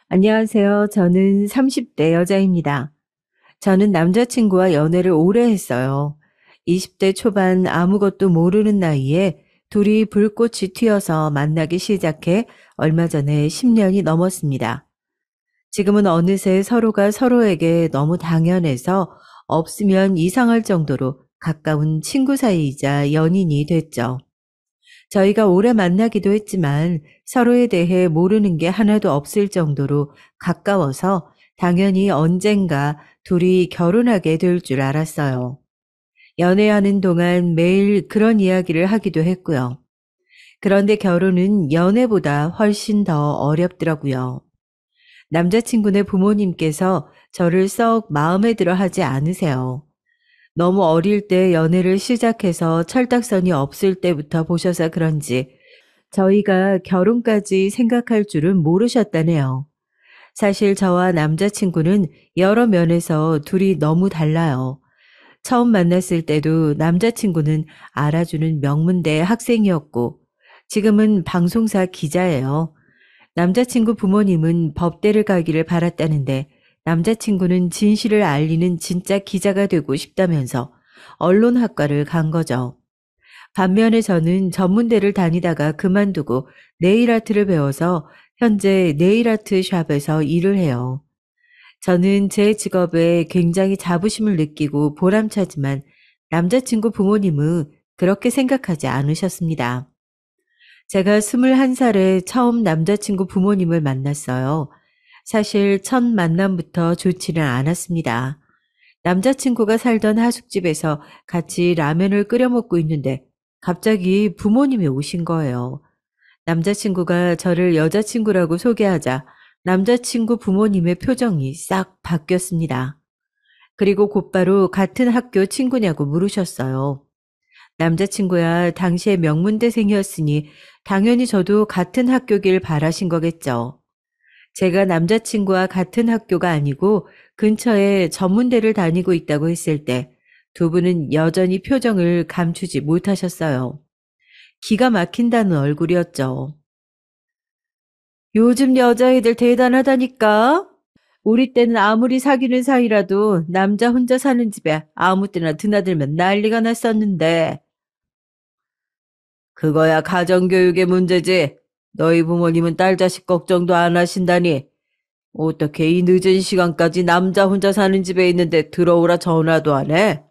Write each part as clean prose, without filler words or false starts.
안녕하세요. 저는 30대 여자입니다. 저는 남자친구와 연애를 오래 했어요. 20대 초반 아무것도 모르는 나이에 둘이 불꽃이 튀어서 만나기 시작해 얼마 전에 10년이 넘었습니다. 지금은 어느새 서로가 서로에게 너무 당연해서 없으면 이상할 정도로 가까운 친구 사이이자 연인이 됐죠. 저희가 오래 만나기도 했지만 서로에 대해 모르는 게 하나도 없을 정도로 가까워서 당연히 언젠가 둘이 결혼하게 될 줄 알았어요. 연애하는 동안 매일 그런 이야기를 하기도 했고요. 그런데 결혼은 연애보다 훨씬 더 어렵더라고요. 남자친구네 부모님께서 저를 썩 마음에 들어 하지 않으세요. 너무 어릴 때 연애를 시작해서 철딱선이 없을 때부터 보셔서 그런지 저희가 결혼까지 생각할 줄은 모르셨다네요. 사실 저와 남자친구는 여러 면에서 둘이 너무 달라요. 처음 만났을 때도 남자친구는 알아주는 명문대 학생이었고, 지금은 방송사 기자예요. 남자친구 부모님은 법대를 가기를 바랐다는데, 남자친구는 진실을 알리는 진짜 기자가 되고 싶다면서 언론학과를 간 거죠. 반면에 저는 전문대를 다니다가 그만두고 네일아트를 배워서 현재 네일아트 샵에서 일을 해요. 저는 제 직업에 굉장히 자부심을 느끼고 보람차지만 남자친구 부모님은 그렇게 생각하지 않으셨습니다. 제가 21살에 처음 남자친구 부모님을 만났어요. 사실 첫 만남부터 좋지는 않았습니다. 남자친구가 살던 하숙집에서 같이 라면을 끓여 먹고 있는데 갑자기 부모님이 오신 거예요. 남자친구가 저를 여자친구라고 소개하자 남자친구 부모님의 표정이 싹 바뀌었습니다. 그리고 곧바로 같은 학교 친구냐고 물으셨어요. 남자친구야 당시에 명문대생이었으니 당연히 저도 같은 학교길 바라신 거겠죠. 제가 남자친구와 같은 학교가 아니고 근처에 전문대를 다니고 있다고 했을 때 두 분은 여전히 표정을 감추지 못하셨어요. 기가 막힌다는 얼굴이었죠. 요즘 여자애들 대단하다니까. 우리 때는 아무리 사귀는 사이라도 남자 혼자 사는 집에 아무 때나 드나들면 난리가 났었는데. 그거야 가정교육의 문제지. 너희 부모님은 딸 자식 걱정도 안 하신다니. 어떻게 이 늦은 시간까지 남자 혼자 사는 집에 있는데 들어오라 전화도 안 해?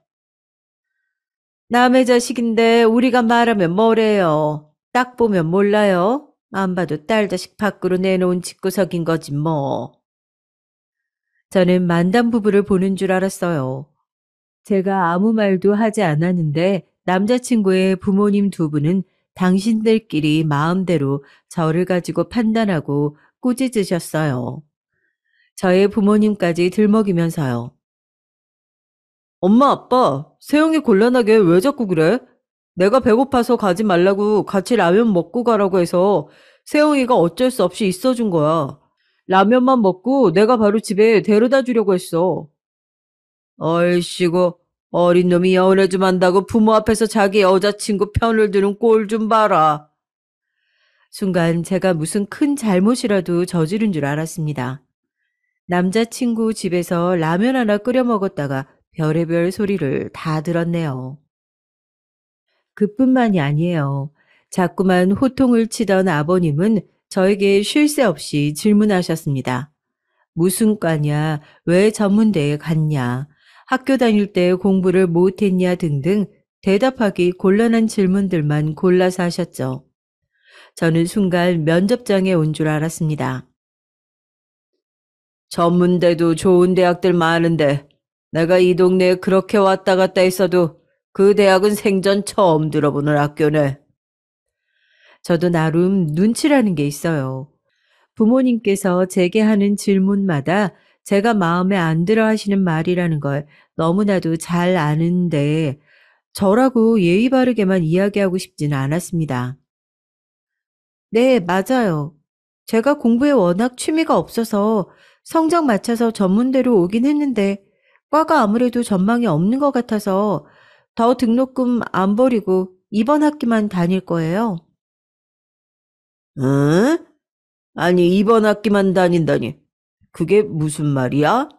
남의 자식인데 우리가 말하면 뭐래요. 딱 보면 몰라요. 안 봐도 딸 자식 밖으로 내놓은 집구석인 거지 뭐. 저는 만담 부부를 보는 줄 알았어요. 제가 아무 말도 하지 않았는데 남자친구의 부모님 두 분은 당신들끼리 마음대로 저를 가지고 판단하고 꾸짖으셨어요. 저의 부모님까지 들먹이면서요. 엄마, 아빠, 세영이 곤란하게 왜 자꾸 그래? 내가 배고파서 가지 말라고 같이 라면 먹고 가라고 해서 세영이가 어쩔 수 없이 있어준 거야. 라면만 먹고 내가 바로 집에 데려다 주려고 했어. 얼씨구, 어린 놈이 연애 좀 한다고 부모 앞에서 자기 여자친구 편을 드는 꼴 좀 봐라. 순간 제가 무슨 큰 잘못이라도 저지른 줄 알았습니다. 남자친구 집에서 라면 하나 끓여 먹었다가 별의별 소리를 다 들었네요. 그뿐만이 아니에요. 자꾸만 호통을 치던 아버님은 저에게 쉴 새 없이 질문하셨습니다. 무슨 과냐? 왜 전문대에 갔냐? 학교 다닐 때 공부를 못했냐 등등 대답하기 곤란한 질문들만 골라서 하셨죠. 저는 순간 면접장에 온 줄 알았습니다. 전문대도 좋은 대학들 많은데 내가 이 동네에 그렇게 왔다 갔다 했어도 그 대학은 생전 처음 들어보는 학교네. 저도 나름 눈치라는 게 있어요. 부모님께서 제게 하는 질문마다 제가 마음에 안 들어 하시는 말이라는 걸 너무나도 잘 아는데 저라고 예의 바르게만 이야기하고 싶지는 않았습니다. 네, 맞아요. 제가 공부에 워낙 취미가 없어서 성적 맞춰서 전문대로 오긴 했는데 과가 아무래도 전망이 없는 것 같아서 더 등록금 안 버리고 이번 학기만 다닐 거예요. 응? 아니, 이번 학기만 다닌다니. 그게 무슨 말이야?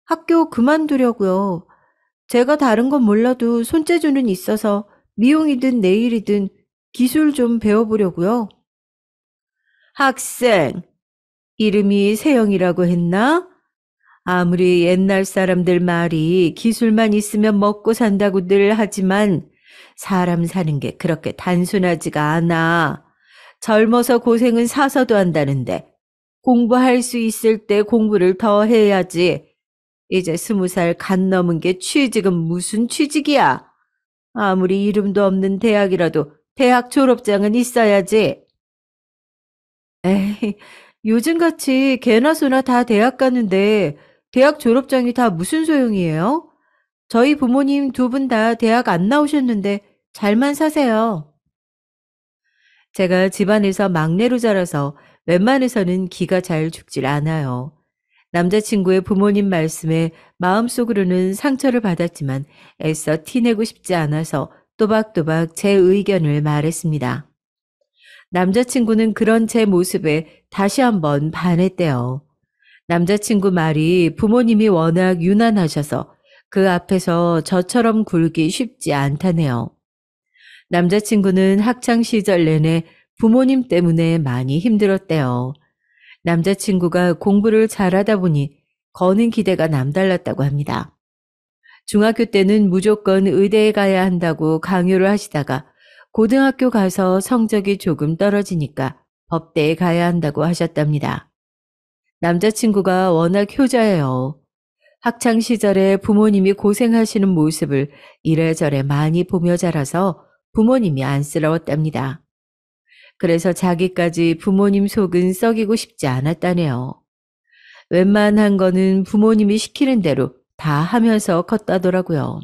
학교 그만두려고요. 제가 다른 건 몰라도 손재주는 있어서 미용이든 네일이든 기술 좀 배워보려고요. 학생, 이름이 세영이라고 했나? 아무리 옛날 사람들 말이 기술만 있으면 먹고 산다고 늘 하지만 사람 사는 게 그렇게 단순하지가 않아. 젊어서 고생은 사서도 한다는데 공부할 수 있을 때 공부를 더 해야지. 이제 20살 간 넘은 게 취직은 무슨 취직이야. 아무리 이름도 없는 대학이라도 대학 졸업장은 있어야지. 에이, 요즘같이 개나 소나 다 대학 가는데 대학 졸업장이 다 무슨 소용이에요? 저희 부모님 두 분 다 대학 안 나오셨는데 잘만 사세요. 제가 집안에서 막내로 자라서 웬만해서는 기가 잘 죽질 않아요. 남자친구의 부모님 말씀에 마음속으로는 상처를 받았지만 애써 티내고 싶지 않아서 또박또박 제 의견을 말했습니다. 남자친구는 그런 제 모습에 다시 한번 반했대요. 남자친구 말이 부모님이 워낙 유난하셔서 그 앞에서 저처럼 굴기 쉽지 않다네요. 남자친구는 학창 시절 내내 부모님 때문에 많이 힘들었대요. 남자친구가 공부를 잘하다 보니 거는 기대가 남달랐다고 합니다. 중학교 때는 무조건 의대에 가야 한다고 강요를 하시다가 고등학교 가서 성적이 조금 떨어지니까 법대에 가야 한다고 하셨답니다. 남자친구가 워낙 효자예요. 학창 시절에 부모님이 고생하시는 모습을 이래저래 많이 보며 자라서 부모님이 안쓰러웠답니다. 그래서 자기까지 부모님 속은 썩이고 싶지 않았다네요. 웬만한 거는 부모님이 시키는 대로 다 하면서 컸다더라고요.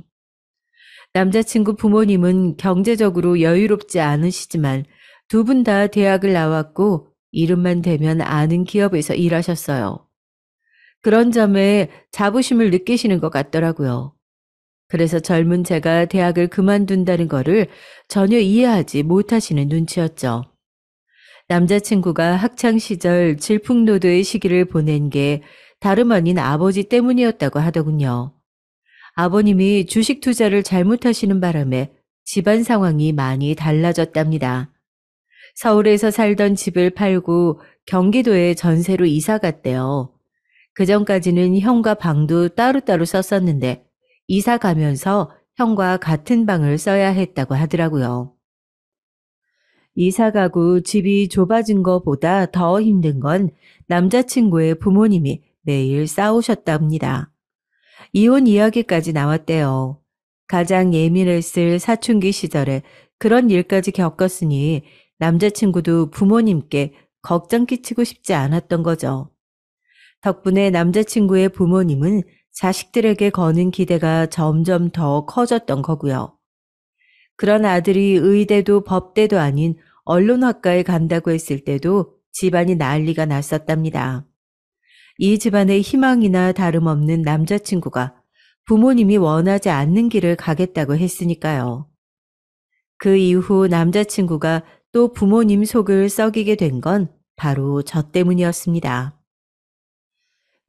남자친구 부모님은 경제적으로 여유롭지 않으시지만 두 분 다 대학을 나왔고 이름만 대면 아는 기업에서 일하셨어요. 그런 점에 자부심을 느끼시는 것 같더라고요. 그래서 젊은 제가 대학을 그만둔다는 거를 전혀 이해하지 못하시는 눈치였죠. 남자친구가 학창 시절 질풍노도의 시기를 보낸 게 다름 아닌 아버지 때문이었다고 하더군요. 아버님이 주식 투자를 잘못하시는 바람에 집안 상황이 많이 달라졌답니다. 서울에서 살던 집을 팔고 경기도에 전세로 이사 갔대요. 그전까지는 형과 방도 따로따로 썼었는데 이사 가면서 형과 같은 방을 써야 했다고 하더라고요. 이사 가고 집이 좁아진 것보다 더 힘든 건 남자친구의 부모님이 매일 싸우셨답니다. 이혼 이야기까지 나왔대요. 가장 예민했을 사춘기 시절에 그런 일까지 겪었으니 남자친구도 부모님께 걱정 끼치고 싶지 않았던 거죠. 덕분에 남자친구의 부모님은 자식들에게 거는 기대가 점점 더 커졌던 거고요. 그런 아들이 의대도 법대도 아닌 언론학과에 간다고 했을 때도 집안이 난리가 났었답니다. 이 집안의 희망이나 다름없는 남자친구가 부모님이 원하지 않는 길을 가겠다고 했으니까요. 그 이후 남자친구가 또 부모님 속을 썩이게 된 건 바로 저 때문이었습니다.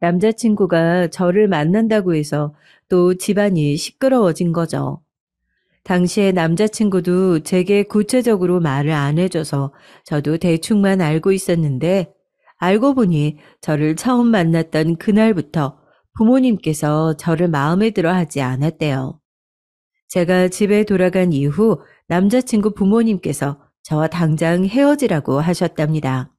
남자친구가 저를 만난다고 해서 또 집안이 시끄러워진 거죠. 당시에 남자친구도 제게 구체적으로 말을 안 해줘서 저도 대충만 알고 있었는데 알고 보니 저를 처음 만났던 그날부터 부모님께서 저를 마음에 들어 하지 않았대요. 제가 집에 돌아간 이후 남자친구 부모님께서 저와 당장 헤어지라고 하셨답니다.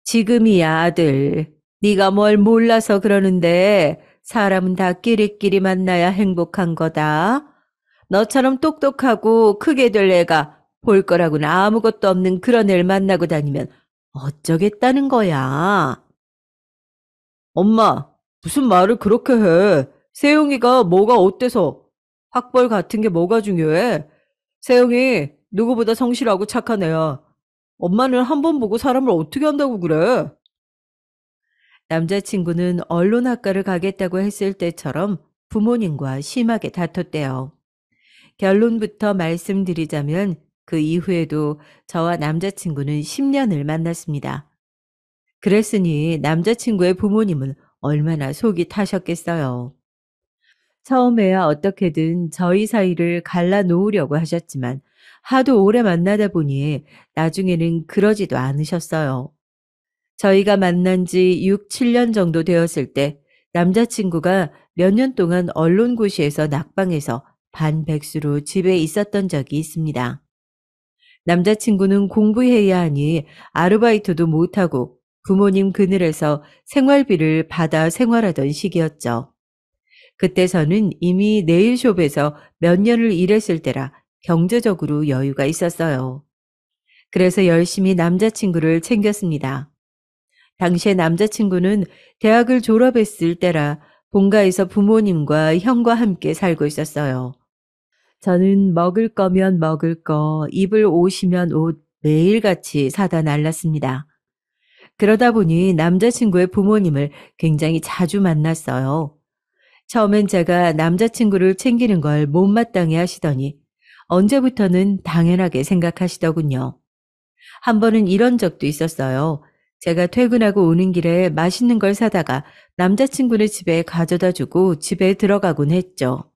지금이야 아들. 네가 뭘 몰라서 그러는데 사람은 다 끼리끼리 만나야 행복한 거다. 너처럼 똑똑하고 크게 될 애가 볼 거라고는 아무것도 없는 그런 애를 만나고 다니면 어쩌겠다는 거야. 엄마, 무슨 말을 그렇게 해? 세영이가 뭐가 어때서? 학벌 같은 게 뭐가 중요해? 세영이 누구보다 성실하고 착한 애야. 엄마는 한 번 보고 사람을 어떻게 한다고 그래? 남자친구는 언론학과를 가겠다고 했을 때처럼 부모님과 심하게 다퉜대요. 결론부터 말씀드리자면 그 이후에도 저와 남자친구는 10년을 만났습니다. 그랬으니 남자친구의 부모님은 얼마나 속이 타셨겠어요. 처음에야 어떻게든 저희 사이를 갈라놓으려고 하셨지만 하도 오래 만나다 보니 나중에는 그러지도 않으셨어요. 저희가 만난 지 6, 7년 정도 되었을 때 남자친구가 몇 년 동안 언론고시에서 낙방해서 반백수로 집에 있었던 적이 있습니다. 남자친구는 공부해야 하니 아르바이트도 못하고 부모님 그늘에서 생활비를 받아 생활하던 시기였죠. 그때 저는 이미 네일숍에서 몇 년을 일했을 때라 경제적으로 여유가 있었어요. 그래서 열심히 남자친구를 챙겼습니다. 당시에 남자친구는 대학을 졸업했을 때라 본가에서 부모님과 형과 함께 살고 있었어요. 저는 먹을 거면 먹을 거, 입을 옷이면 옷 매일같이 사다 날랐습니다. 그러다 보니 남자친구의 부모님을 굉장히 자주 만났어요. 처음엔 제가 남자친구를 챙기는 걸 못마땅해 하시더니 언제부터는 당연하게 생각하시더군요. 한 번은 이런 적도 있었어요. 제가 퇴근하고 오는 길에 맛있는 걸 사다가 남자친구네 집에 가져다 주고 집에 들어가곤 했죠.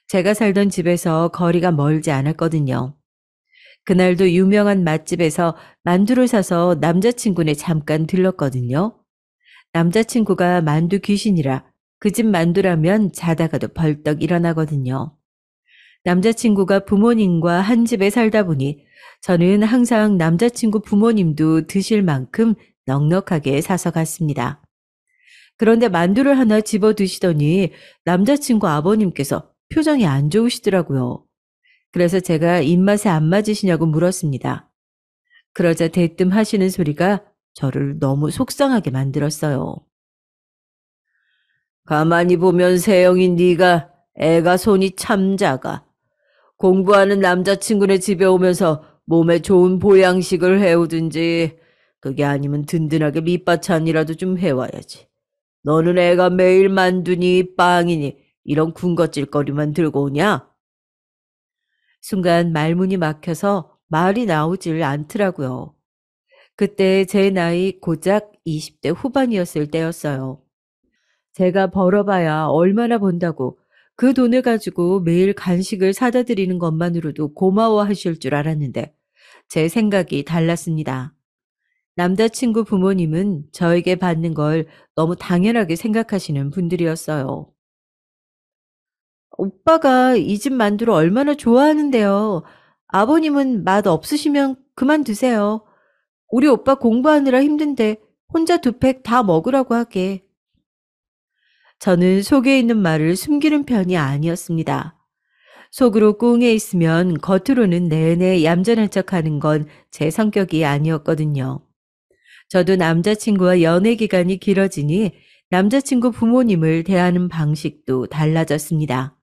제가 살던 집에서 거리가 멀지 않았거든요. 그날도 유명한 맛집에서 만두를 사서 남자친구네 잠깐 들렀거든요. 남자친구가 만두 귀신이라 그 집 만두라면 자다가도 벌떡 일어나거든요. 남자친구가 부모님과 한 집에 살다 보니 저는 항상 남자친구 부모님도 드실 만큼 넉넉하게 사서 갔습니다. 그런데 만두를 하나 집어 드시더니 남자친구 아버님께서 표정이 안 좋으시더라고요. 그래서 제가 입맛에 안 맞으시냐고 물었습니다. 그러자 대뜸 하시는 소리가 저를 너무 속상하게 만들었어요. 가만히 보면 세영인 네가 애가 손이 참 작아. 공부하는 남자친구네 집에 오면서 몸에 좋은 보양식을 해오든지 그게 아니면 든든하게 밑반찬이라도 좀 해와야지. 너는 애가 매일 만두니 빵이니 이런 군것질거리만 들고 오냐? 순간 말문이 막혀서 말이 나오질 않더라고요. 그때 제 나이 고작 20대 후반이었을 때였어요. 제가 벌어봐야 얼마나 번다고 그 돈을 가지고 매일 간식을 사다 드리는 것만으로도 고마워하실 줄 알았는데 제 생각이 달랐습니다. 남자친구 부모님은 저에게 받는 걸 너무 당연하게 생각하시는 분들이었어요. 오빠가 이 집 만두를 얼마나 좋아하는데요. 아버님은 맛 없으시면 그만 드세요. 우리 오빠 공부하느라 힘든데 혼자 2팩 다 먹으라고 하게. 저는 속에 있는 말을 숨기는 편이 아니었습니다. 속으로 꿍해 있으면 겉으로는 내내 얌전한 척하는 건 제 성격이 아니었거든요. 저도 남자친구와 연애 기간이 길어지니 남자친구 부모님을 대하는 방식도 달라졌습니다.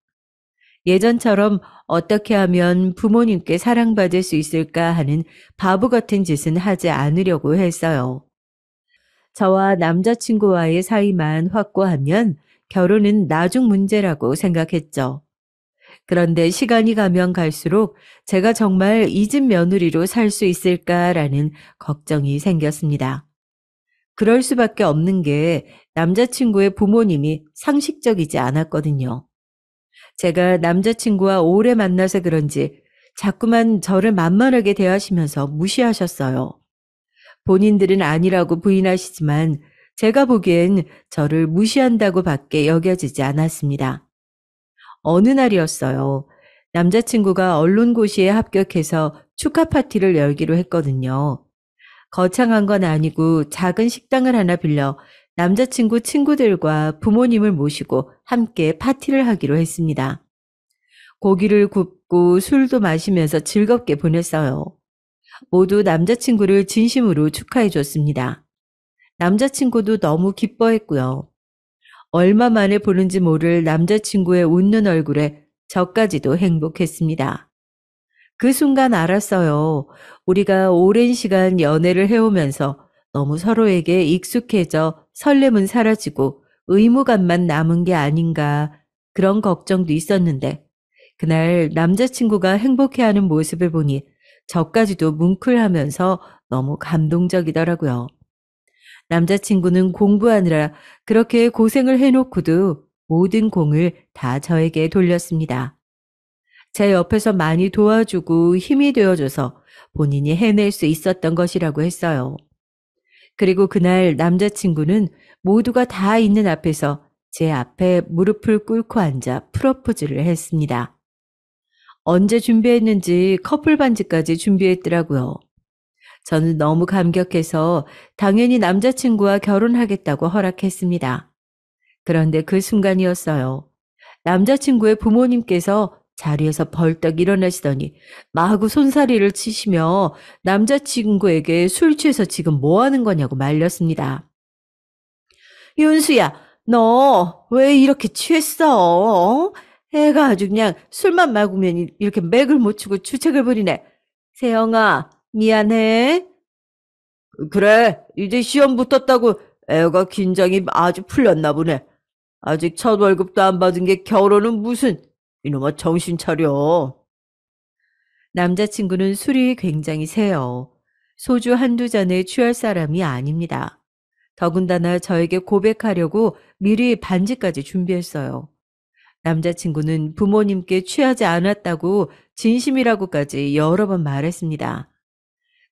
예전처럼 어떻게 하면 부모님께 사랑받을 수 있을까 하는 바보 같은 짓은 하지 않으려고 했어요. 저와 남자친구와의 사이만 확고하면 결혼은 나중 문제라고 생각했죠. 그런데 시간이 가면 갈수록 제가 정말 이 집 며느리로 살 수 있을까라는 걱정이 생겼습니다. 그럴 수밖에 없는 게 남자친구의 부모님이 상식적이지 않았거든요. 제가 남자친구와 오래 만나서 그런지 자꾸만 저를 만만하게 대하시면서 무시하셨어요. 본인들은 아니라고 부인하시지만 제가 보기엔 저를 무시한다고 밖에 여겨지지 않았습니다. 어느 날이었어요. 남자친구가 언론고시에 합격해서 축하 파티를 열기로 했거든요. 거창한 건 아니고 작은 식당을 하나 빌려 남자친구 친구들과 부모님을 모시고 함께 파티를 하기로 했습니다. 고기를 굽고 술도 마시면서 즐겁게 보냈어요. 모두 남자친구를 진심으로 축하해 줬습니다. 남자친구도 너무 기뻐했고요. 얼마 만에 보는지 모를 남자친구의 웃는 얼굴에 저까지도 행복했습니다. 그 순간 알았어요. 우리가 오랜 시간 연애를 해오면서 너무 서로에게 익숙해져 설렘은 사라지고 의무감만 남은 게 아닌가 그런 걱정도 있었는데 그날 남자친구가 행복해하는 모습을 보니 저까지도 뭉클하면서 너무 감동적이더라고요. 남자친구는 공부하느라 그렇게 고생을 해놓고도 모든 공을 다 저에게 돌렸습니다. 제 옆에서 많이 도와주고 힘이 되어줘서 본인이 해낼 수 있었던 것이라고 했어요. 그리고 그날 남자친구는 모두가 다 있는 앞에서 제 앞에 무릎을 꿇고 앉아 프러포즈를 했습니다. 언제 준비했는지 커플 반지까지 준비했더라고요. 저는 너무 감격해서 당연히 남자친구와 결혼하겠다고 허락했습니다. 그런데 그 순간이었어요. 남자친구의 부모님께서 자리에서 벌떡 일어나시더니 마구 손사리를 치시며 남자친구에게 술 취해서 지금 뭐 하는 거냐고 말렸습니다. 윤수야, 너 왜 이렇게 취했어? 애가 아주 그냥 술만 마구면 이렇게 맥을 못 추고 주책을 부리네. 세영아, 미안해. 그래, 이제 시험 붙었다고 애가 긴장이 아주 풀렸나 보네. 아직 첫 월급도 안 받은 게 결혼은 무슨. 이놈아 정신 차려. 남자친구는 술이 굉장히 세요. 소주 한두 잔에 취할 사람이 아닙니다. 더군다나 저에게 고백하려고 미리 반지까지 준비했어요. 남자친구는 부모님께 취하지 않았다고 진심이라고까지 여러 번 말했습니다.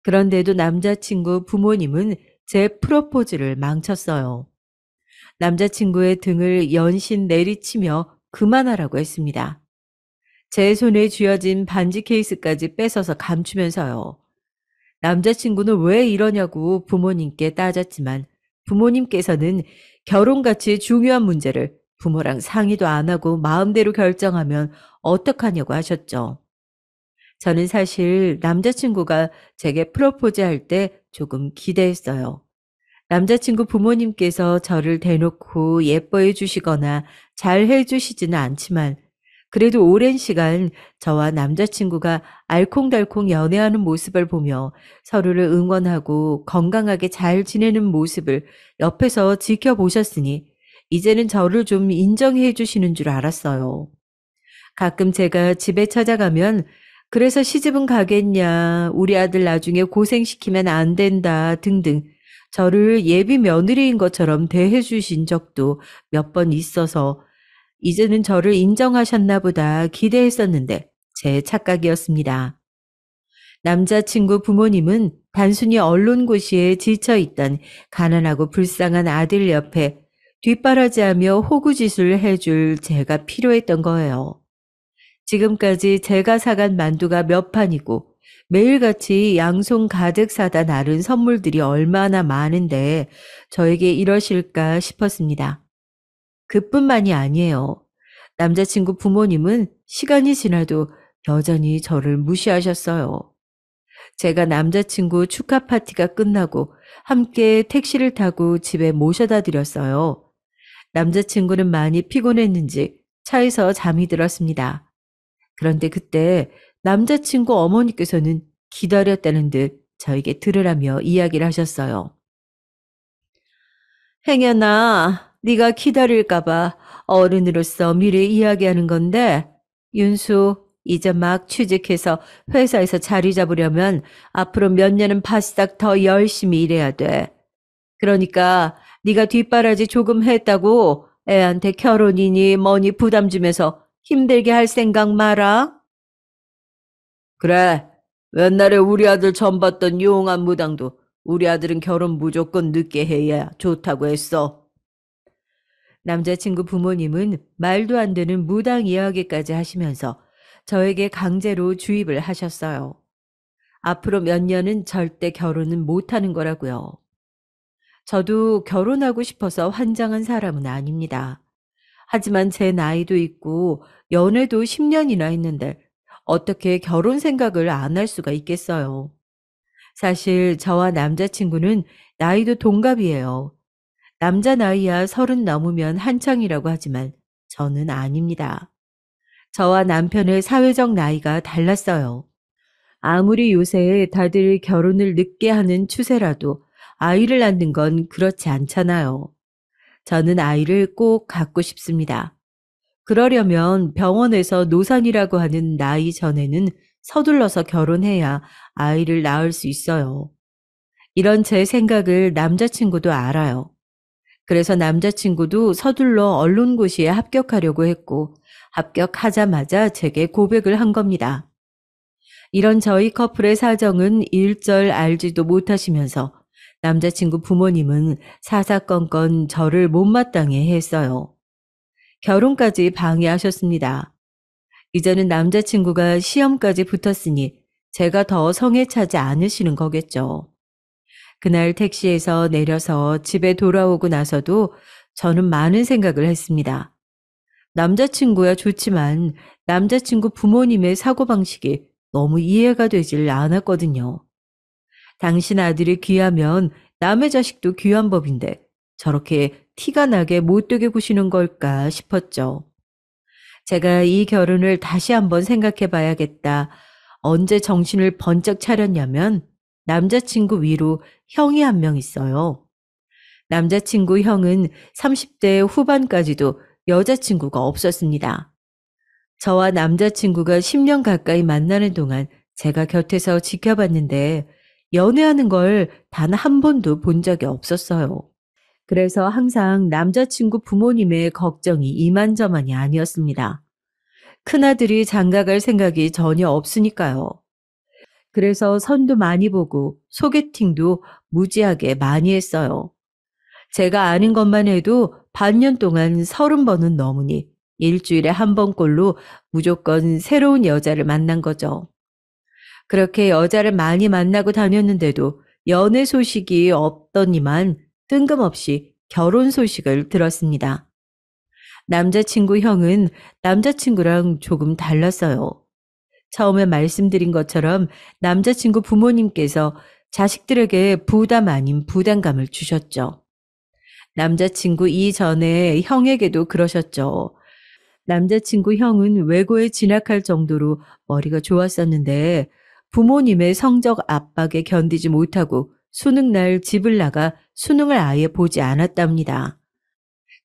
그런데도 남자친구 부모님은 제 프로포즈를 망쳤어요. 남자친구의 등을 연신 내리치며 그만하라고 했습니다. 제 손에 쥐어진 반지 케이스까지 뺏어서 감추면서요. 남자친구는 왜 이러냐고 부모님께 따졌지만 부모님께서는 결혼같이 중요한 문제를 부모랑 상의도 안 하고 마음대로 결정하면 어떡하냐고 하셨죠. 저는 사실 남자친구가 제게 프로포즈 할 때 조금 기대했어요. 남자친구 부모님께서 저를 대놓고 예뻐해 주시거나 잘 해주시지는 않지만 그래도 오랜 시간 저와 남자친구가 알콩달콩 연애하는 모습을 보며 서로를 응원하고 건강하게 잘 지내는 모습을 옆에서 지켜보셨으니 이제는 저를 좀 인정해 주시는 줄 알았어요. 가끔 제가 집에 찾아가면 그래서 시집은 가겠냐, 우리 아들 나중에 고생시키면 안 된다 등등 저를 예비 며느리인 것처럼 대해 주신 적도 몇 번 있어서 이제는 저를 인정하셨나 보다 기대했었는데 제 착각이었습니다. 남자친구 부모님은 단순히 언론고시에 지쳐있던 가난하고 불쌍한 아들 옆에 뒷바라지하며 호구짓을 해줄 제가 필요했던 거예요. 지금까지 제가 사간 만두가 몇 판이고 매일같이 양손 가득 사다 나른 선물들이 얼마나 많은데 저에게 이러실까 싶었습니다. 그뿐만이 아니에요. 남자친구 부모님은 시간이 지나도 여전히 저를 무시하셨어요. 제가 남자친구 축하 파티가 끝나고 함께 택시를 타고 집에 모셔다 드렸어요. 남자친구는 많이 피곤했는지 차에서 잠이 들었습니다. 그런데 그때 남자친구 어머니께서는 기다렸다는 듯 저에게 들으라며 이야기를 하셨어요. 행여나 네가 기다릴까봐 어른으로서 미리 이야기하는 건데 윤수 이제 막 취직해서 회사에서 자리 잡으려면 앞으로 몇 년은 바싹 더 열심히 일해야 돼. 그러니까 네가 뒷바라지 조금 했다고 애한테 결혼이니 뭐니 부담 주면서 힘들게 할 생각 마라. 그래. 옛날에 우리 아들 전 봤던 용한 무당도 우리 아들은 결혼 무조건 늦게 해야 좋다고 했어. 남자친구 부모님은 말도 안 되는 무당 이야기까지 하시면서 저에게 강제로 주입을 하셨어요. 앞으로 몇 년은 절대 결혼은 못하는 거라고요. 저도 결혼하고 싶어서 환장한 사람은 아닙니다. 하지만 제 나이도 있고 연애도 10년이나 했는데 어떻게 결혼 생각을 안 할 수가 있겠어요. 사실 저와 남자친구는 나이도 동갑이에요. 남자 나이야 30 넘으면 한창이라고 하지만 저는 아닙니다. 저와 남편의 사회적 나이가 달랐어요. 아무리 요새 다들 결혼을 늦게 하는 추세라도 아이를 낳는 건 그렇지 않잖아요. 저는 아이를 꼭 갖고 싶습니다. 그러려면 병원에서 노산이라고 하는 나이 전에는 서둘러서 결혼해야 아이를 낳을 수 있어요. 이런 제 생각을 남자친구도 알아요. 그래서 남자친구도 서둘러 언론고시에 합격하려고 했고, 합격하자마자 제게 고백을 한 겁니다. 이런 저희 커플의 사정은 일절 알지도 못하시면서 남자친구 부모님은 사사건건 저를 못마땅해 했어요. 결혼까지 방해하셨습니다. 이제는 남자친구가 시험까지 붙었으니 제가 더 성에 차지 않으시는 거겠죠. 그날 택시에서 내려서 집에 돌아오고 나서도 저는 많은 생각을 했습니다. 남자친구야 좋지만 남자친구 부모님의 사고방식이 너무 이해가 되질 않았거든요. 당신 아들이 귀하면 남의 자식도 귀한 법인데 저렇게 티가 나게 못되게 구시는 걸까 싶었죠. 제가 이 결혼을 다시 한번 생각해 봐야겠다. 언제 정신을 번쩍 차렸냐면 남자친구 위로 형이 한 명 있어요. 남자친구 형은 30대 후반까지도 여자친구가 없었습니다. 저와 남자친구가 10년 가까이 만나는 동안 제가 곁에서 지켜봤는데 연애하는 걸 단 한 번도 본 적이 없었어요. 그래서 항상 남자친구 부모님의 걱정이 이만저만이 아니었습니다. 큰아들이 장가갈 생각이 전혀 없으니까요. 그래서 선도 많이 보고 소개팅도 무지하게 많이 했어요. 제가 아는 것만 해도 반년 동안 30번은 넘으니 일주일에 한 번꼴로 무조건 새로운 여자를 만난 거죠. 그렇게 여자를 많이 만나고 다녔는데도 연애 소식이 없더니만 뜬금없이 결혼 소식을 들었습니다. 남자친구 형은 남자친구랑 조금 달랐어요. 처음에 말씀드린 것처럼 남자친구 부모님께서 자식들에게 부담 아닌 부담감을 주셨죠. 남자친구 이전에 형에게도 그러셨죠. 남자친구 형은 외고에 진학할 정도로 머리가 좋았었는데 부모님의 성적 압박에 견디지 못하고 수능날 집을 나가 수능을 아예 보지 않았답니다.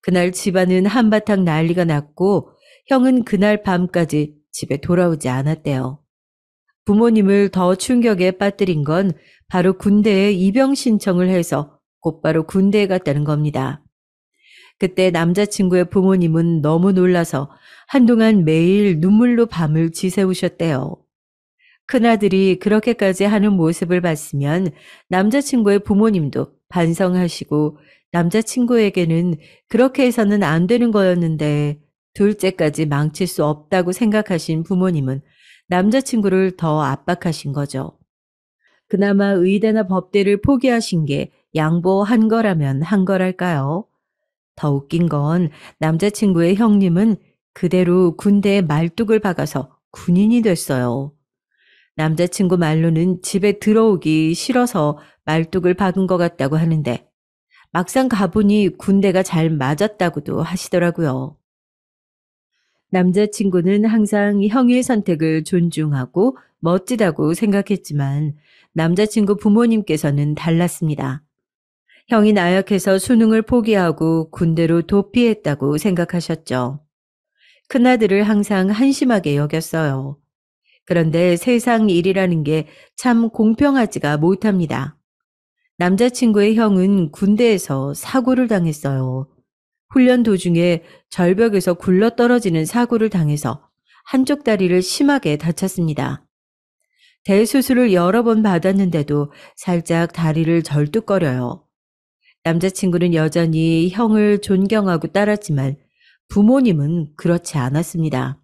그날 집안은 한바탕 난리가 났고 형은 그날 밤까지 집에 돌아오지 않았대요. 부모님을 더 충격에 빠뜨린 건 바로 군대에 입영 신청을 해서 곧바로 군대에 갔다는 겁니다. 그때 남자친구의 부모님은 너무 놀라서 한동안 매일 눈물로 밤을 지새우셨대요. 큰아들이 그렇게까지 하는 모습을 봤으면 남자친구의 부모님도 반성하시고 남자친구에게는 그렇게 해서는 안 되는 거였는데 둘째까지 망칠 수 없다고 생각하신 부모님은 남자친구를 더 압박하신 거죠. 그나마 의대나 법대를 포기하신 게 양보한 거라면 한 거랄까요? 더 웃긴 건 남자친구의 형님은 그대로 군대에 말뚝을 박아서 군인이 됐어요. 남자친구 말로는 집에 들어오기 싫어서 말뚝을 박은 것 같다고 하는데 막상 가보니 군대가 잘 맞았다고도 하시더라고요. 남자친구는 항상 형의 선택을 존중하고 멋지다고 생각했지만 남자친구 부모님께서는 달랐습니다. 형이 나약해서 수능을 포기하고 군대로 도피했다고 생각하셨죠. 큰아들을 항상 한심하게 여겼어요. 그런데 세상 일이라는 게 참 공평하지가 못합니다. 남자친구의 형은 군대에서 사고를 당했어요. 훈련 도중에 절벽에서 굴러떨어지는 사고를 당해서 한쪽 다리를 심하게 다쳤습니다. 대수술을 여러 번 받았는데도 살짝 다리를 절뚝거려요. 남자친구는 여전히 형을 존경하고 따랐지만 부모님은 그렇지 않았습니다.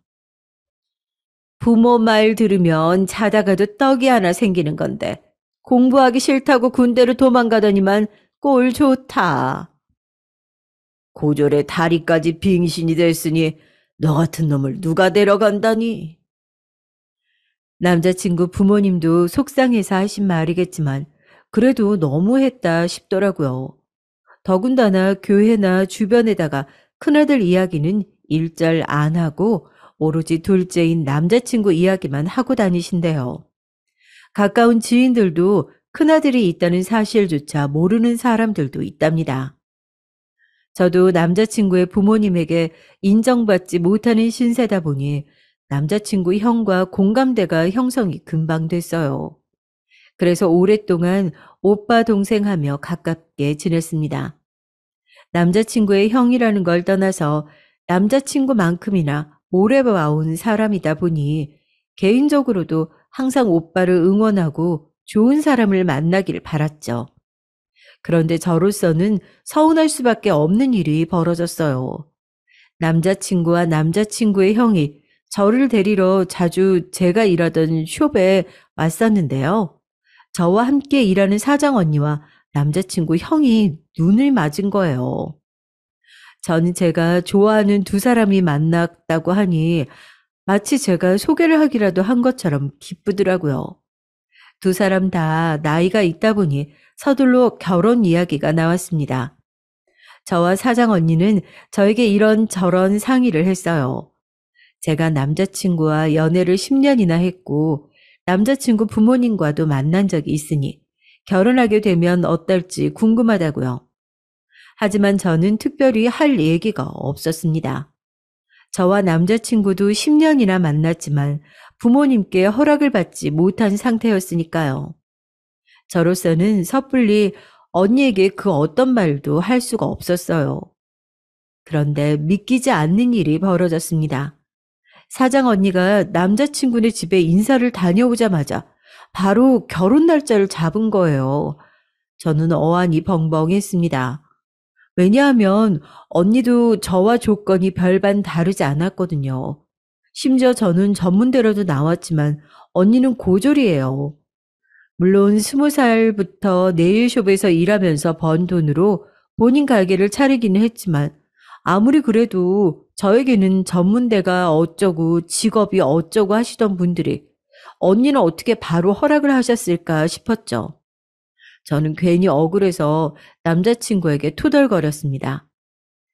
부모 말 들으면 자다가도 떡이 하나 생기는 건데 공부하기 싫다고 군대로 도망가더니만 꼴 좋다. 고졸에 다리까지 빙신이 됐으니 너 같은 놈을 누가 데려간다니. 남자친구 부모님도 속상해서 하신 말이겠지만 그래도 너무했다 싶더라고요. 더군다나 교회나 주변에다가 큰아들 이야기는 일절 안 하고 오로지 둘째인 남자친구 이야기만 하고 다니신대요. 가까운 지인들도 큰아들이 있다는 사실조차 모르는 사람들도 있답니다. 저도 남자친구의 부모님에게 인정받지 못하는 신세다 보니 남자친구 형과 공감대가 형성이 금방 됐어요. 그래서 오랫동안 오빠 동생 하며 가깝게 지냈습니다. 남자친구의 형이라는 걸 떠나서 남자친구만큼이나 오래 봐온 사람이다 보니 개인적으로도 항상 오빠를 응원하고 좋은 사람을 만나길 바랐죠. 그런데 저로서는 서운할 수밖에 없는 일이 벌어졌어요. 남자친구와 남자친구의 형이 저를 데리러 자주 제가 일하던 숍에 왔었는데요. 저와 함께 일하는 사장 언니와 남자친구 형이 눈을 맞은 거예요. 저는 제가 좋아하는 두 사람이 만났다고 하니 마치 제가 소개를 하기라도 한 것처럼 기쁘더라고요. 두 사람 다 나이가 있다 보니 서둘러 결혼 이야기가 나왔습니다. 저와 사장 언니는 저에게 이런저런 상의를 했어요. 제가 남자친구와 연애를 10년이나 했고 남자친구 부모님과도 만난 적이 있으니 결혼하게 되면 어떨지 궁금하다고요. 하지만 저는 특별히 할 얘기가 없었습니다. 저와 남자친구도 10년이나 만났지만 부모님께 허락을 받지 못한 상태였으니까요. 저로서는 섣불리 언니에게 그 어떤 말도 할 수가 없었어요. 그런데 믿기지 않는 일이 벌어졌습니다. 사장 언니가 남자친구네 집에 인사를 다녀오자마자 바로 결혼 날짜를 잡은 거예요. 저는 어안이 벙벙했습니다. 왜냐하면 언니도 저와 조건이 별반 다르지 않았거든요. 심지어 저는 전문대로도 나왔지만 언니는 고졸이에요. 물론 20살부터 네일숍에서 일하면서 번 돈으로 본인 가게를 차리기는 했지만 아무리 그래도 저에게는 전문대가 어쩌고 직업이 어쩌고 하시던 분들이 언니는 어떻게 바로 허락을 하셨을까 싶었죠. 저는 괜히 억울해서 남자친구에게 투덜거렸습니다.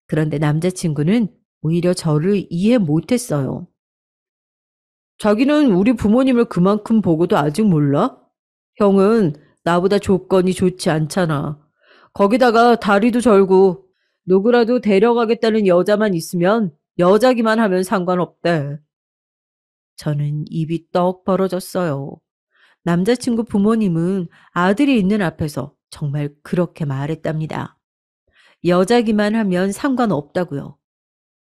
그런데 남자친구는 오히려 저를 이해 못했어요. 자기는 우리 부모님을 그만큼 보고도 아직 몰라? 형은 나보다 조건이 좋지 않잖아. 거기다가 다리도 절고 누구라도 데려가겠다는 여자만 있으면 여자기만 하면 상관없대. 저는 입이 떡 벌어졌어요. 남자친구 부모님은 아들이 있는 앞에서 정말 그렇게 말했답니다. 여자기만 하면 상관없다고요.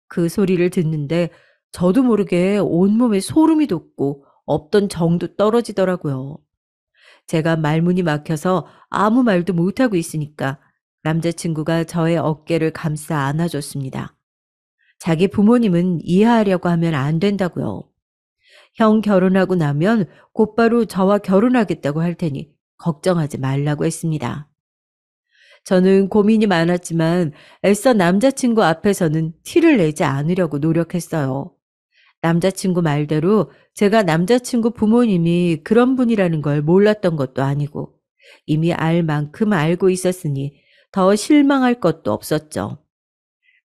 그 소리를 듣는데 저도 모르게 온몸에 소름이 돋고 없던 정도 떨어지더라고요. 제가 말문이 막혀서 아무 말도 못하고 있으니까 남자친구가 저의 어깨를 감싸 안아줬습니다. 자기 부모님은 이해하려고 하면 안 된다고요. 형 결혼하고 나면 곧바로 저와 결혼하겠다고 할 테니 걱정하지 말라고 했습니다. 저는 고민이 많았지만 애써 남자친구 앞에서는 티를 내지 않으려고 노력했어요. 남자친구 말대로 제가 남자친구 부모님이 그런 분이라는 걸 몰랐던 것도 아니고 이미 알 만큼 알고 있었으니 더 실망할 것도 없었죠.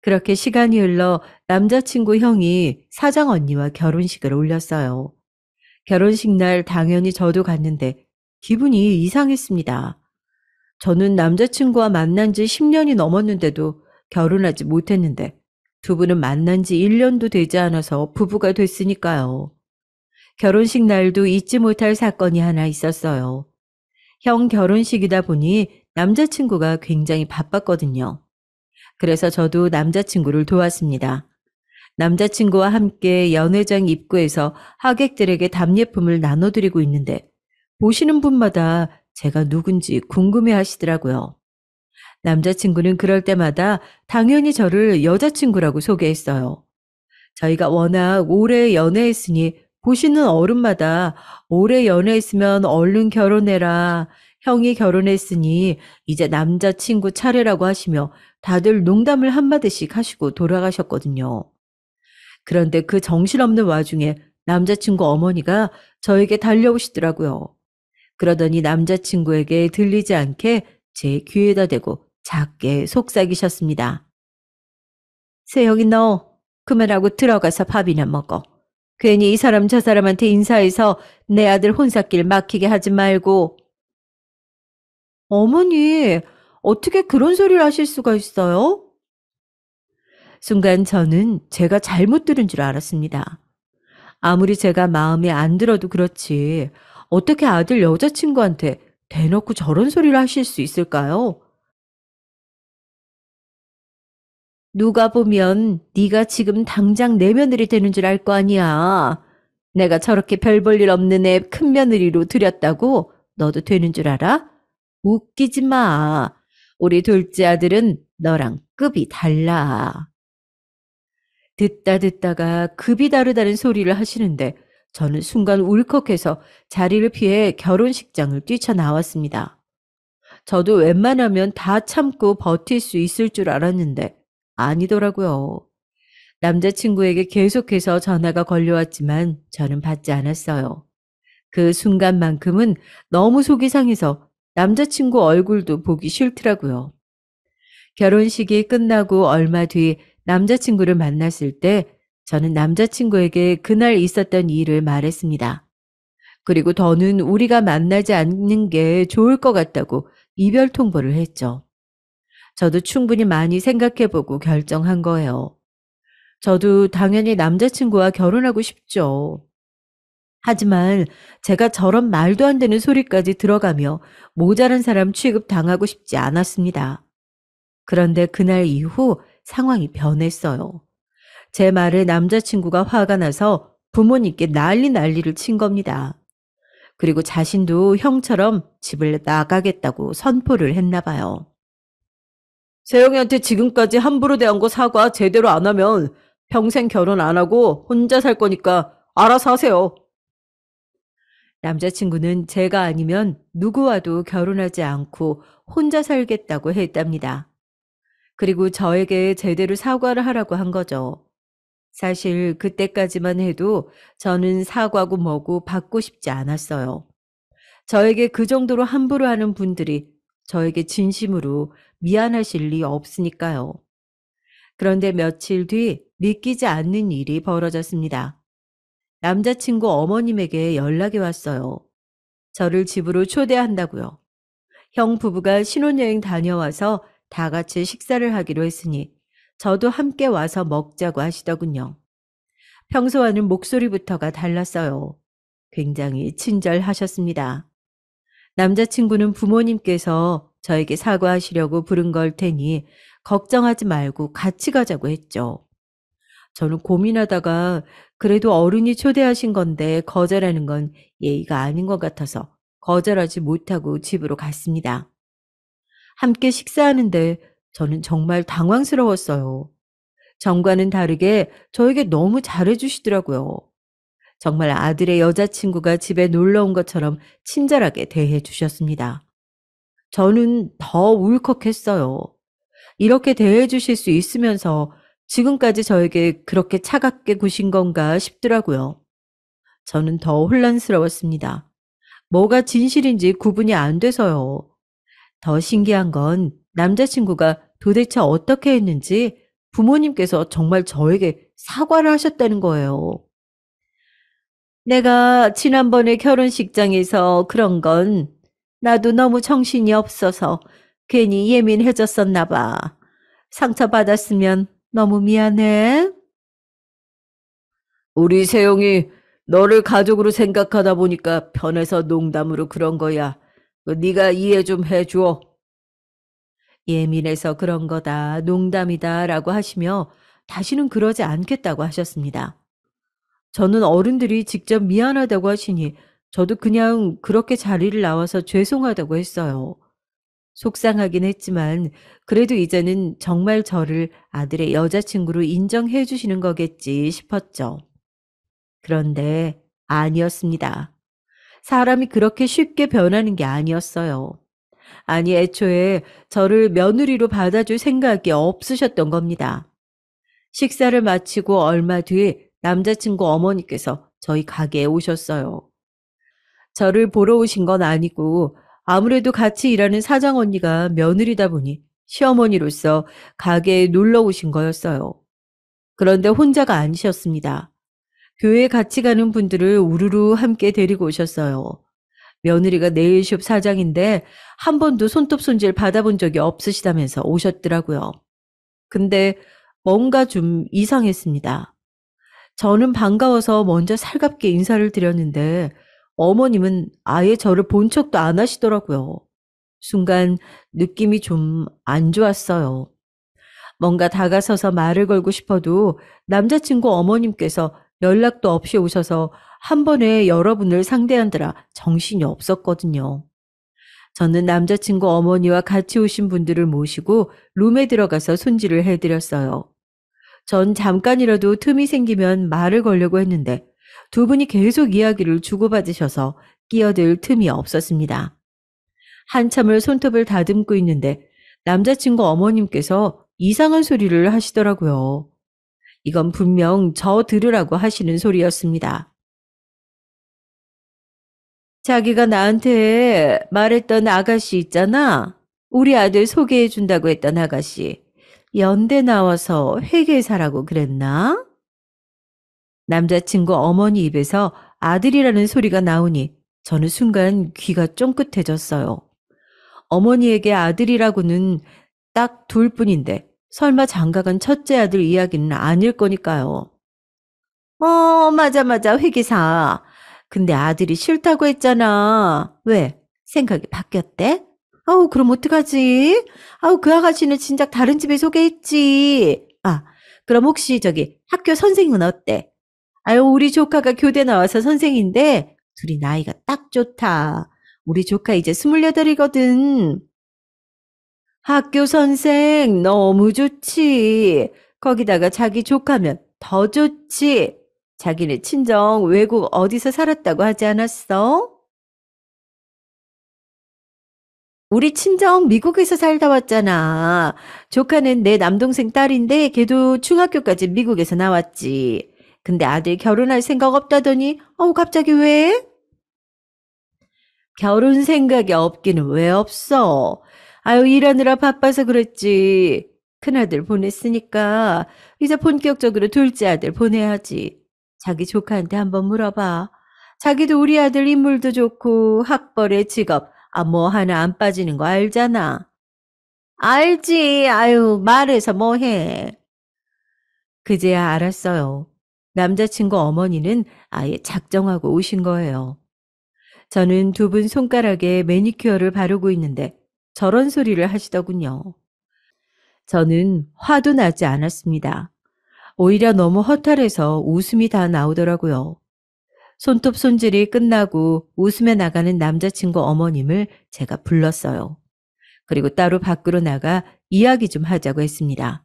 그렇게 시간이 흘러 남자친구 형이 사장 언니와 결혼식을 올렸어요. 결혼식 날 당연히 저도 갔는데 기분이 이상했습니다. 저는 남자친구와 만난 지 10년이 넘었는데도 결혼하지 못했는데 두 분은 만난 지 1년도 되지 않아서 부부가 됐으니까요. 결혼식 날도 잊지 못할 사건이 하나 있었어요. 형 결혼식이다 보니 남자친구가 굉장히 바빴거든요. 그래서 저도 남자친구를 도왔습니다. 남자친구와 함께 연회장 입구에서 하객들에게 답례품을 나눠드리고 있는데 보시는 분마다 제가 누군지 궁금해 하시더라고요. 남자친구는 그럴 때마다 당연히 저를 여자친구라고 소개했어요. 저희가 워낙 오래 연애했으니 보시는 어른마다 오래 연애했으면 얼른 결혼해라. 형이 결혼했으니 이제 남자친구 차례라고 하시며 다들 농담을 한마디씩 하시고 돌아가셨거든요. 그런데 그 정신없는 와중에 남자친구 어머니가 저에게 달려오시더라고요. 그러더니 남자친구에게 들리지 않게 제 귀에다 대고 작게 속삭이셨습니다. 세영이 너 그만하고 들어가서 밥이나 먹어. 괜히 이 사람 저 사람한테 인사해서 내 아들 혼삿길 막히게 하지 말고. 어머니, 어떻게 그런 소리를 하실 수가 있어요? 순간 저는 제가 잘못 들은 줄 알았습니다. 아무리 제가 마음에 안 들어도 그렇지 어떻게 아들 여자친구한테 대놓고 저런 소리를 하실 수 있을까요? 누가 보면 네가 지금 당장 내 며느리 되는 줄 알 거 아니야. 내가 저렇게 별 볼 일 없는 애 큰 며느리로 들였다고 너도 되는 줄 알아? 웃기지 마. 우리 둘째 아들은 너랑 급이 달라. 듣다 듣다가 급이 다르다는 소리를 하시는데 저는 순간 울컥해서 자리를 피해 결혼식장을 뛰쳐나왔습니다. 저도 웬만하면 다 참고 버틸 수 있을 줄 알았는데 아니더라고요. 남자친구에게 계속해서 전화가 걸려왔지만 저는 받지 않았어요. 그 순간만큼은 너무 속이 상해서 남자친구 얼굴도 보기 싫더라고요. 결혼식이 끝나고 얼마 뒤 남자친구를 만났을 때 저는 남자친구에게 그날 있었던 일을 말했습니다. 그리고 더는 우리가 만나지 않는 게 좋을 것 같다고 이별 통보를 했죠. 저도 충분히 많이 생각해보고 결정한 거예요. 저도 당연히 남자친구와 결혼하고 싶죠. 하지만 제가 저런 말도 안 되는 소리까지 들어가며 모자란 사람 취급당하고 싶지 않았습니다. 그런데 그날 이후 상황이 변했어요. 제 말에 남자친구가 화가 나서 부모님께 난리를 친 겁니다. 그리고 자신도 형처럼 집을 나가겠다고 선포를 했나 봐요. 세영이한테 지금까지 함부로 대한 거 사과 제대로 안 하면 평생 결혼 안 하고 혼자 살 거니까 알아서 하세요. 남자친구는 제가 아니면 누구와도 결혼하지 않고 혼자 살겠다고 했답니다. 그리고 저에게 제대로 사과를 하라고 한 거죠. 사실 그때까지만 해도 저는 사과고 뭐고 받고 싶지 않았어요. 저에게 그 정도로 함부로 하는 분들이 저에게 진심으로 미안하실 리 없으니까요. 그런데 며칠 뒤 믿기지 않는 일이 벌어졌습니다. 남자친구 어머님에게 연락이 왔어요. 저를 집으로 초대한다고요. 형 부부가 신혼여행 다녀와서 다 같이 식사를 하기로 했으니 저도 함께 와서 먹자고 하시더군요. 평소와는 목소리부터가 달랐어요. 굉장히 친절하셨습니다. 남자친구는 부모님께서 저에게 사과하시려고 부른 걸 테니 걱정하지 말고 같이 가자고 했죠. 저는 고민하다가 그래도 어른이 초대하신 건데 거절하는 건 예의가 아닌 것 같아서 거절하지 못하고 집으로 갔습니다. 함께 식사하는데 저는 정말 당황스러웠어요. 전과는 다르게 저에게 너무 잘해주시더라고요. 정말 아들의 여자친구가 집에 놀러 온 것처럼 친절하게 대해 주셨습니다. 저는 더 울컥했어요. 이렇게 대해 주실 수 있으면서 지금까지 저에게 그렇게 차갑게 구신 건가 싶더라고요. 저는 더 혼란스러웠습니다. 뭐가 진실인지 구분이 안 돼서요. 더 신기한 건 남자친구가 도대체 어떻게 했는지 부모님께서 정말 저에게 사과를 하셨다는 거예요. 내가 지난번에 결혼식장에서 그런 건 나도 너무 정신이 없어서 괜히 예민해졌었나 봐. 상처받았으면 너무 미안해. 우리 세영이 너를 가족으로 생각하다 보니까 편해서 농담으로 그런 거야. 네가 이해 좀 해줘. 예민해서 그런 거다, 농담이다 라고 하시며 다시는 그러지 않겠다고 하셨습니다. 저는 어른들이 직접 미안하다고 하시니 저도 그냥 그렇게 자리를 나와서 죄송하다고 했어요. 속상하긴 했지만 그래도 이제는 정말 저를 아들의 여자친구로 인정해 주시는 거겠지 싶었죠. 그런데 아니었습니다. 사람이 그렇게 쉽게 변하는 게 아니었어요. 아니, 애초에 저를 며느리로 받아줄 생각이 없으셨던 겁니다. 식사를 마치고 얼마 뒤 남자친구 어머니께서 저희 가게에 오셨어요. 저를 보러 오신 건 아니고 아무래도 같이 일하는 사장 언니가 며느리다 보니 시어머니로서 가게에 놀러 오신 거였어요. 그런데 혼자가 아니셨습니다. 교회에 같이 가는 분들을 우르르 함께 데리고 오셨어요. 며느리가 네일숍 사장인데 한 번도 손톱 손질 받아본 적이 없으시다면서 오셨더라고요. 근데 뭔가 좀 이상했습니다. 저는 반가워서 먼저 살갑게 인사를 드렸는데 어머님은 아예 저를 본 척도 안 하시더라고요. 순간 느낌이 좀 안 좋았어요. 뭔가 다가서서 말을 걸고 싶어도 남자친구 어머님께서 연락도 없이 오셔서 한 번에 여러분을 상대하느라 정신이 없었거든요. 저는 남자친구 어머니와 같이 오신 분들을 모시고 룸에 들어가서 손질을 해드렸어요. 전 잠깐이라도 틈이 생기면 말을 걸려고 했는데 두 분이 계속 이야기를 주고받으셔서 끼어들 틈이 없었습니다. 한참을 손톱을 다듬고 있는데 남자친구 어머님께서 이상한 소리를 하시더라고요. 이건 분명 저 들으라고 하시는 소리였습니다. 자기가 나한테 말했던 아가씨 있잖아. 우리 아들 소개해준다고 했던 아가씨. 연대 나와서 회계사라고 그랬나? 남자친구 어머니 입에서 아들이라는 소리가 나오니 저는 순간 귀가 쫑긋해졌어요. 어머니에게 아들이라고는 딱 둘뿐인데 설마 장가간 첫째 아들 이야기는 아닐 거니까요. 맞아, 맞아, 회계사. 근데 아들이 싫다고 했잖아. 왜? 생각이 바뀌었대? 아우, 그럼 어떡하지? 아우, 그 아가씨는 진작 다른 집에 소개했지. 아, 그럼 혹시 저기 학교 선생님은 어때? 아유, 우리 조카가 교대 나와서 선생인데 둘이 나이가 딱 좋다. 우리 조카 이제 28이거든. 학교 선생 너무 좋지. 거기다가 자기 조카면 더 좋지. 자기네 친정 외국 어디서 살았다고 하지 않았어? 우리 친정 미국에서 살다 왔잖아. 조카는 내 남동생 딸인데 걔도 중학교까지 미국에서 나왔지. 근데 아들 결혼할 생각 없다더니 갑자기 왜? 결혼 생각이 없기는 왜 없어? 아유, 일하느라 바빠서 그랬지. 큰아들 보냈으니까 이제 본격적으로 둘째 아들 보내야지. 자기 조카한테 한번 물어봐. 자기도 우리 아들 인물도 좋고 학벌에 직업, 뭐 하나 안 빠지는 거 알잖아. 알지. 아유, 말해서 뭐해. 그제야 알았어요. 남자친구 어머니는 아예 작정하고 오신 거예요. 저는 두 분 손가락에 매니큐어를 바르고 있는데 저런 소리를 하시더군요. 저는 화도 나지 않았습니다. 오히려 너무 허탈해서 웃음이 다 나오더라고요. 손톱 손질이 끝나고 웃으며 나가는 남자친구 어머님을 제가 불렀어요. 그리고 따로 밖으로 나가 이야기 좀 하자고 했습니다.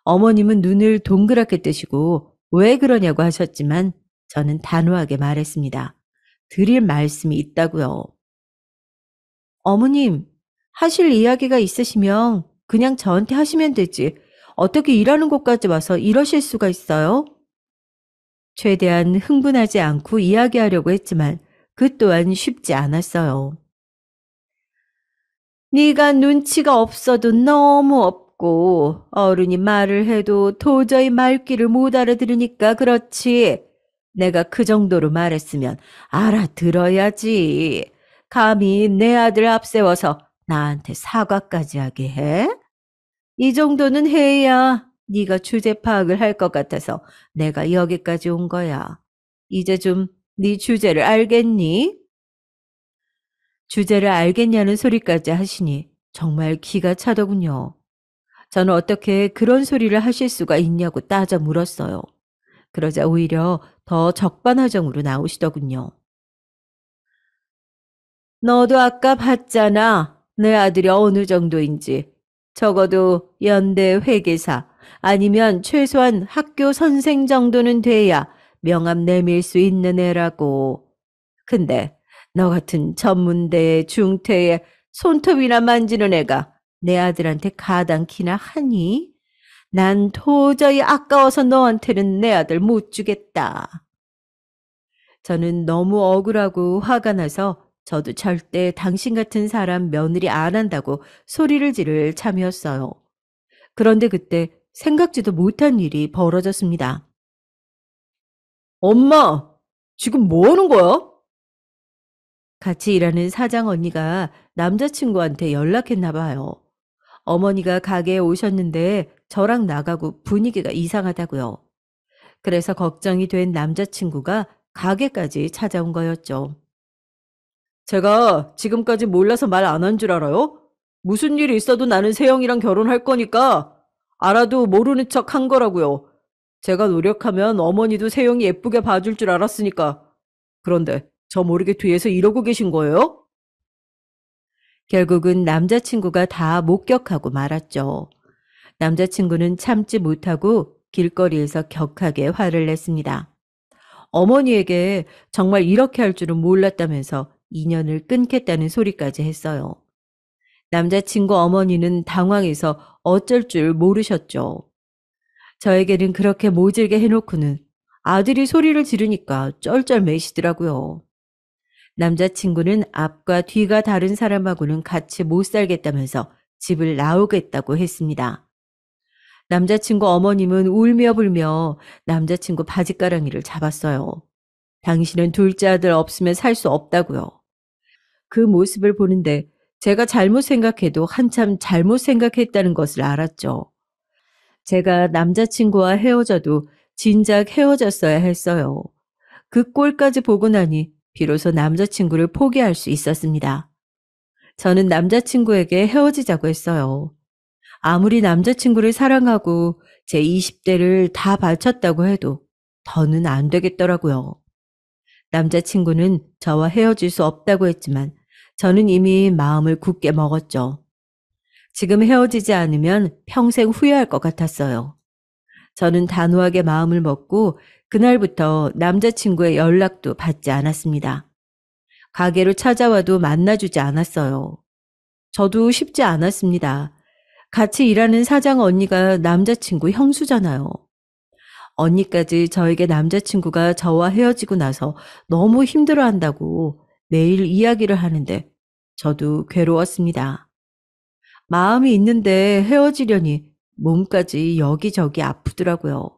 어머님은 눈을 동그랗게 뜨시고 왜 그러냐고 하셨지만 저는 단호하게 말했습니다. 드릴 말씀이 있다고요. 어머님, 하실 이야기가 있으시면 그냥 저한테 하시면 되지. 어떻게 일하는 곳까지 와서 이러실 수가 있어요? 최대한 흥분하지 않고 이야기하려고 했지만 그 또한 쉽지 않았어요. 네가 눈치가 없어도 너무 없고 어른이 말을 해도 도저히 말귀를 못 알아들으니까 그렇지. 내가 그 정도로 말했으면 알아들어야지. 감히 내 아들 앞세워서 나한테 사과까지 하게 해? 이 정도는 해야 네가 주제 파악을 할 것 같아서 내가 여기까지 온 거야. 이제 좀 네 주제를 알겠니? 주제를 알겠냐는 소리까지 하시니 정말 기가 차더군요. 저는 어떻게 그런 소리를 하실 수가 있냐고 따져 물었어요. 그러자 오히려 더 적반하장으로 나오시더군요. 너도 아까 봤잖아. 내 아들이 어느 정도인지. 적어도 연대 회계사 아니면 최소한 학교 선생 정도는 돼야 명함 내밀 수 있는 애라고. 근데 너 같은 전문대에 중퇴에 손톱이나 만지는 애가 내 아들한테 가당키나 하니? 난 도저히 아까워서 너한테는 내 아들 못 주겠다. 저는 너무 억울하고 화가 나서 저도 절대 당신 같은 사람 며느리 안 한다고 소리를 지를 참이었어요. 그런데 그때 생각지도 못한 일이 벌어졌습니다. 엄마, 지금 뭐 하는 거야? 같이 일하는 사장 언니가 남자친구한테 연락했나 봐요. 어머니가 가게에 오셨는데 저랑 나가고 분위기가 이상하다고요. 그래서 걱정이 된 남자친구가 가게까지 찾아온 거였죠. 제가 지금까지 몰라서 말 안 한 줄 알아요? 무슨 일이 있어도 나는 세영이랑 결혼할 거니까 알아도 모르는 척 한 거라고요. 제가 노력하면 어머니도 세영이 예쁘게 봐줄 줄 알았으니까. 그런데 저 모르게 뒤에서 이러고 계신 거예요? 결국은 남자친구가 다 목격하고 말았죠. 남자친구는 참지 못하고 길거리에서 격하게 화를 냈습니다. 어머니에게 정말 이렇게 할 줄은 몰랐다면서 인연을 끊겠다는 소리까지 했어요. 남자친구 어머니는 당황해서 어쩔 줄 모르셨죠. 저에게는 그렇게 모질게 해놓고는 아들이 소리를 지르니까 쩔쩔매시더라고요. 남자친구는 앞과 뒤가 다른 사람하고는 같이 못 살겠다면서 집을 나오겠다고 했습니다. 남자친구 어머님은 울며 불며 남자친구 바지가랑이를 잡았어요. 당신은 둘째 아들 없으면 살 수 없다고요. 그 모습을 보는데 제가 잘못 생각해도 한참 잘못 생각했다는 것을 알았죠. 제가 남자친구와 헤어져도 진작 헤어졌어야 했어요. 그 꼴까지 보고 나니 비로소 남자친구를 포기할 수 있었습니다. 저는 남자친구에게 헤어지자고 했어요. 아무리 남자친구를 사랑하고 제 20대를 다 바쳤다고 해도 더는 안 되겠더라고요. 남자친구는 저와 헤어질 수 없다고 했지만 저는 이미 마음을 굳게 먹었죠. 지금 헤어지지 않으면 평생 후회할 것 같았어요. 저는 단호하게 마음을 먹고 그날부터 남자친구의 연락도 받지 않았습니다. 가게로 찾아와도 만나주지 않았어요. 저도 쉽지 않았습니다. 같이 일하는 사장 언니가 남자친구 형수잖아요. 언니까지 저에게 남자친구가 저와 헤어지고 나서 너무 힘들어한다고 매일 이야기를 하는데 저도 괴로웠습니다. 마음이 있는데 헤어지려니 몸까지 여기저기 아프더라고요.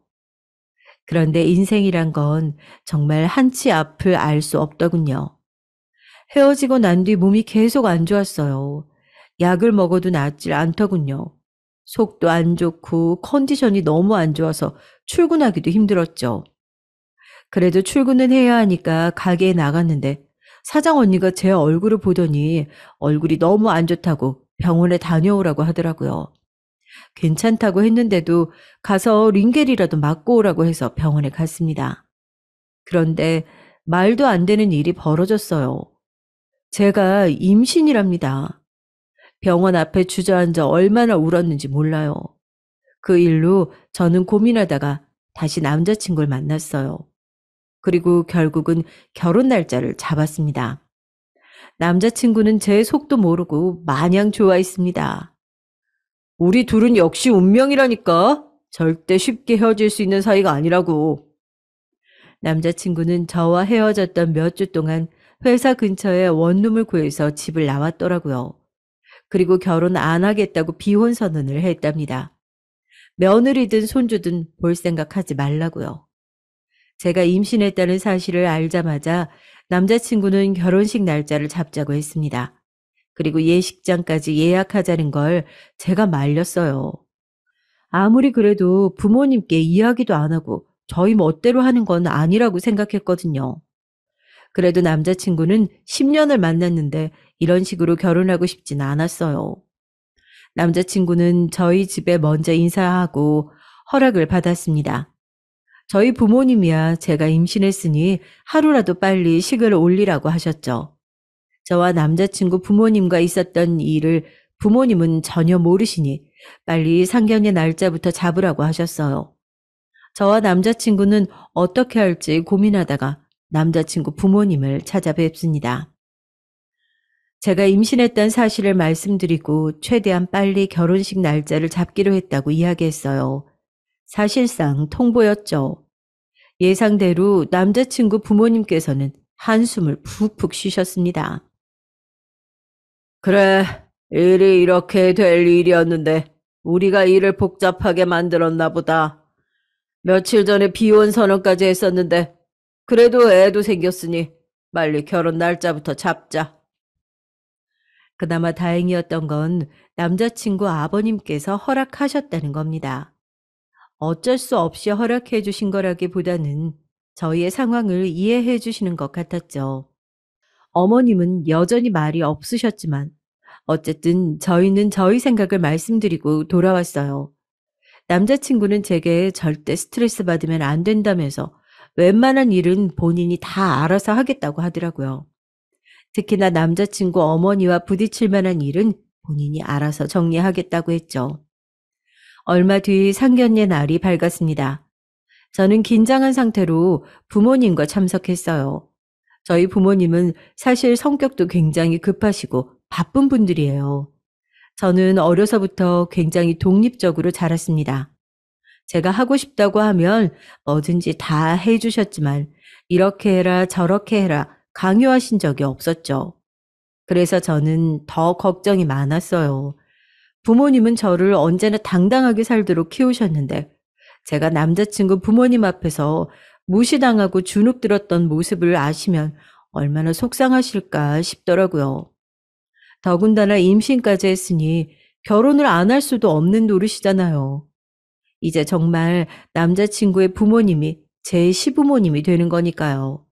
그런데 인생이란 건 정말 한치 앞을 알 수 없더군요. 헤어지고 난 뒤 몸이 계속 안 좋았어요. 약을 먹어도 낫질 않더군요. 속도 안 좋고 컨디션이 너무 안 좋아서 출근하기도 힘들었죠. 그래도 출근은 해야 하니까 가게에 나갔는데 사장 언니가 제 얼굴을 보더니 얼굴이 너무 안 좋다고 병원에 다녀오라고 하더라고요. 괜찮다고 했는데도 가서 링겔이라도 맞고 오라고 해서 병원에 갔습니다. 그런데 말도 안 되는 일이 벌어졌어요. 제가 임신이랍니다. 병원 앞에 주저앉아 얼마나 울었는지 몰라요. 그 일로 저는 고민하다가 다시 남자친구를 만났어요. 그리고 결국은 결혼 날짜를 잡았습니다. 남자친구는 제 속도 모르고 마냥 좋아했습니다. 우리 둘은 역시 운명이라니까. 절대 쉽게 헤어질 수 있는 사이가 아니라고. 남자친구는 저와 헤어졌던 몇 주 동안 회사 근처에 원룸을 구해서 집을 나왔더라고요. 그리고 결혼 안 하겠다고 비혼 선언을 했답니다. 며느리든 손주든 볼 생각하지 말라고요. 제가 임신했다는 사실을 알자마자 남자친구는 결혼식 날짜를 잡자고 했습니다. 그리고 예식장까지 예약하자는 걸 제가 말렸어요. 아무리 그래도 부모님께 이야기도 안 하고 저희 멋대로 하는 건 아니라고 생각했거든요. 그래도 남자친구는 10년을 만났는데 이런 식으로 결혼하고 싶진 않았어요. 남자친구는 저희 집에 먼저 인사하고 허락을 받았습니다. 저희 부모님이야 제가 임신했으니 하루라도 빨리 식을 올리라고 하셨죠. 저와 남자친구 부모님과 있었던 일을 부모님은 전혀 모르시니 빨리 상견례 날짜부터 잡으라고 하셨어요. 저와 남자친구는 어떻게 할지 고민하다가 남자친구 부모님을 찾아뵙습니다. 제가 임신했다는 사실을 말씀드리고 최대한 빨리 결혼식 날짜를 잡기로 했다고 이야기했어요. 사실상 통보였죠. 예상대로 남자친구 부모님께서는 한숨을 푹푹 쉬셨습니다. 그래, 일이 이렇게 될 일이었는데 우리가 일을 복잡하게 만들었나 보다. 며칠 전에 비혼 선언까지 했었는데 그래도 애도 생겼으니 빨리 결혼 날짜부터 잡자. 그나마 다행이었던 건 남자친구 아버님께서 허락하셨다는 겁니다. 어쩔 수 없이 허락해 주신 거라기보다는 저희의 상황을 이해해 주시는 것 같았죠. 어머님은 여전히 말이 없으셨지만 어쨌든 저희는 저희 생각을 말씀드리고 돌아왔어요. 남자친구는 제게 절대 스트레스 받으면 안 된다면서 웬만한 일은 본인이 다 알아서 하겠다고 하더라고요. 특히나 남자친구 어머니와 부딪힐 만한 일은 본인이 알아서 정리하겠다고 했죠. 얼마 뒤 상견례 날이 밝았습니다. 저는 긴장한 상태로 부모님과 참석했어요. 저희 부모님은 사실 성격도 굉장히 급하시고 바쁜 분들이에요. 저는 어려서부터 굉장히 독립적으로 자랐습니다. 제가 하고 싶다고 하면 뭐든지 다 해주셨지만 이렇게 해라 저렇게 해라 강요하신 적이 없었죠. 그래서 저는 더 걱정이 많았어요. 부모님은 저를 언제나 당당하게 살도록 키우셨는데 제가 남자친구 부모님 앞에서 무시당하고 주눅들었던 모습을 아시면 얼마나 속상하실까 싶더라고요. 더군다나 임신까지 했으니 결혼을 안 할 수도 없는 노릇이잖아요. 이제 정말 남자친구의 부모님이 제 시부모님이 되는 거니까요.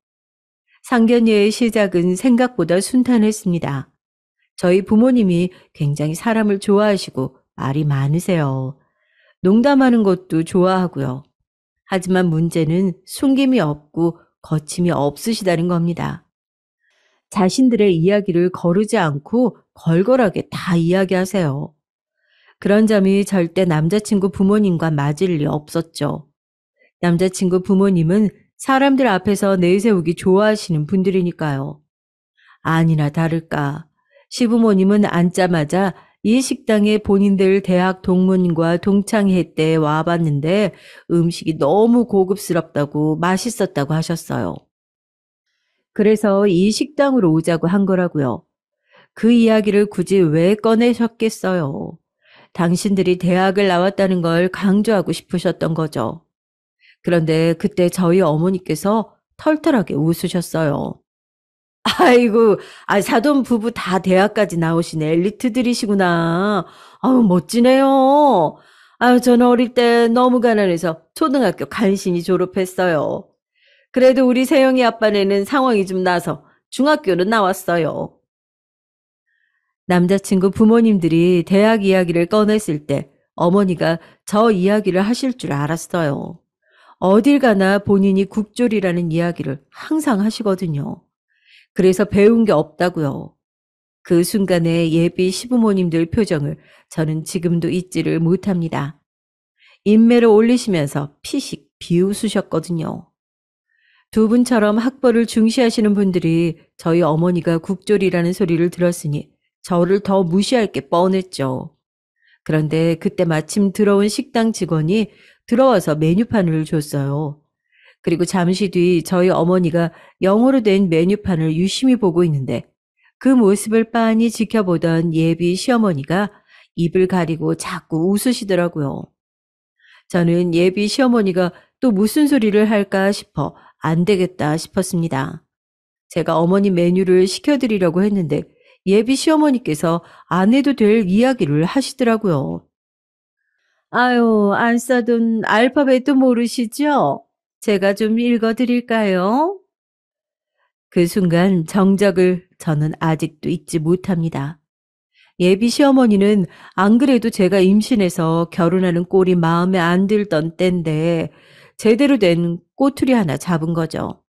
상견례의 시작은 생각보다 순탄했습니다. 저희 부모님이 굉장히 사람을 좋아하시고 말이 많으세요. 농담하는 것도 좋아하고요. 하지만 문제는 숨김이 없고 거침이 없으시다는 겁니다. 자신들의 이야기를 거르지 않고 걸걸하게 다 이야기하세요. 그런 점이 절대 남자친구 부모님과 맞을 리 없었죠. 남자친구 부모님은 사람들 앞에서 내세우기 좋아하시는 분들이니까요. 아니나 다를까. 시부모님은 앉자마자 이 식당에 본인들 대학 동문과 동창회 때 와봤는데 음식이 너무 고급스럽다고 맛있었다고 하셨어요. 그래서 이 식당으로 오자고 한 거라고요. 그 이야기를 굳이 왜 꺼내셨겠어요? 당신들이 대학을 나왔다는 걸 강조하고 싶으셨던 거죠. 그런데 그때 저희 어머니께서 털털하게 웃으셨어요. 아이고, 사돈 부부 다 대학까지 나오신 엘리트들이시구나. 아우, 멋지네요. 아유, 저는 어릴 때 너무 가난해서 초등학교 간신히 졸업했어요. 그래도 우리 세영이 아빠네는 상황이 좀 나서 중학교는 나왔어요. 남자친구 부모님들이 대학 이야기를 꺼냈을 때 어머니가 저 이야기를 하실 줄 알았어요. 어딜 가나 본인이 국졸이라는 이야기를 항상 하시거든요. 그래서 배운 게 없다고요. 그 순간의 예비 시부모님들 표정을 저는 지금도 잊지를 못합니다. 인매를 올리시면서 피식 비웃으셨거든요. 두 분처럼 학벌을 중시하시는 분들이 저희 어머니가 국졸이라는 소리를 들었으니 저를 더 무시할 게 뻔했죠. 그런데 그때 마침 들어온 식당 직원이 들어와서 메뉴판을 줬어요. 그리고 잠시 뒤 저희 어머니가 영어로 된 메뉴판을 유심히 보고 있는데 그 모습을 빤히 지켜보던 예비 시어머니가 입을 가리고 자꾸 웃으시더라고요. 저는 예비 시어머니가 또 무슨 소리를 할까 싶어 안 되겠다 싶었습니다. 제가 어머니 메뉴를 시켜드리려고 했는데 예비 시어머니께서 안 해도 될 이야기를 하시더라고요. 아유, 안 써둔 알파벳도 모르시죠? 제가 좀 읽어드릴까요? 그 순간 정적을 저는 아직도 잊지 못합니다. 예비 시어머니는 안 그래도 제가 임신해서 결혼하는 꼴이 마음에 안 들던 때인데 제대로 된 꼬투리 하나 잡은 거죠.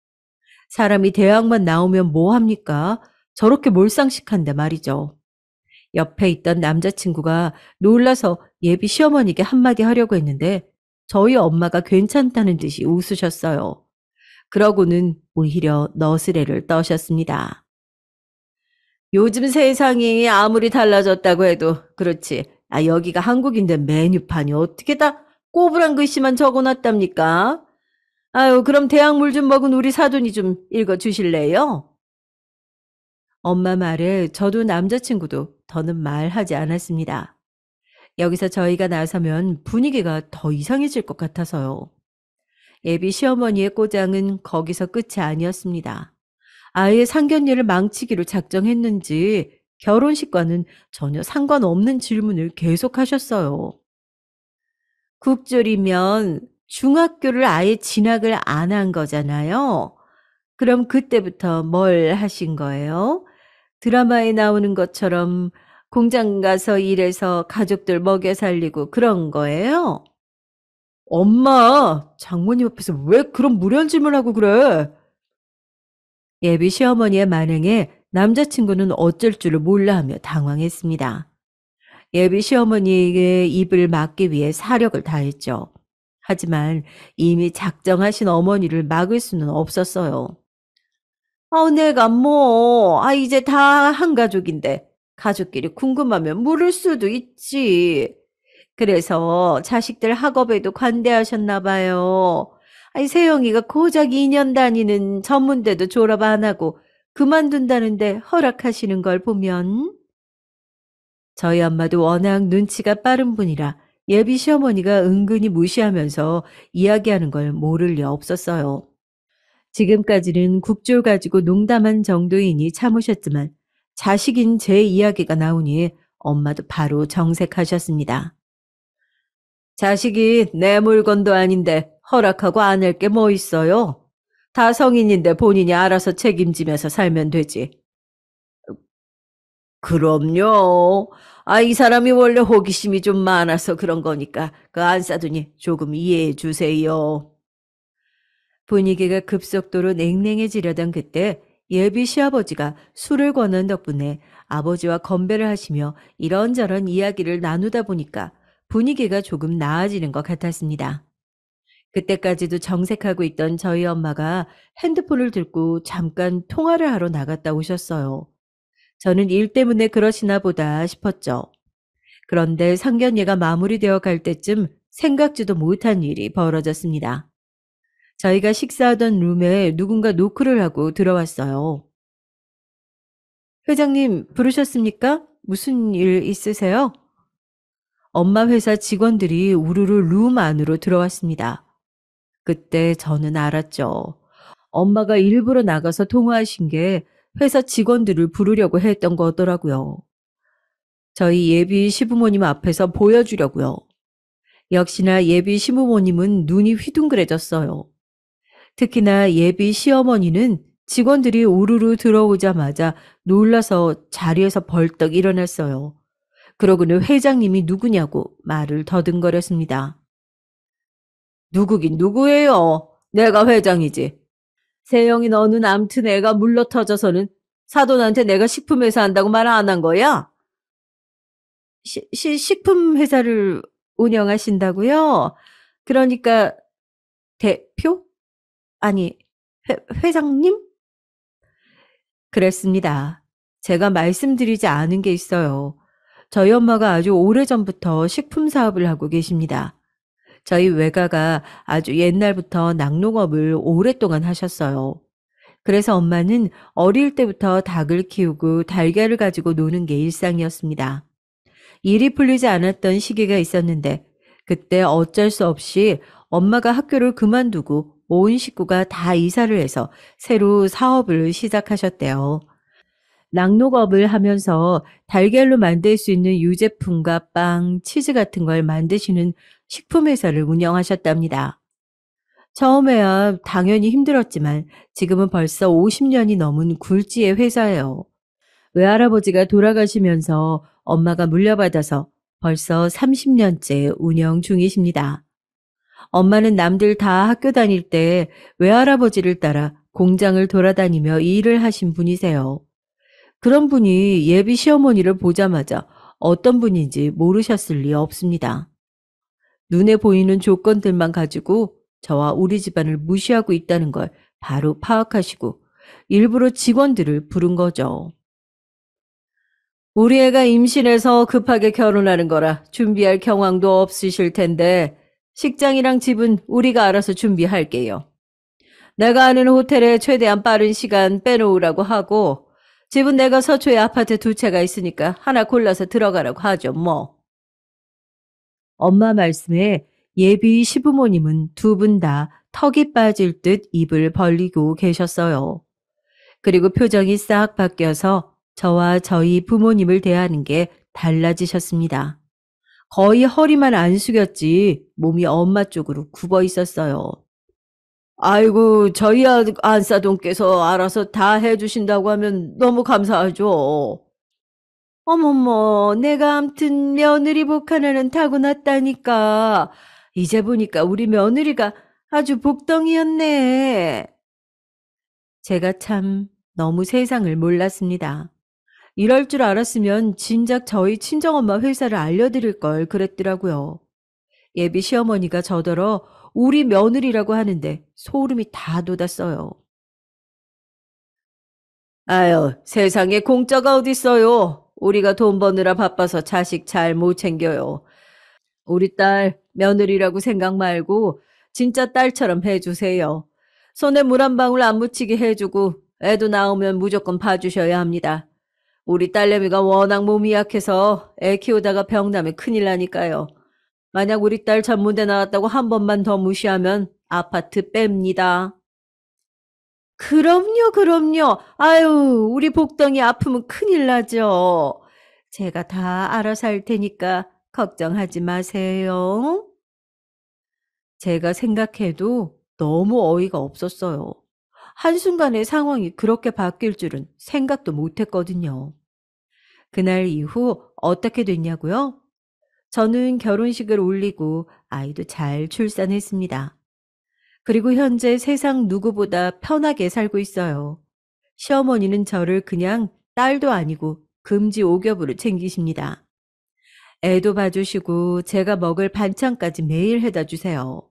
사람이 대학만 나오면 뭐 합니까? 저렇게 몰상식한데 말이죠. 옆에 있던 남자친구가 놀라서 예비 시어머니께 한마디 하려고 했는데 저희 엄마가 괜찮다는 듯이 웃으셨어요. 그러고는 오히려 너스레를 떠셨습니다. 요즘 세상이 아무리 달라졌다고 해도 그렇지. 여기가 한국인데 메뉴판이 어떻게 다 꼬부랑 글씨만 적어놨답니까? 아유, 그럼 대학물 좀 먹은 우리 사돈이 좀 읽어주실래요? 엄마 말에 저도 남자친구도 더는 말하지 않았습니다. 여기서 저희가 나서면 분위기가 더 이상해질 것 같아서요. 예비 시어머니의 꼬장은 거기서 끝이 아니었습니다. 아예 상견례를 망치기로 작정했는지 결혼식과는 전혀 상관없는 질문을 계속하셨어요. 국졸이면 중학교를 아예 진학을 안 한 거잖아요. 그럼 그때부터 뭘 하신 거예요? 드라마에 나오는 것처럼 공장 가서 일해서 가족들 먹여 살리고 그런 거예요? 엄마, 장모님 앞에서 왜 그런 무례한 질문하고 그래? 예비 시어머니의 만행에 남자친구는 어쩔 줄을 몰라 하며 당황했습니다. 예비 시어머니의 입을 막기 위해 사력을 다했죠. 하지만 이미 작정하신 어머니를 막을 수는 없었어요. 내가 뭐, 이제 다 한 가족인데, 가족끼리 궁금하면 물을 수도 있지. 그래서 자식들 학업에도 관대하셨나 봐요. 세영이가 고작 2년 다니는 전문대도 졸업 안 하고 그만둔다는데 허락하시는 걸 보면 저희 엄마도 워낙 눈치가 빠른 분이라 예비 시어머니가 은근히 무시하면서 이야기하는 걸 모를 리 없었어요. 지금까지는 국졸 가지고 농담한 정도이니 참으셨지만 자식인 제 이야기가 나오니 엄마도 바로 정색하셨습니다. 자식이 내 물건도 아닌데 허락하고 안 할 게 뭐 있어요? 다 성인인데 본인이 알아서 책임지면서 살면 되지. 그럼요. 이 사람이 원래 호기심이 좀 많아서 그런 거니까 그 안 싸두니 조금 이해해 주세요. 분위기가 급속도로 냉랭해지려던 그때 예비 시아버지가 술을 권한 덕분에 아버지와 건배를 하시며 이런저런 이야기를 나누다 보니까 분위기가 조금 나아지는 것 같았습니다. 그때까지도 정색하고 있던 저희 엄마가 핸드폰을 들고 잠깐 통화를 하러 나갔다 오셨어요. 저는 일 때문에 그러시나 보다 싶었죠. 그런데 상견례가 마무리되어 갈 때쯤 생각지도 못한 일이 벌어졌습니다. 저희가 식사하던 룸에 누군가 노크를 하고 들어왔어요. 회장님, 부르셨습니까? 무슨 일 있으세요? 엄마 회사 직원들이 우르르 룸 안으로 들어왔습니다. 그때 저는 알았죠. 엄마가 일부러 나가서 통화하신 게 회사 직원들을 부르려고 했던 거더라고요. 저희 예비 시부모님 앞에서 보여주려고요. 역시나 예비 시부모님은 눈이 휘둥그레졌어요. 특히나 예비 시어머니는 직원들이 우르르 들어오자마자 놀라서 자리에서 벌떡 일어났어요. 그러고는 회장님이 누구냐고 말을 더듬거렸습니다. 누구긴 누구예요? 내가 회장이지. 세영이 너는 암튼 애가 물러터져서는 사돈한테 내가 식품회사 한다고 말 안 한 거야? 식품 회사를 운영하신다고요? 그러니까 대표? 아니, 회장님? 그랬습니다. 제가 말씀드리지 않은 게 있어요. 저희 엄마가 아주 오래전부터 식품 사업을 하고 계십니다. 저희 외가가 아주 옛날부터 낙농업을 오랫동안 하셨어요. 그래서 엄마는 어릴 때부터 닭을 키우고 달걀을 가지고 노는 게 일상이었습니다. 일이 풀리지 않았던 시기가 있었는데 그때 어쩔 수 없이 엄마가 학교를 그만두고 온 식구가 다 이사를 해서 새로 사업을 시작하셨대요. 낙농업을 하면서 달걀로 만들 수 있는 유제품과 빵, 치즈 같은 걸 만드시는 식품회사를 운영하셨답니다. 처음에야 당연히 힘들었지만 지금은 벌써 50년이 넘은 굴지의 회사예요. 외할아버지가 돌아가시면서 엄마가 물려받아서 벌써 30년째 운영 중이십니다. 엄마는 남들 다 학교 다닐 때 외할아버지를 따라 공장을 돌아다니며 일을 하신 분이세요. 그런 분이 예비 시어머니를 보자마자 어떤 분인지 모르셨을 리 없습니다. 눈에 보이는 조건들만 가지고 저와 우리 집안을 무시하고 있다는 걸 바로 파악하시고 일부러 직원들을 부른 거죠. 우리 애가 임신해서 급하게 결혼하는 거라 준비할 경황도 없으실 텐데 식장이랑 집은 우리가 알아서 준비할게요. 내가 아는 호텔에 최대한 빠른 시간 빼놓으라고 하고 집은 내가 서초에 아파트 2채가 있으니까 하나 골라서 들어가라고 하죠 뭐. 엄마 말씀에 예비 시부모님은 두 분 다 턱이 빠질 듯 입을 벌리고 계셨어요. 그리고 표정이 싹 바뀌어서 저와 저희 부모님을 대하는 게 달라지셨습니다. 거의 허리만 안 숙였지 몸이 엄마 쪽으로 굽어 있었어요. 아이고, 저희 안사돈께서 알아서 다 해주신다고 하면 너무 감사하죠. 어머머, 내가 암튼 며느리 복 하나는 타고났다니까. 이제 보니까 우리 며느리가 아주 복덩이였네. 제가 참 너무 세상을 몰랐습니다. 이럴 줄 알았으면 진작 저희 친정엄마 회사를 알려드릴 걸 그랬더라고요. 예비 시어머니가 저더러 우리 며느리라고 하는데 소름이 다 돋았어요. 아유, 세상에 공짜가 어딨어요. 우리가 돈 버느라 바빠서 자식 잘 못 챙겨요. 우리 딸 며느리라고 생각 말고 진짜 딸처럼 해주세요. 손에 물 한 방울 안 묻히게 해주고 애도 나오면 무조건 봐주셔야 합니다. 우리 딸내미가 워낙 몸이 약해서 애 키우다가 병나면 큰일 나니까요. 만약 우리 딸 전문대 나왔다고 한 번만 더 무시하면 아파트 뺍니다. 그럼요, 그럼요. 아유, 우리 복덩이 아프면 큰일 나죠. 제가 다 알아서 할 테니까 걱정하지 마세요. 제가 생각해도 너무 어이가 없었어요. 한순간에 상황이 그렇게 바뀔 줄은 생각도 못 했거든요. 그날 이후 어떻게 됐냐고요? 저는 결혼식을 올리고 아이도 잘 출산했습니다. 그리고 현재 세상 누구보다 편하게 살고 있어요. 시어머니는 저를 그냥 딸도 아니고 금지 오겹으로 챙기십니다. 애도 봐주시고 제가 먹을 반찬까지 매일 해다 주세요.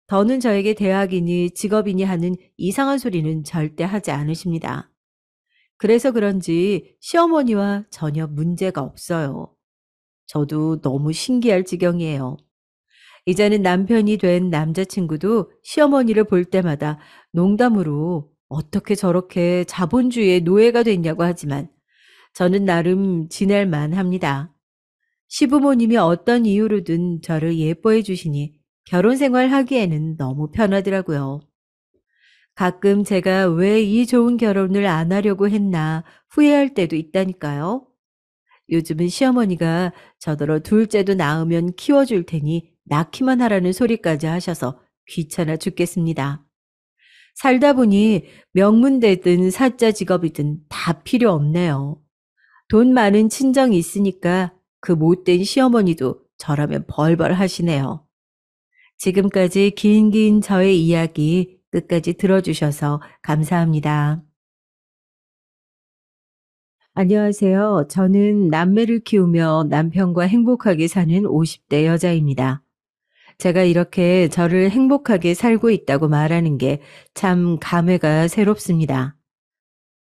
더는 저에게 대학이니 직업이니 하는 이상한 소리는 절대 하지 않으십니다. 그래서 그런지 시어머니와 전혀 문제가 없어요. 저도 너무 신기할 지경이에요. 이제는 남편이 된 남자친구도 시어머니를 볼 때마다 농담으로 어떻게 저렇게 자본주의의 노예가 됐냐고 하지만 저는 나름 지낼 만합니다. 시부모님이 어떤 이유로든 저를 예뻐해 주시니 결혼 생활 하기에는 너무 편하더라고요. 가끔 제가 왜 이 좋은 결혼을 안 하려고 했나 후회할 때도 있다니까요. 요즘은 시어머니가 저더러 둘째도 낳으면 키워줄 테니 낳기만 하라는 소리까지 하셔서 귀찮아 죽겠습니다. 살다 보니 명문대든 사자 직업이든 다 필요 없네요. 돈 많은 친정이 있으니까 그 못된 시어머니도 저라면 벌벌 하시네요. 지금까지 긴 저의 이야기 끝까지 들어주셔서 감사합니다. 안녕하세요. 저는 남매를 키우며 남편과 행복하게 사는 50대 여자입니다. 제가 이렇게 저를 행복하게 살고 있다고 말하는 게 참 감회가 새롭습니다.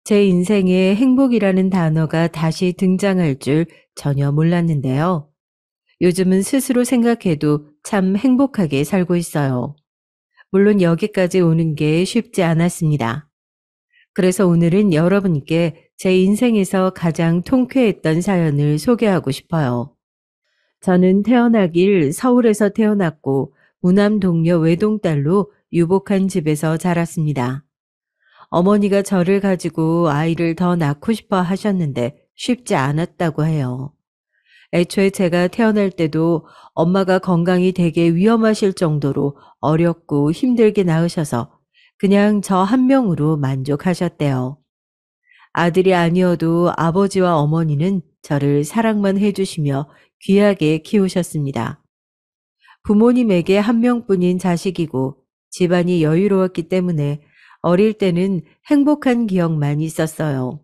제 인생에 행복이라는 단어가 다시 등장할 줄 전혀 몰랐는데요. 요즘은 스스로 생각해도 참 행복하게 살고 있어요. 물론 여기까지 오는 게 쉽지 않았습니다. 그래서 오늘은 여러분께 제 인생에서 가장 통쾌했던 사연을 소개하고 싶어요. 저는 태어나길 서울에서 태어났고 무남 동료 외동딸로 유복한 집에서 자랐습니다. 어머니가 저를 가지고 아이를 더 낳고 싶어 하셨는데 쉽지 않았다고 해요. 애초에 제가 태어날 때도 엄마가 건강이 되게 위험하실 정도로 어렵고 힘들게 낳으셔서 그냥 저 한 명으로 만족하셨대요. 아들이 아니어도 아버지와 어머니는 저를 사랑만 해주시며 귀하게 키우셨습니다. 부모님에게 한 명뿐인 자식이고 집안이 여유로웠기 때문에 어릴 때는 행복한 기억만 있었어요.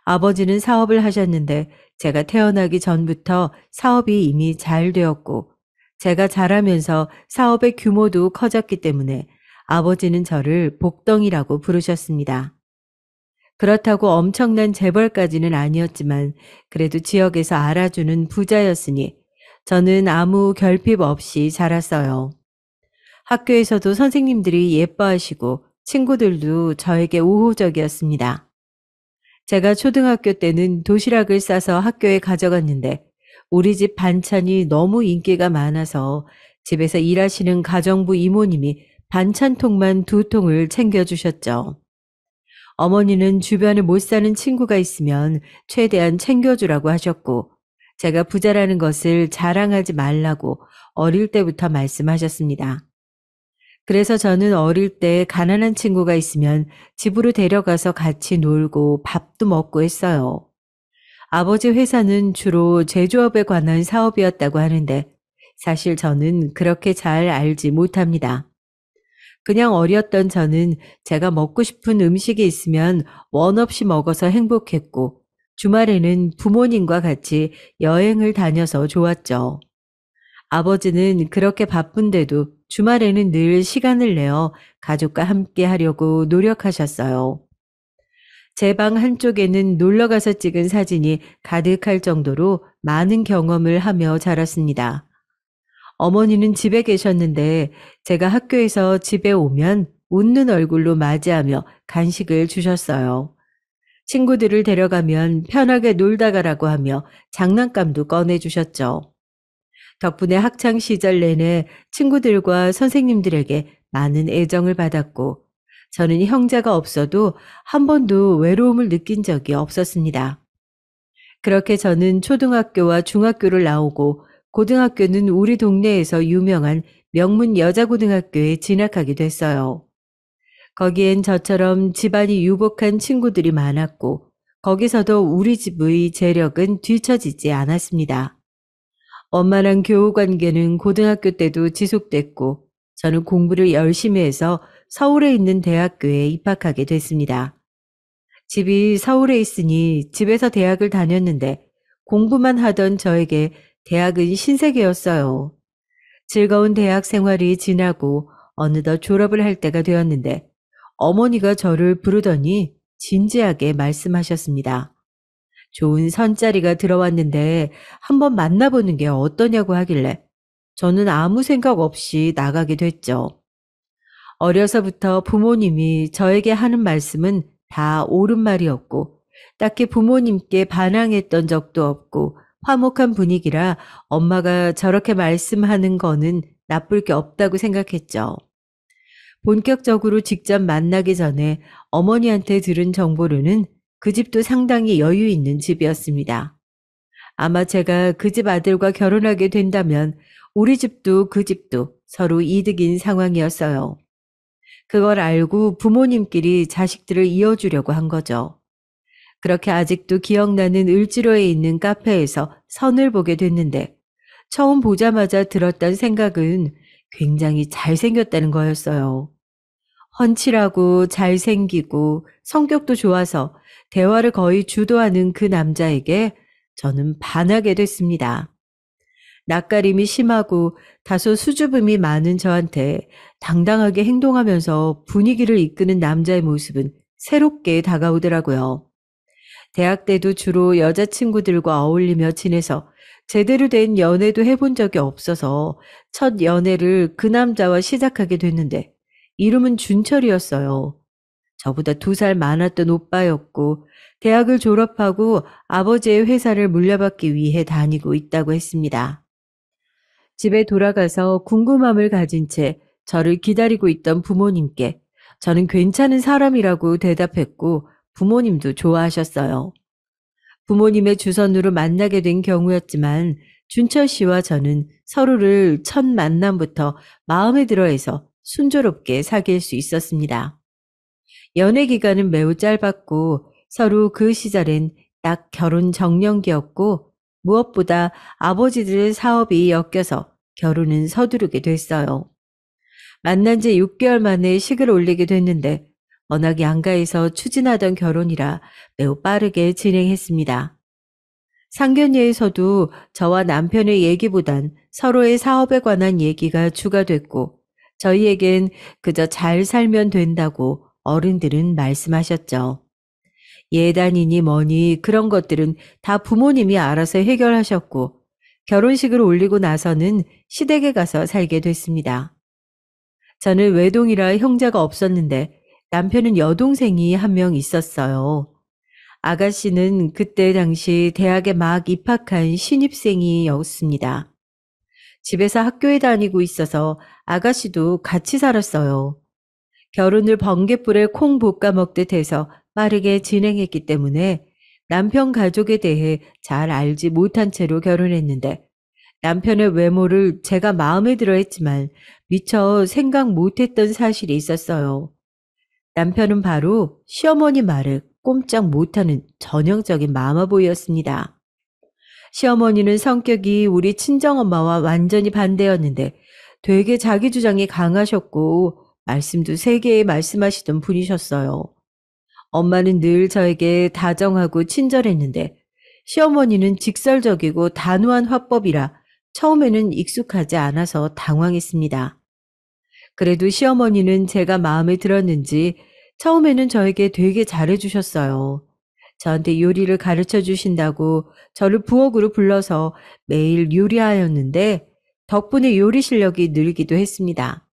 아버지는 사업을 하셨는데 제가 태어나기 전부터 사업이 이미 잘 되었고 제가 자라면서 사업의 규모도 커졌기 때문에 아버지는 저를 복덩이라고 부르셨습니다. 그렇다고 엄청난 재벌까지는 아니었지만 그래도 지역에서 알아주는 부자였으니 저는 아무 결핍 없이 자랐어요. 학교에서도 선생님들이 예뻐하시고 친구들도 저에게 우호적이었습니다. 제가 초등학교 때는 도시락을 싸서 학교에 가져갔는데 우리 집 반찬이 너무 인기가 많아서 집에서 일하시는 가정부 이모님이 반찬통만 2통을 챙겨주셨죠. 어머니는 주변에 못 사는 친구가 있으면 최대한 챙겨주라고 하셨고 제가 부자라는 것을 자랑하지 말라고 어릴 때부터 말씀하셨습니다. 그래서 저는 어릴 때 가난한 친구가 있으면 집으로 데려가서 같이 놀고 밥도 먹고 했어요. 아버지 회사는 주로 제조업에 관한 사업이었다고 하는데 사실 저는 그렇게 잘 알지 못합니다. 그냥 어렸던 저는 제가 먹고 싶은 음식이 있으면 원 없이 먹어서 행복했고 주말에는 부모님과 같이 여행을 다녀서 좋았죠. 아버지는 그렇게 바쁜데도 주말에는 늘 시간을 내어 가족과 함께 하려고 노력하셨어요. 제 방 한쪽에는 놀러 가서 찍은 사진이 가득할 정도로 많은 경험을 하며 자랐습니다. 어머니는 집에 계셨는데 제가 학교에서 집에 오면 웃는 얼굴로 맞이하며 간식을 주셨어요. 친구들을 데려가면 편하게 놀다 가라고 하며 장난감도 꺼내주셨죠. 덕분에 학창 시절 내내 친구들과 선생님들에게 많은 애정을 받았고 저는 형제가 없어도 한 번도 외로움을 느낀 적이 없었습니다. 그렇게 저는 초등학교와 중학교를 나오고 고등학교는 우리 동네에서 유명한 명문 여자고등학교에 진학하게 됐어요. 거기엔 저처럼 집안이 유복한 친구들이 많았고 거기서도 우리 집의 재력은 뒤처지지 않았습니다. 원만한 교우 관계는 고등학교 때도 지속됐고 저는 공부를 열심히 해서 서울에 있는 대학교에 입학하게 됐습니다. 집이 서울에 있으니 집에서 대학을 다녔는데 공부만 하던 저에게 대학은 신세계였어요. 즐거운 대학 생활이 지나고 어느덧 졸업을 할 때가 되었는데 어머니가 저를 부르더니 진지하게 말씀하셨습니다. 좋은 선자리가 들어왔는데 한번 만나보는 게 어떠냐고 하길래 저는 아무 생각 없이 나가게 됐죠. 어려서부터 부모님이 저에게 하는 말씀은 다 옳은 말이었고 딱히 부모님께 반항했던 적도 없고 화목한 분위기라 엄마가 저렇게 말씀하는 거는 나쁠 게 없다고 생각했죠. 본격적으로 직접 만나기 전에 어머니한테 들은 정보로는 그 집도 상당히 여유 있는 집이었습니다. 아마 제가 그 집 아들과 결혼하게 된다면 우리 집도 그 집도 서로 이득인 상황이었어요. 그걸 알고 부모님끼리 자식들을 이어주려고 한 거죠. 그렇게 아직도 기억나는 을지로에 있는 카페에서 선을 보게 됐는데 처음 보자마자 들었던 생각은 굉장히 잘생겼다는 거였어요. 훤칠하고 잘생기고 성격도 좋아서 대화를 거의 주도하는 그 남자에게 저는 반하게 됐습니다. 낯가림이 심하고 다소 수줍음이 많은 저한테 당당하게 행동하면서 분위기를 이끄는 남자의 모습은 새롭게 다가오더라고요. 대학 때도 주로 여자친구들과 어울리며 지내서 제대로 된 연애도 해본 적이 없어서 첫 연애를 그 남자와 시작하게 됐는데 이름은 준철이었어요. 저보다 2살 많았던 오빠였고 대학을 졸업하고 아버지의 회사를 물려받기 위해 다니고 있다고 했습니다. 집에 돌아가서 궁금함을 가진 채 저를 기다리고 있던 부모님께 저는 괜찮은 사람이라고 대답했고 부모님도 좋아하셨어요. 부모님의 주선으로 만나게 된 경우였지만 준철 씨와 저는 서로를 첫 만남부터 마음에 들어해서 순조롭게 사귈 수 있었습니다. 연애 기간은 매우 짧았고 서로 그 시절엔 딱 결혼 정년기였고 무엇보다 아버지들의 사업이 엮여서 결혼은 서두르게 됐어요. 만난 지 6개월 만에 식을 올리게 됐는데 워낙 양가에서 추진하던 결혼이라 매우 빠르게 진행했습니다. 상견례에서도 저와 남편의 얘기보단 서로의 사업에 관한 얘기가 주가 됐고 저희에겐 그저 잘 살면 된다고 어른들은 말씀하셨죠. 예단이니 뭐니 그런 것들은 다 부모님이 알아서 해결하셨고 결혼식을 올리고 나서는 시댁에 가서 살게 됐습니다. 저는 외동이라 형제가 없었는데 남편은 여동생이 한 명 있었어요. 아가씨는 그때 당시 대학에 막 입학한 신입생이었습니다. 집에서 학교에 다니고 있어서 아가씨도 같이 살았어요. 결혼을 번갯불에 콩 볶아 먹듯 해서 빠르게 진행했기 때문에 남편 가족에 대해 잘 알지 못한 채로 결혼했는데 남편의 외모를 제가 마음에 들어 했지만 미처 생각 못했던 사실이 있었어요. 남편은 바로 시어머니 말을 꼼짝 못하는 전형적인 마마보이였습니다. 시어머니는 성격이 우리 친정엄마와 완전히 반대였는데 되게 자기 주장이 강하셨고 말씀도 세게 말씀하시던 분이셨어요. 엄마는 늘 저에게 다정하고 친절했는데 시어머니는 직설적이고 단호한 화법이라 처음에는 익숙하지 않아서 당황했습니다. 그래도 시어머니는 제가 마음에 들었는지 처음에는 저에게 되게 잘해주셨어요. 저한테 요리를 가르쳐 주신다고 저를 부엌으로 불러서 매일 요리하였는데 덕분에 요리 실력이 늘기도 했습니다.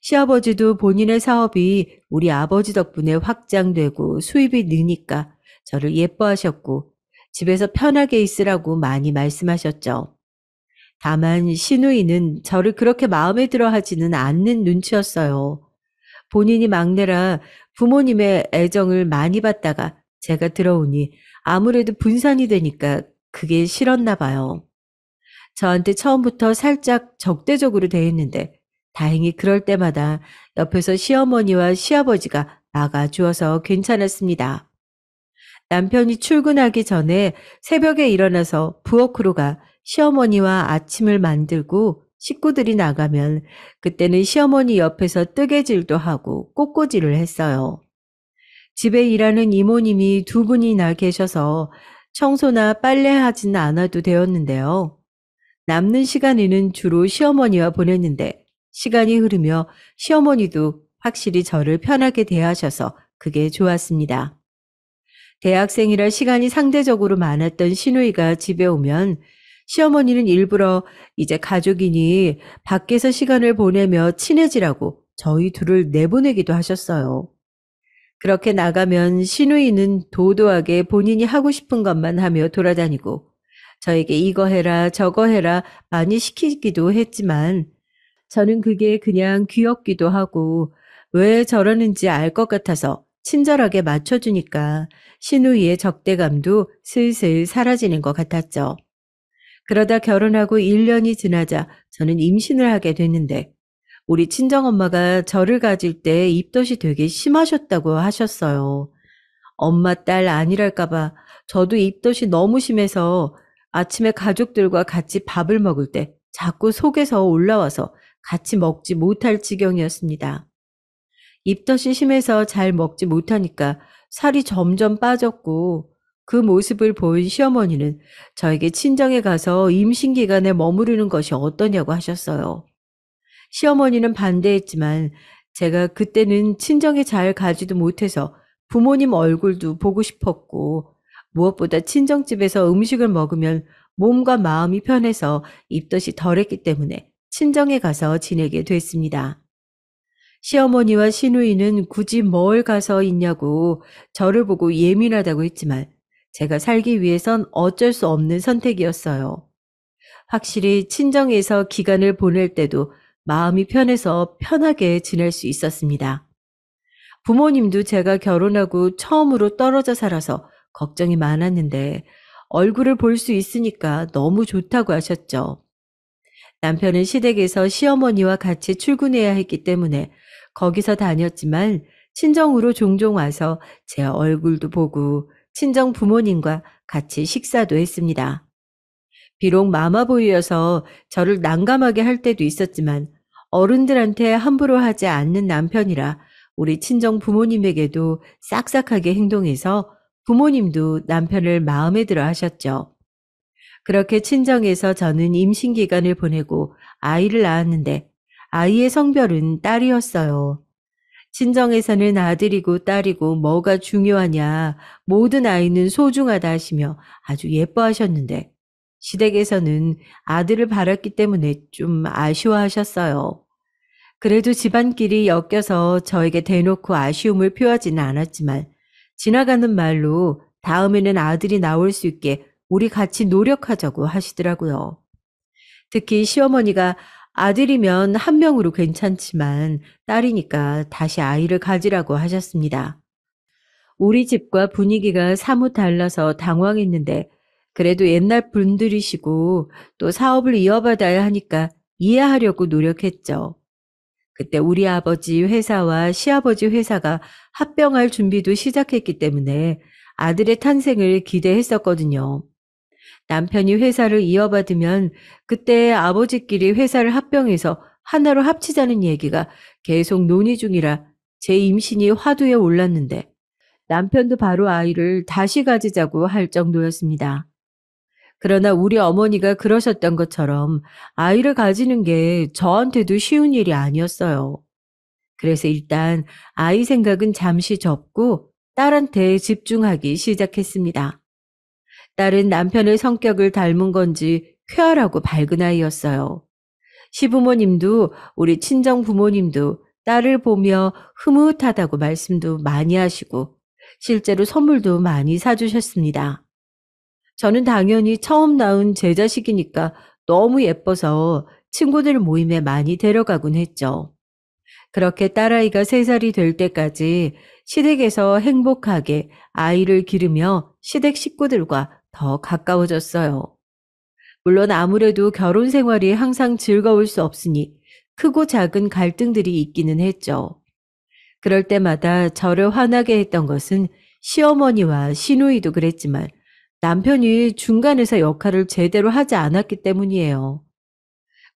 시아버지도 본인의 사업이 우리 아버지 덕분에 확장되고 수입이 느니까 저를 예뻐하셨고 집에서 편하게 있으라고 많이 말씀하셨죠. 다만 시누이는 저를 그렇게 마음에 들어 하지는 않는 눈치였어요. 본인이 막내라 부모님의 애정을 많이 받다가 제가 들어오니 아무래도 분산이 되니까 그게 싫었나 봐요. 저한테 처음부터 살짝 적대적으로 대했는데 다행히 그럴 때마다 옆에서 시어머니와 시아버지가 막아주어서 괜찮았습니다. 남편이 출근하기 전에 새벽에 일어나서 부엌으로 가 시어머니와 아침을 만들고 식구들이 나가면 그때는 시어머니 옆에서 뜨개질도 하고 꽃꽂이를 했어요. 집에 일하는 이모님이 두 분이나 계셔서 청소나 빨래하지는 않아도 되었는데요. 남는 시간에는 주로 시어머니와 보냈는데 시간이 흐르며 시어머니도 확실히 저를 편하게 대하셔서 그게 좋았습니다. 대학생이라 시간이 상대적으로 많았던 시누이가 집에 오면 시어머니는 일부러 이제 가족이니 밖에서 시간을 보내며 친해지라고 저희 둘을 내보내기도 하셨어요. 그렇게 나가면 시누이는 도도하게 본인이 하고 싶은 것만 하며 돌아다니고 저에게 이거 해라 저거 해라 많이 시키기도 했지만 저는 그게 그냥 귀엽기도 하고 왜 저러는지 알 것 같아서 친절하게 맞춰주니까 시누이의 적대감도 슬슬 사라지는 것 같았죠. 그러다 결혼하고 1년이 지나자 저는 임신을 하게 됐는데 우리 친정엄마가 저를 가질 때 입덧이 되게 심하셨다고 하셨어요. 엄마 딸 아니랄까 봐 저도 입덧이 너무 심해서 아침에 가족들과 같이 밥을 먹을 때 자꾸 속에서 올라와서 같이 먹지 못할 지경이었습니다. 입덧이 심해서 잘 먹지 못하니까 살이 점점 빠졌고 그 모습을 본 시어머니는 저에게 친정에 가서 임신 기간에 머무르는 것이 어떠냐고 하셨어요. 시어머니는 반대했지만 제가 그때는 친정에 잘 가지도 못해서 부모님 얼굴도 보고 싶었고 무엇보다 친정집에서 음식을 먹으면 몸과 마음이 편해서 입덧이 덜했기 때문에 친정에 가서 지내게 됐습니다. 시어머니와 시누이는 굳이 뭘 가서 있냐고 저를 보고 예민하다고 했지만 제가 살기 위해선 어쩔 수 없는 선택이었어요. 확실히 친정에서 기간을 보낼 때도 마음이 편해서 편하게 지낼 수 있었습니다. 부모님도 제가 결혼하고 처음으로 떨어져 살아서 걱정이 많았는데 얼굴을 볼 수 있으니까 너무 좋다고 하셨죠. 남편은 시댁에서 시어머니와 같이 출근해야 했기 때문에 거기서 다녔지만 친정으로 종종 와서 제 얼굴도 보고 친정 부모님과 같이 식사도 했습니다. 비록 마마보이여서 저를 난감하게 할 때도 있었지만 어른들한테 함부로 하지 않는 남편이라 우리 친정 부모님에게도 싹싹하게 행동해서 부모님도 남편을 마음에 들어 하셨죠. 그렇게 친정에서 저는 임신 기간을 보내고 아이를 낳았는데 아이의 성별은 딸이었어요. 친정에서는 아들이고 딸이고 뭐가 중요하냐, 모든 아이는 소중하다 하시며 아주 예뻐하셨는데 시댁에서는 아들을 바랐기 때문에 좀 아쉬워하셨어요. 그래도 집안끼리 엮여서 저에게 대놓고 아쉬움을 표하지는 않았지만 지나가는 말로 다음에는 아들이 나올 수 있게 우리 같이 노력하자고 하시더라고요. 특히 시어머니가 아들이면 한 명으로 괜찮지만 딸이니까 다시 아이를 가지라고 하셨습니다. 우리 집과 분위기가 사뭇 달라서 당황했는데 그래도 옛날 분들이시고 또 사업을 이어받아야 하니까 이해하려고 노력했죠. 그때 우리 아버지 회사와 시아버지 회사가 합병할 준비도 시작했기 때문에 아들의 탄생을 기대했었거든요. 남편이 회사를 이어받으면 그때 아버지끼리 회사를 합병해서 하나로 합치자는 얘기가 계속 논의 중이라 제 임신이 화두에 올랐는데 남편도 바로 아이를 다시 가지자고 할 정도였습니다. 그러나 우리 어머니가 그러셨던 것처럼 아이를 가지는 게 저한테도 쉬운 일이 아니었어요. 그래서 일단 아이 생각은 잠시 접고 딸한테 집중하기 시작했습니다. 딸은 남편의 성격을 닮은 건지 쾌활하고 밝은 아이였어요. 시부모님도 우리 친정 부모님도 딸을 보며 흐뭇하다고 말씀도 많이 하시고 실제로 선물도 많이 사주셨습니다. 저는 당연히 처음 낳은 제 자식이니까 너무 예뻐서 친구들 모임에 많이 데려가곤 했죠. 그렇게 딸아이가 3살이 될 때까지 시댁에서 행복하게 아이를 기르며 시댁 식구들과 더 가까워졌어요. 물론 아무래도 결혼 생활이 항상 즐거울 수 없으니 크고 작은 갈등들이 있기는 했죠. 그럴 때마다 저를 화나게 했던 것은 시어머니와 시누이도 그랬지만 남편이 중간에서 역할을 제대로 하지 않았기 때문이에요.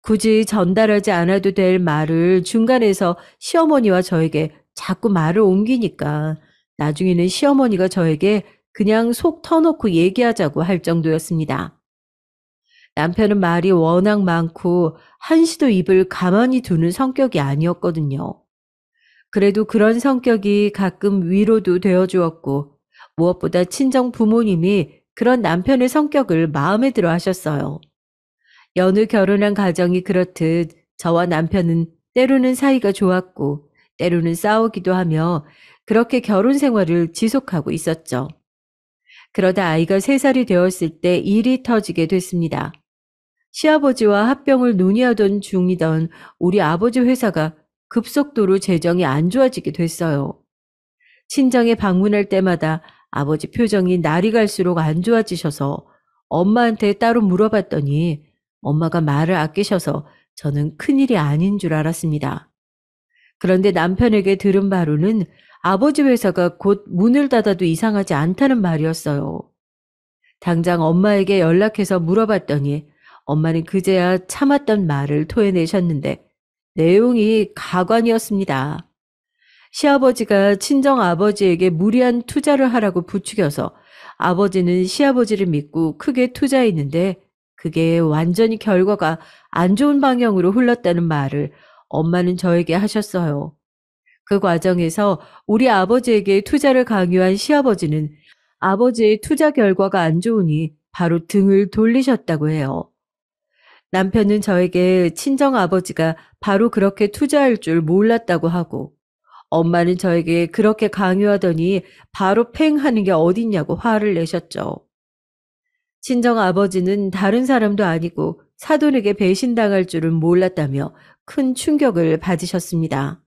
굳이 전달하지 않아도 될 말을 중간에서 시어머니와 저에게 자꾸 말을 옮기니까 나중에는 시어머니가 저에게 그냥 속 터놓고 얘기하자고 할 정도였습니다. 남편은 말이 워낙 많고 한시도 입을 가만히 두는 성격이 아니었거든요. 그래도 그런 성격이 가끔 위로도 되어 주었고 무엇보다 친정 부모님이 그런 남편의 성격을 마음에 들어 하셨어요. 여느 결혼한 가정이 그렇듯 저와 남편은 때로는 사이가 좋았고 때로는 싸우기도 하며 그렇게 결혼 생활을 지속하고 있었죠. 그러다 아이가 3살이 되었을 때 일이 터지게 됐습니다. 시아버지와 합병을 논의하던 중이던 우리 아버지 회사가 급속도로 재정이 안 좋아지게 됐어요. 친정에 방문할 때마다 아버지 표정이 날이 갈수록 안 좋아지셔서 엄마한테 따로 물어봤더니 엄마가 말을 아끼셔서 저는 큰일이 아닌 줄 알았습니다. 그런데 남편에게 들은 바로는 아버지 회사가 곧 문을 닫아도 이상하지 않다는 말이었어요. 당장 엄마에게 연락해서 물어봤더니 엄마는 그제야 참았던 말을 토해내셨는데 내용이 가관이었습니다. 시아버지가 친정아버지에게 무리한 투자를 하라고 부추겨서 아버지는 시아버지를 믿고 크게 투자했는데 그게 완전히 결과가 안 좋은 방향으로 흘렀다는 말을 엄마는 저에게 하셨어요. 그 과정에서 우리 아버지에게 투자를 강요한 시아버지는 아버지의 투자 결과가 안 좋으니 바로 등을 돌리셨다고 해요. 남편은 저에게 친정아버지가 바로 그렇게 투자할 줄 몰랐다고 하고 엄마는 저에게 그렇게 강요하더니 바로 팽 하는 게 어딨냐고 화를 내셨죠. 친정아버지는 다른 사람도 아니고 사돈에게 배신당할 줄은 몰랐다며 큰 충격을 받으셨습니다.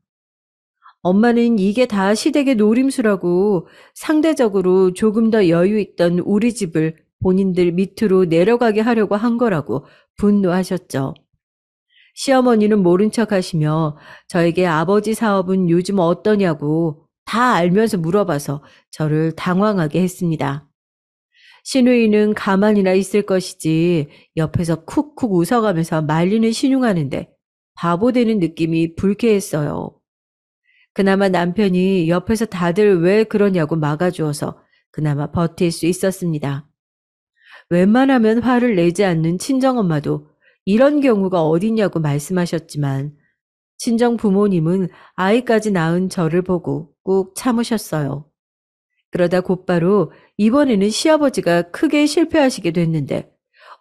엄마는 이게 다 시댁의 노림수라고 상대적으로 조금 더 여유 있던 우리 집을 본인들 밑으로 내려가게 하려고 한 거라고 분노하셨죠. 시어머니는 모른 척 하시며 저에게 아버지 사업은 요즘 어떠냐고 다 알면서 물어봐서 저를 당황하게 했습니다. 시누이는 가만히나 있을 것이지 옆에서 쿡쿡 웃어가면서 말리는 신용하는데 바보 되는 느낌이 불쾌했어요. 그나마 남편이 옆에서 다들 왜 그러냐고 막아주어서 그나마 버틸 수 있었습니다. 웬만하면 화를 내지 않는 친정엄마도 이런 경우가 어딨냐고 말씀하셨지만 친정 부모님은 아이까지 낳은 저를 보고 꾹 참으셨어요. 그러다 곧바로 이번에는 시아버지가 크게 실패하시게 됐는데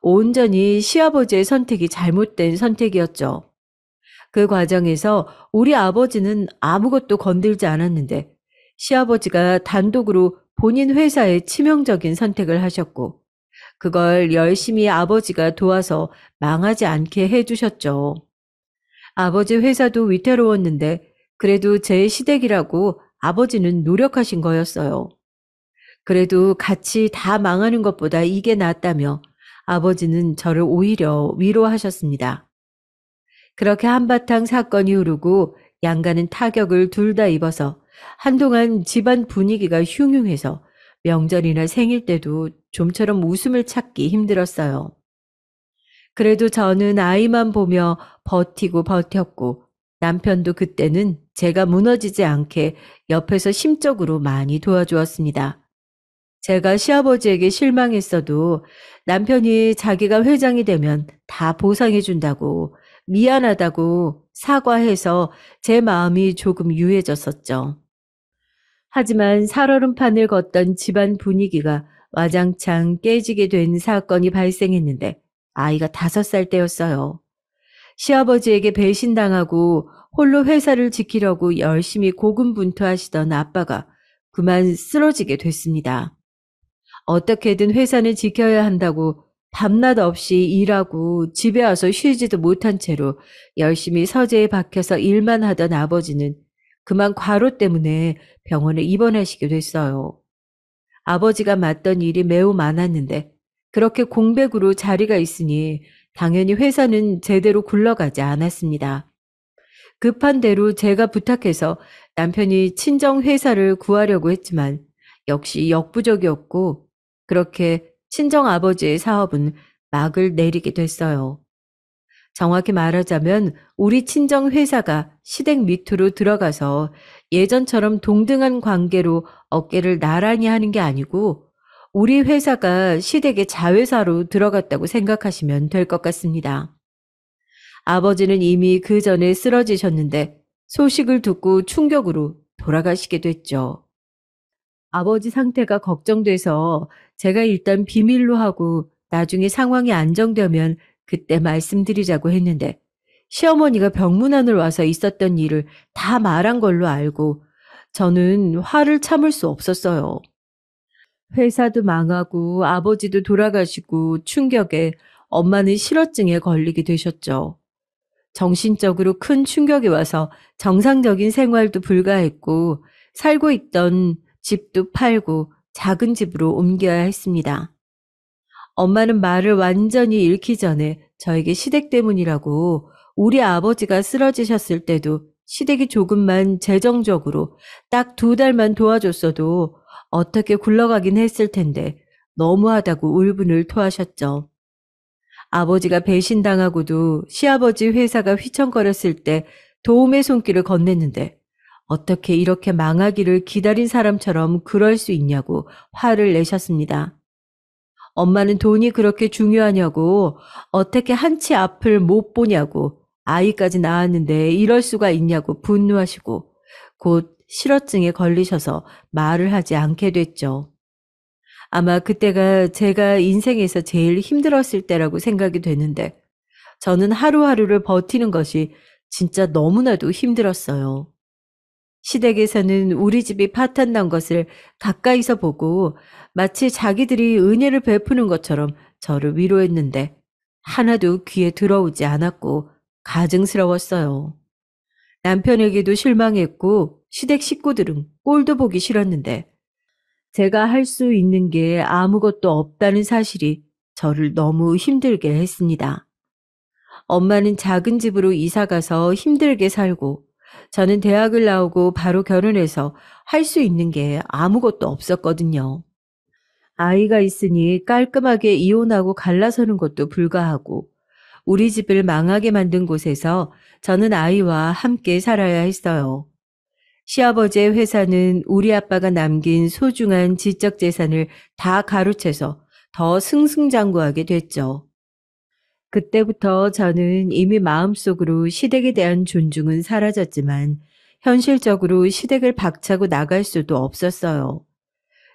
온전히 시아버지의 선택이 잘못된 선택이었죠. 그 과정에서 우리 아버지는 아무것도 건들지 않았는데 시아버지가 단독으로 본인 회사에 치명적인 선택을 하셨고 그걸 열심히 아버지가 도와서 망하지 않게 해주셨죠. 아버지 회사도 위태로웠는데 그래도 제 시댁이라고 아버지는 노력하신 거였어요. 그래도 같이 다 망하는 것보다 이게 낫다며 아버지는 저를 오히려 위로하셨습니다. 그렇게 한바탕 사건이 흐르고 양가는 타격을 둘 다 입어서 한동안 집안 분위기가 흉흉해서 명절이나 생일 때도 좀처럼 웃음을 찾기 힘들었어요. 그래도 저는 아이만 보며 버티고 버텼고 남편도 그때는 제가 무너지지 않게 옆에서 심적으로 많이 도와주었습니다. 제가 시아버지에게 실망했어도 남편이 자기가 회장이 되면 다 보상해준다고 미안하다고 사과해서 제 마음이 조금 유해졌었죠. 하지만 살얼음판을 걷던 집안 분위기가 와장창 깨지게 된 사건이 발생했는데 아이가 5살 때였어요. 시아버지에게 배신당하고 홀로 회사를 지키려고 열심히 고군분투하시던 아빠가 그만 쓰러지게 됐습니다. 어떻게든 회사는 지켜야 한다고 밤낮 없이 일하고 집에 와서 쉬지도 못한 채로 열심히 서재에 박혀서 일만 하던 아버지는 그만 과로 때문에 병원에 입원하시게 됐어요. 아버지가 맡던 일이 매우 많았는데 그렇게 공백으로 자리가 있으니 당연히 회사는 제대로 굴러가지 않았습니다. 급한 대로 제가 부탁해서 남편이 친정 회사를 구하려고 했지만 역시 역부족이었고 그렇게 친정 아버지의 사업은 막을 내리게 됐어요. 정확히 말하자면 우리 친정 회사가 시댁 밑으로 들어가서 예전처럼 동등한 관계로 어깨를 나란히 하는 게 아니고 우리 회사가 시댁의 자회사로 들어갔다고 생각하시면 될 것 같습니다. 아버지는 이미 그 전에 쓰러지셨는데 소식을 듣고 충격으로 돌아가시게 됐죠. 아버지 상태가 걱정돼서 제가 일단 비밀로 하고 나중에 상황이 안정되면 그때 말씀드리자고 했는데 시어머니가 병문안을 와서 있었던 일을 다 말한 걸로 알고 저는 화를 참을 수 없었어요. 회사도 망하고 아버지도 돌아가시고 충격에 엄마는 실어증에 걸리게 되셨죠. 정신적으로 큰 충격이 와서 정상적인 생활도 불가했고 살고 있던 집도 팔고 작은 집으로 옮겨야 했습니다. 엄마는 말을 완전히 잃기 전에 저에게 시댁 때문이라고 우리 아버지가 쓰러지셨을 때도 시댁이 조금만 재정적으로 딱 2달만 도와줬어도 어떻게 굴러가긴 했을 텐데 너무하다고 울분을 토하셨죠. 아버지가 배신당하고도 시아버지 회사가 휘청거렸을 때 도움의 손길을 건넸는데 어떻게 이렇게 망하기를 기다린 사람처럼 그럴 수 있냐고 화를 내셨습니다. 엄마는 돈이 그렇게 중요하냐고 어떻게 한치 앞을 못 보냐고 아이까지 낳았는데 이럴 수가 있냐고 분노하시고 곧 실어증에 걸리셔서 말을 하지 않게 됐죠. 아마 그때가 제가 인생에서 제일 힘들었을 때라고 생각이 되는데 저는 하루하루를 버티는 것이 진짜 너무나도 힘들었어요. 시댁에서는 우리 집이 파탄난 것을 가까이서 보고 마치 자기들이 은혜를 베푸는 것처럼 저를 위로했는데 하나도 귀에 들어오지 않았고 가증스러웠어요. 남편에게도 실망했고 시댁 식구들은 꼴도 보기 싫었는데 제가 할 수 있는 게 아무것도 없다는 사실이 저를 너무 힘들게 했습니다. 엄마는 작은 집으로 이사 가서 힘들게 살고 저는 대학을 나오고 바로 결혼해서 할 수 있는 게 아무것도 없었거든요. 아이가 있으니 깔끔하게 이혼하고 갈라서는 것도 불가하고 우리 집을 망하게 만든 곳에서 저는 아이와 함께 살아야 했어요. 시아버지의 회사는 우리 아빠가 남긴 소중한 지적 재산을 다 가로채서 더 승승장구하게 됐죠. 그때부터 저는 이미 마음속으로 시댁에 대한 존중은 사라졌지만 현실적으로 시댁을 박차고 나갈 수도 없었어요.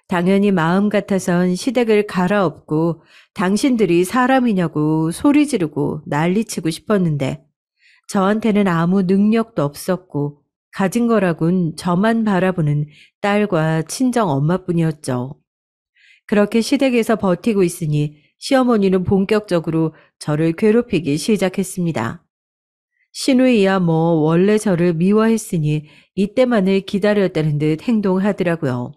당연히 마음 같아선 시댁을 갈아엎고 당신들이 사람이냐고 소리 지르고 난리치고 싶었는데 저한테는 아무 능력도 없었고 가진 거라곤 저만 바라보는 딸과 친정 엄마뿐이었죠. 그렇게 시댁에서 버티고 있으니 시어머니는 본격적으로 저를 괴롭히기 시작했습니다. 시누이야 뭐 원래 저를 미워했으니 이때만을 기다렸다는 듯 행동하더라고요.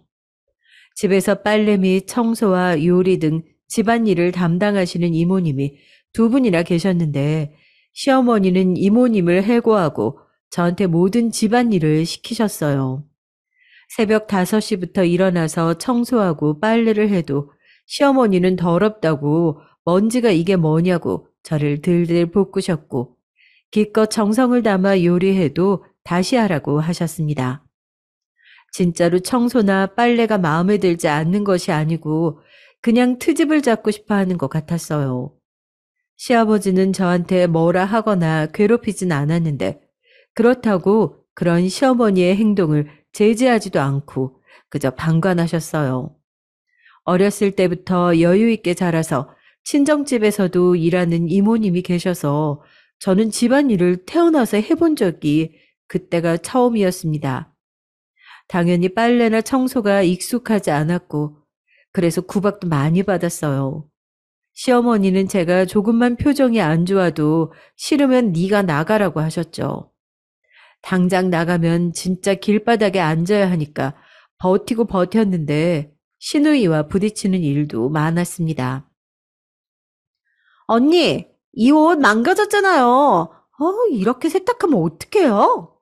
집에서 빨래 및 청소와 요리 등 집안일을 담당하시는 이모님이 두 분이나 계셨는데 시어머니는 이모님을 해고하고 저한테 모든 집안일을 시키셨어요. 새벽 5시부터 일어나서 청소하고 빨래를 해도 시어머니는 더럽다고 먼지가 이게 뭐냐고 저를 들들 볶으셨고 기껏 정성을 담아 요리해도 다시 하라고 하셨습니다. 진짜로 청소나 빨래가 마음에 들지 않는 것이 아니고 그냥 트집을 잡고 싶어 하는 것 같았어요. 시아버지는 저한테 뭐라 하거나 괴롭히진 않았는데 그렇다고 그런 시어머니의 행동을 제지하지도 않고 그저 방관하셨어요. 어렸을 때부터 여유 있게 자라서 친정집에서도 일하는 이모님이 계셔서 저는 집안일을 태어나서 해본 적이 그때가 처음이었습니다. 당연히 빨래나 청소가 익숙하지 않았고 그래서 구박도 많이 받았어요. 시어머니는 제가 조금만 표정이 안 좋아도 싫으면 네가 나가라고 하셨죠. 당장 나가면 진짜 길바닥에 앉아야 하니까 버티고 버텼는데 시누이와 부딪히는 일도 많았습니다. 언니, 이 옷 망가졌잖아요. 이렇게 세탁하면 어떡해요?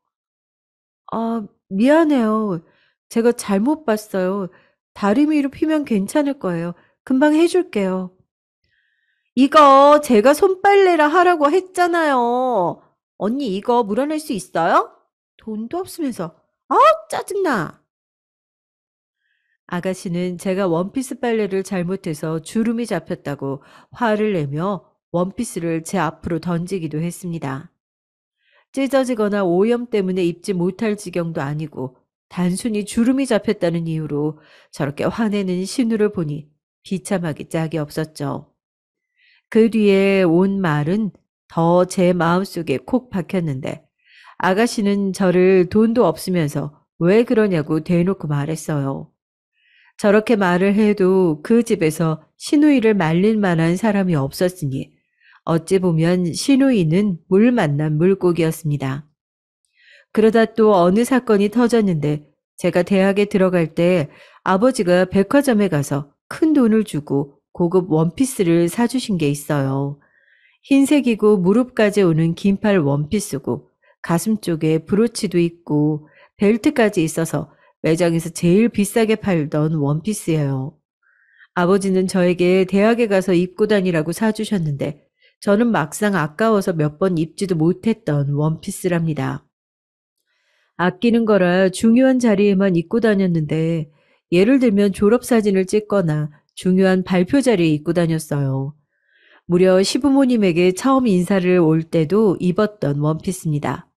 미안해요. 제가 잘못 봤어요. 다리미로 피면 괜찮을 거예요. 금방 해줄게요. 이거 제가 손빨래라 하라고 했잖아요. 언니 이거 물어낼 수 있어요? 돈도 없으면서. 짜증나. 아가씨는 제가 원피스 빨래를 잘못해서 주름이 잡혔다고 화를 내며 원피스를 제 앞으로 던지기도 했습니다. 찢어지거나 오염 때문에 입지 못할 지경도 아니고 단순히 주름이 잡혔다는 이유로 저렇게 화내는 신우를 보니 비참하기 짝이 없었죠. 그 뒤에 온 말은 더 제 마음속에 콕 박혔는데 아가씨는 저를 돈도 없으면서 왜 그러냐고 대놓고 말했어요. 저렇게 말을 해도 그 집에서 시누이를 말릴 만한 사람이 없었으니 어찌 보면 시누이는 물 만난 물고기였습니다. 그러다 또 어느 사건이 터졌는데 제가 대학에 들어갈 때 아버지가 백화점에 가서 큰 돈을 주고 고급 원피스를 사주신 게 있어요. 흰색이고 무릎까지 오는 긴팔 원피스고 가슴 쪽에 브로치도 있고 벨트까지 있어서 매장에서 제일 비싸게 팔던 원피스예요. 아버지는 저에게 대학에 가서 입고 다니라고 사주셨는데 저는 막상 아까워서 몇 번 입지도 못했던 원피스랍니다. 아끼는 거라 중요한 자리에만 입고 다녔는데 예를 들면 졸업사진을 찍거나 중요한 발표 자리에 입고 다녔어요. 무려 시부모님에게 처음 인사를 올 때도 입었던 원피스입니다.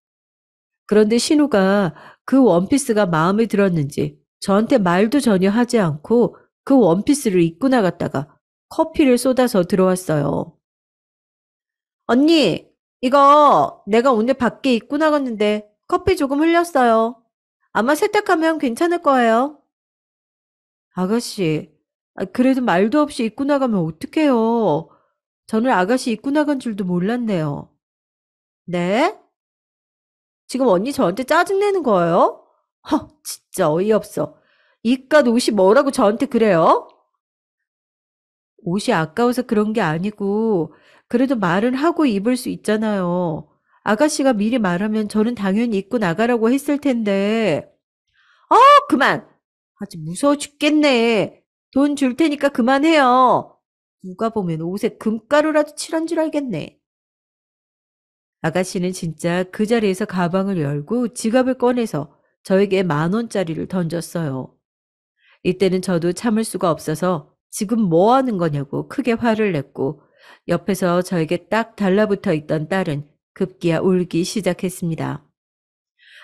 그런데 신우가 그 원피스가 마음에 들었는지 저한테 말도 전혀 하지 않고 그 원피스를 입고 나갔다가 커피를 쏟아서 들어왔어요. 언니, 이거 내가 오늘 밖에 입고 나갔는데 커피 조금 흘렸어요. 아마 세탁하면 괜찮을 거예요. 아가씨, 그래도 말도 없이 입고 나가면 어떡해요. 저는 아가씨 입고 나간 줄도 몰랐네요. 네? 지금 언니 저한테 짜증내는 거예요? 진짜 어이없어. 이깟 옷이 뭐라고 저한테 그래요? 옷이 아까워서 그런 게 아니고, 그래도 말은 하고 입을 수 있잖아요. 아가씨가 미리 말하면 저는 당연히 입고 나가라고 했을 텐데. 어, 그만! 아주 무서워 죽겠네. 돈 줄 테니까 그만해요. 누가 보면 옷에 금가루라도 칠한 줄 알겠네. 아가씨는 진짜 그 자리에서 가방을 열고 지갑을 꺼내서 저에게 10,000원짜리를 던졌어요. 이때는 저도 참을 수가 없어서 지금 뭐 하는 거냐고 크게 화를 냈고 옆에서 저에게 딱 달라붙어 있던 딸은 급기야 울기 시작했습니다.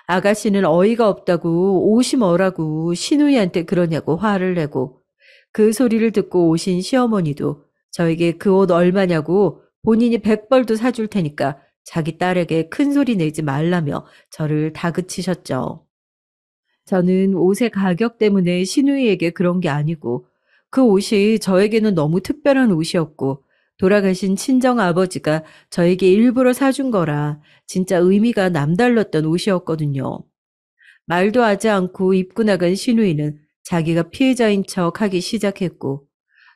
아가씨는 어이가 없다고 옷이 뭐라고 시누이한테 그러냐고 화를 내고 그 소리를 듣고 오신 시어머니도 저에게 그 옷 얼마냐고 본인이 100벌도 사줄 테니까 자기 딸에게 큰 소리 내지 말라며 저를 다그치셨죠. 저는 옷의 가격 때문에 시누이에게 그런 게 아니고 그 옷이 저에게는 너무 특별한 옷이었고 돌아가신 친정 아버지가 저에게 일부러 사준 거라 진짜 의미가 남달랐던 옷이었거든요. 말도 하지 않고 입고 나간 시누이는 자기가 피해자인 척 하기 시작했고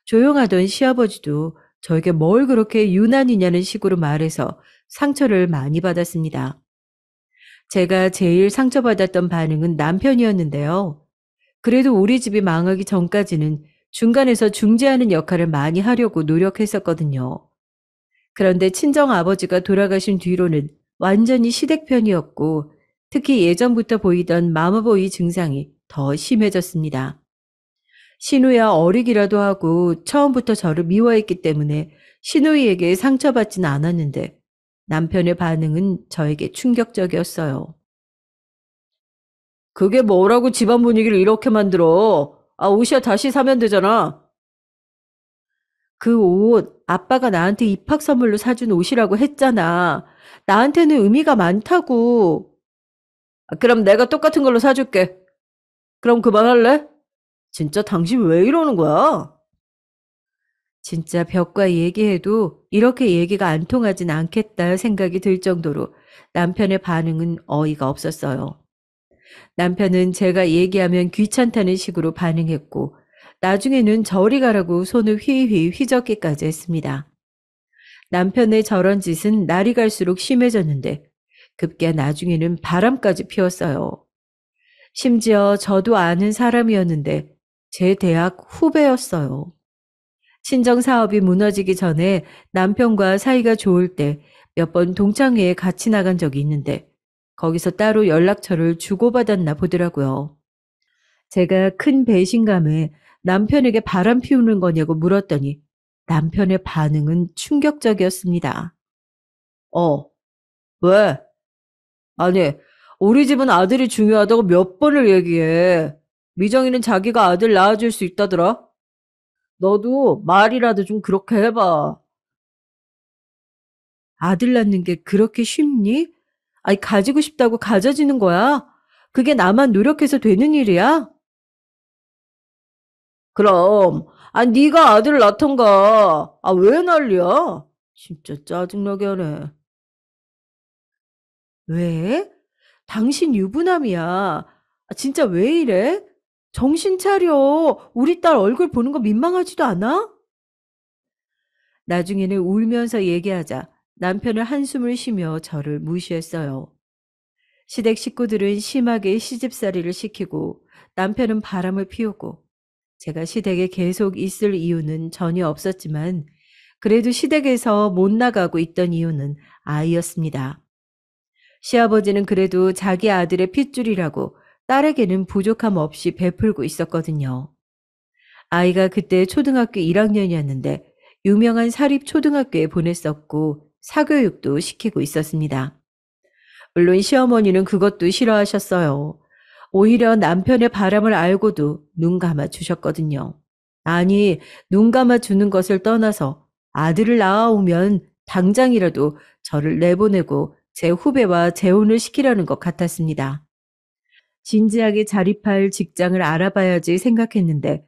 조용하던 시아버지도 저에게 뭘 그렇게 유난이냐는 식으로 말해서 상처를 많이 받았습니다. 제가 제일 상처받았던 반응은 남편이었는데요. 그래도 우리 집이 망하기 전까지는 중간에서 중재하는 역할을 많이 하려고 노력했었거든요. 그런데 친정 아버지가 돌아가신 뒤로는 완전히 시댁편이었고 특히 예전부터 보이던 마마보이 증상이 더 심해졌습니다. 시누야 어리기라도 하고 처음부터 저를 미워했기 때문에 시누이에게 상처받지는 않았는데 남편의 반응은 저에게 충격적이었어요. 그게 뭐라고 집안 분위기를 이렇게 만들어? 아, 옷이야 다시 사면 되잖아. 그 옷 아빠가 나한테 입학 선물로 사준 옷이라고 했잖아. 나한테는 의미가 많다고. 아, 그럼 내가 똑같은 걸로 사줄게. 그럼 그만할래? 진짜 당신 왜 이러는 거야? 진짜 벽과 얘기해도 이렇게 얘기가 안 통하진 않겠다 생각이 들 정도로 남편의 반응은 어이가 없었어요. 남편은 제가 얘기하면 귀찮다는 식으로 반응했고 나중에는 저리 가라고 손을 휘휘 휘젓기까지 했습니다. 남편의 저런 짓은 날이 갈수록 심해졌는데 급기야 나중에는 바람까지 피웠어요. 심지어 저도 아는 사람이었는데 제 대학 후배였어요. 친정 사업이 무너지기 전에 남편과 사이가 좋을 때 몇 번 동창회에 같이 나간 적이 있는데 거기서 따로 연락처를 주고받았나 보더라고요. 제가 큰 배신감에 남편에게 바람 피우는 거냐고 물었더니 남편의 반응은 충격적이었습니다. 어, 왜? 아니, 우리 집은 아들이 중요하다고 몇 번을 얘기해. 미정이는 자기가 아들 낳아줄 수 있다더라. 너도 말이라도 좀 그렇게 해봐. 아들 낳는 게 그렇게 쉽니? 아니, 가지고 싶다고 가져지는 거야? 그게 나만 노력해서 되는 일이야? 그럼, 아, 네가 아들을 낳던가. 아, 왜 난리야? 진짜 짜증나게 하네. 왜? 당신 유부남이야. 아, 진짜 왜 이래? 정신 차려. 우리 딸 얼굴 보는 거 민망하지도 않아? 나중에는 울면서 얘기하자 남편은 한숨을 쉬며 저를 무시했어요. 시댁 식구들은 심하게 시집살이를 시키고 남편은 바람을 피우고 제가 시댁에 계속 있을 이유는 전혀 없었지만 그래도 시댁에서 못 나가고 있던 이유는 아이였습니다. 시아버지는 그래도 자기 아들의 핏줄이라고 딸에게는 부족함 없이 베풀고 있었거든요. 아이가 그때 초등학교 1학년이었는데 유명한 사립 초등학교에 보냈었고 사교육도 시키고 있었습니다. 물론 시어머니는 그것도 싫어하셨어요. 오히려 남편의 바람을 알고도 눈 감아 주셨거든요. 아니, 눈 감아 주는 것을 떠나서 아들을 낳아오면 당장이라도 저를 내보내고 제 후배와 재혼을 시키려는 것 같았습니다. 진지하게 자립할 직장을 알아봐야지 생각했는데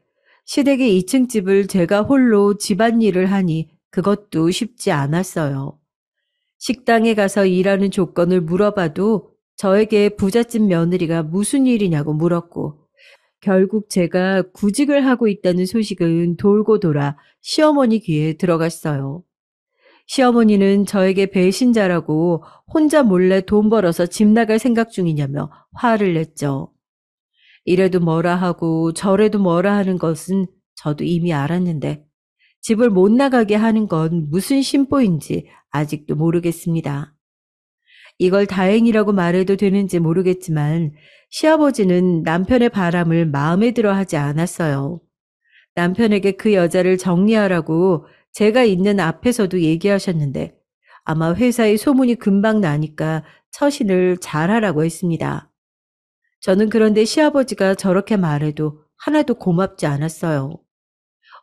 시댁의 2층 집을 제가 홀로 집안일을 하니 그것도 쉽지 않았어요. 식당에 가서 일하는 조건을 물어봐도 저에게 부잣집 며느리가 무슨 일이냐고 물었고 결국 제가 구직을 하고 있다는 소식은 돌고 돌아 시어머니 귀에 들어갔어요. 시어머니는 저에게 배신자라고 혼자 몰래 돈 벌어서 집 나갈 생각 중이냐며 화를 냈죠. 이래도 뭐라 하고 저래도 뭐라 하는 것은 저도 이미 알았는데 집을 못 나가게 하는 건 무슨 심보인지 아직도 모르겠습니다. 이걸 다행이라고 말해도 되는지 모르겠지만 시아버지는 남편의 바람을 마음에 들어 하지 않았어요. 남편에게 그 여자를 정리하라고 제가 있는 앞에서도 얘기하셨는데 아마 회사에 소문이 금방 나니까 처신을 잘하라고 했습니다. 저는 그런데 시아버지가 저렇게 말해도 하나도 고맙지 않았어요.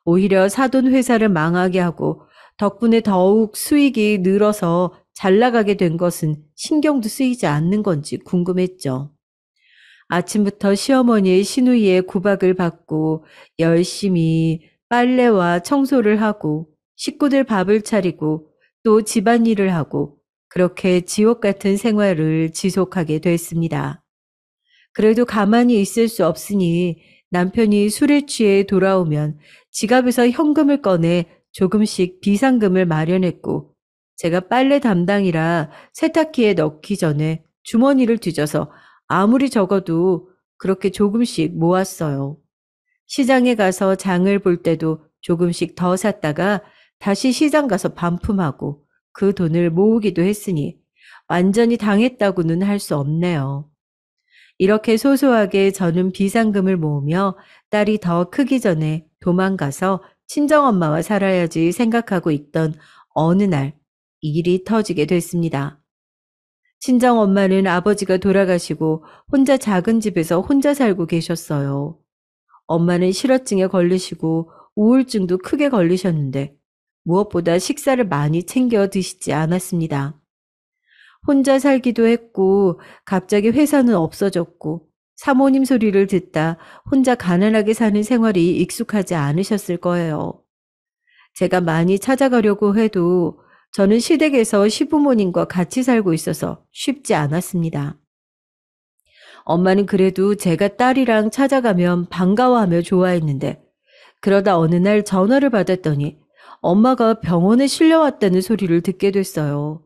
오히려 사돈 회사를 망하게 하고 덕분에 더욱 수익이 늘어서 잘 나가게 된 것은 신경도 쓰이지 않는 건지 궁금했죠. 아침부터 시어머니의 시누이의 구박을 받고 열심히 빨래와 청소를 하고 식구들 밥을 차리고 또 집안일을 하고 그렇게 지옥 같은 생활을 지속하게 됐습니다. 그래도 가만히 있을 수 없으니 남편이 술에 취해 돌아오면 지갑에서 현금을 꺼내 조금씩 비상금을 마련했고, 제가 빨래 담당이라 세탁기에 넣기 전에 주머니를 뒤져서 아무리 적어도 그렇게 조금씩 모았어요. 시장에 가서 장을 볼 때도 조금씩 더 샀다가 다시 시장 가서 반품하고 그 돈을 모으기도 했으니 완전히 당했다고는 할 수 없네요. 이렇게 소소하게 저는 비상금을 모으며 딸이 더 크기 전에 도망가서 친정엄마와 살아야지 생각하고 있던 어느 날 일이 터지게 됐습니다. 친정엄마는 아버지가 돌아가시고 혼자 작은 집에서 혼자 살고 계셨어요. 엄마는 실어증에 걸리시고 우울증도 크게 걸리셨는데 무엇보다 식사를 많이 챙겨 드시지 않았습니다. 혼자 살기도 했고 갑자기 회사는 없어졌고 사모님 소리를 듣다 혼자 가난하게 사는 생활이 익숙하지 않으셨을 거예요. 제가 많이 찾아가려고 해도 저는 시댁에서 시부모님과 같이 살고 있어서 쉽지 않았습니다. 엄마는 그래도 제가 딸이랑 찾아가면 반가워하며 좋아했는데 그러다 어느 날 전화를 받았더니 엄마가 병원에 실려왔다는 소리를 듣게 됐어요.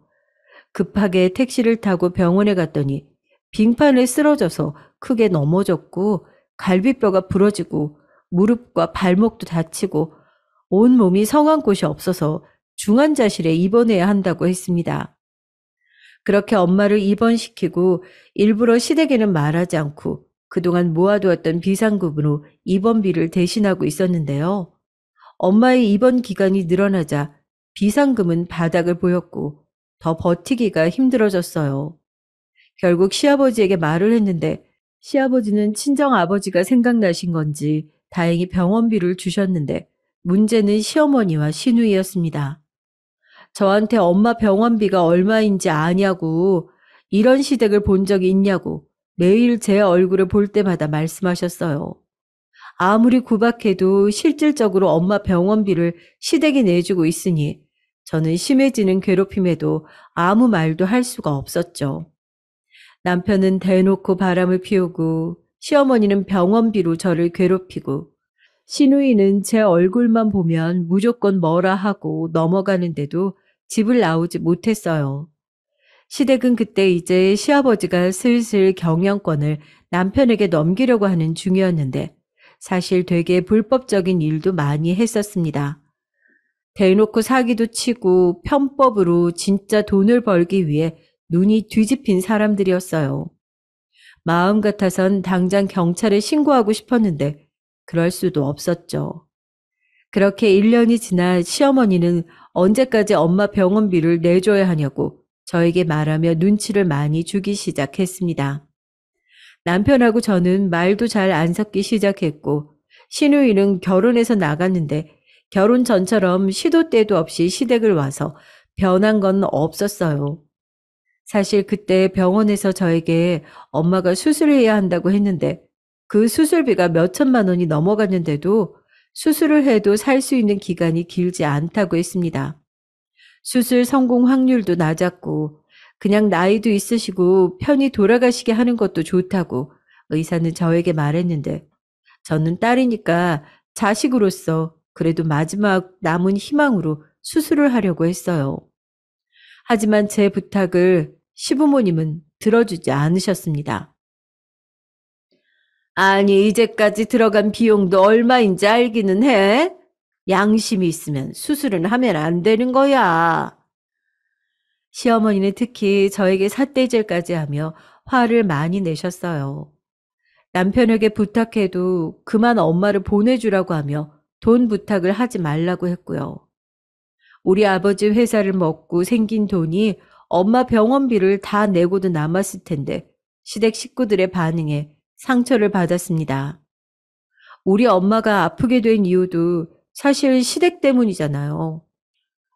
급하게 택시를 타고 병원에 갔더니 빙판에 쓰러져서 크게 넘어졌고 갈비뼈가 부러지고 무릎과 발목도 다치고 온 몸이 성한 곳이 없어서 중환자실에 입원해야 한다고 했습니다. 그렇게 엄마를 입원시키고 일부러 시댁에는 말하지 않고 그동안 모아두었던 비상금으로 입원비를 대신하고 있었는데요. 엄마의 입원 기간이 늘어나자 비상금은 바닥을 보였고 더 버티기가 힘들어졌어요. 결국 시아버지에게 말을 했는데 시아버지는 친정아버지가 생각나신 건지 다행히 병원비를 주셨는데 문제는 시어머니와 시누이였습니다. 저한테 엄마 병원비가 얼마인지 아냐고, 이런 시댁을 본 적이 있냐고 매일 제 얼굴을 볼 때마다 말씀하셨어요. 아무리 구박해도 실질적으로 엄마 병원비를 시댁이 내주고 있으니 저는 심해지는 괴롭힘에도 아무 말도 할 수가 없었죠. 남편은 대놓고 바람을 피우고 시어머니는 병원비로 저를 괴롭히고 시누이는 제 얼굴만 보면 무조건 뭐라 하고 넘어가는데도 집을 나오지 못했어요. 시댁은 그때 이제 시아버지가 슬슬 경영권을 남편에게 넘기려고 하는 중이었는데 사실 되게 불법적인 일도 많이 했었습니다. 대놓고 사기도 치고 편법으로 진짜 돈을 벌기 위해 눈이 뒤집힌 사람들이었어요. 마음 같아선 당장 경찰에 신고하고 싶었는데 그럴 수도 없었죠. 그렇게 1년이 지나 시어머니는 언제까지 엄마 병원비를 내줘야 하냐고 저에게 말하며 눈치를 많이 주기 시작했습니다. 남편하고 저는 말도 잘 안 섞기 시작했고 시누이는 결혼해서 나갔는데 결혼 전처럼 시도 때도 없이 시댁을 와서 변한 건 없었어요. 사실 그때 병원에서 저에게 엄마가 수술해야 한다고 했는데 그 수술비가 몇 천만 원이 넘어갔는데도 수술을 해도 살 수 있는 기간이 길지 않다고 했습니다. 수술 성공 확률도 낮았고 그냥 나이도 있으시고 편히 돌아가시게 하는 것도 좋다고 의사는 저에게 말했는데 저는 딸이니까 자식으로서 그래도 마지막 남은 희망으로 수술을 하려고 했어요. 하지만 제 부탁을 시부모님은 들어주지 않으셨습니다. 아니, 이제까지 들어간 비용도 얼마인지 알기는 해? 양심이 있으면 수술은 하면 안 되는 거야. 시어머니는 특히 저에게 삿대질까지 하며 화를 많이 내셨어요. 남편에게 부탁해도 그만 엄마를 보내주라고 하며 돈 부탁을 하지 말라고 했고요. 우리 아버지 회사를 먹고 생긴 돈이 엄마 병원비를 다 내고도 남았을 텐데 시댁 식구들의 반응에 상처를 받았습니다. 우리 엄마가 아프게 된 이유도 사실 시댁 때문이잖아요.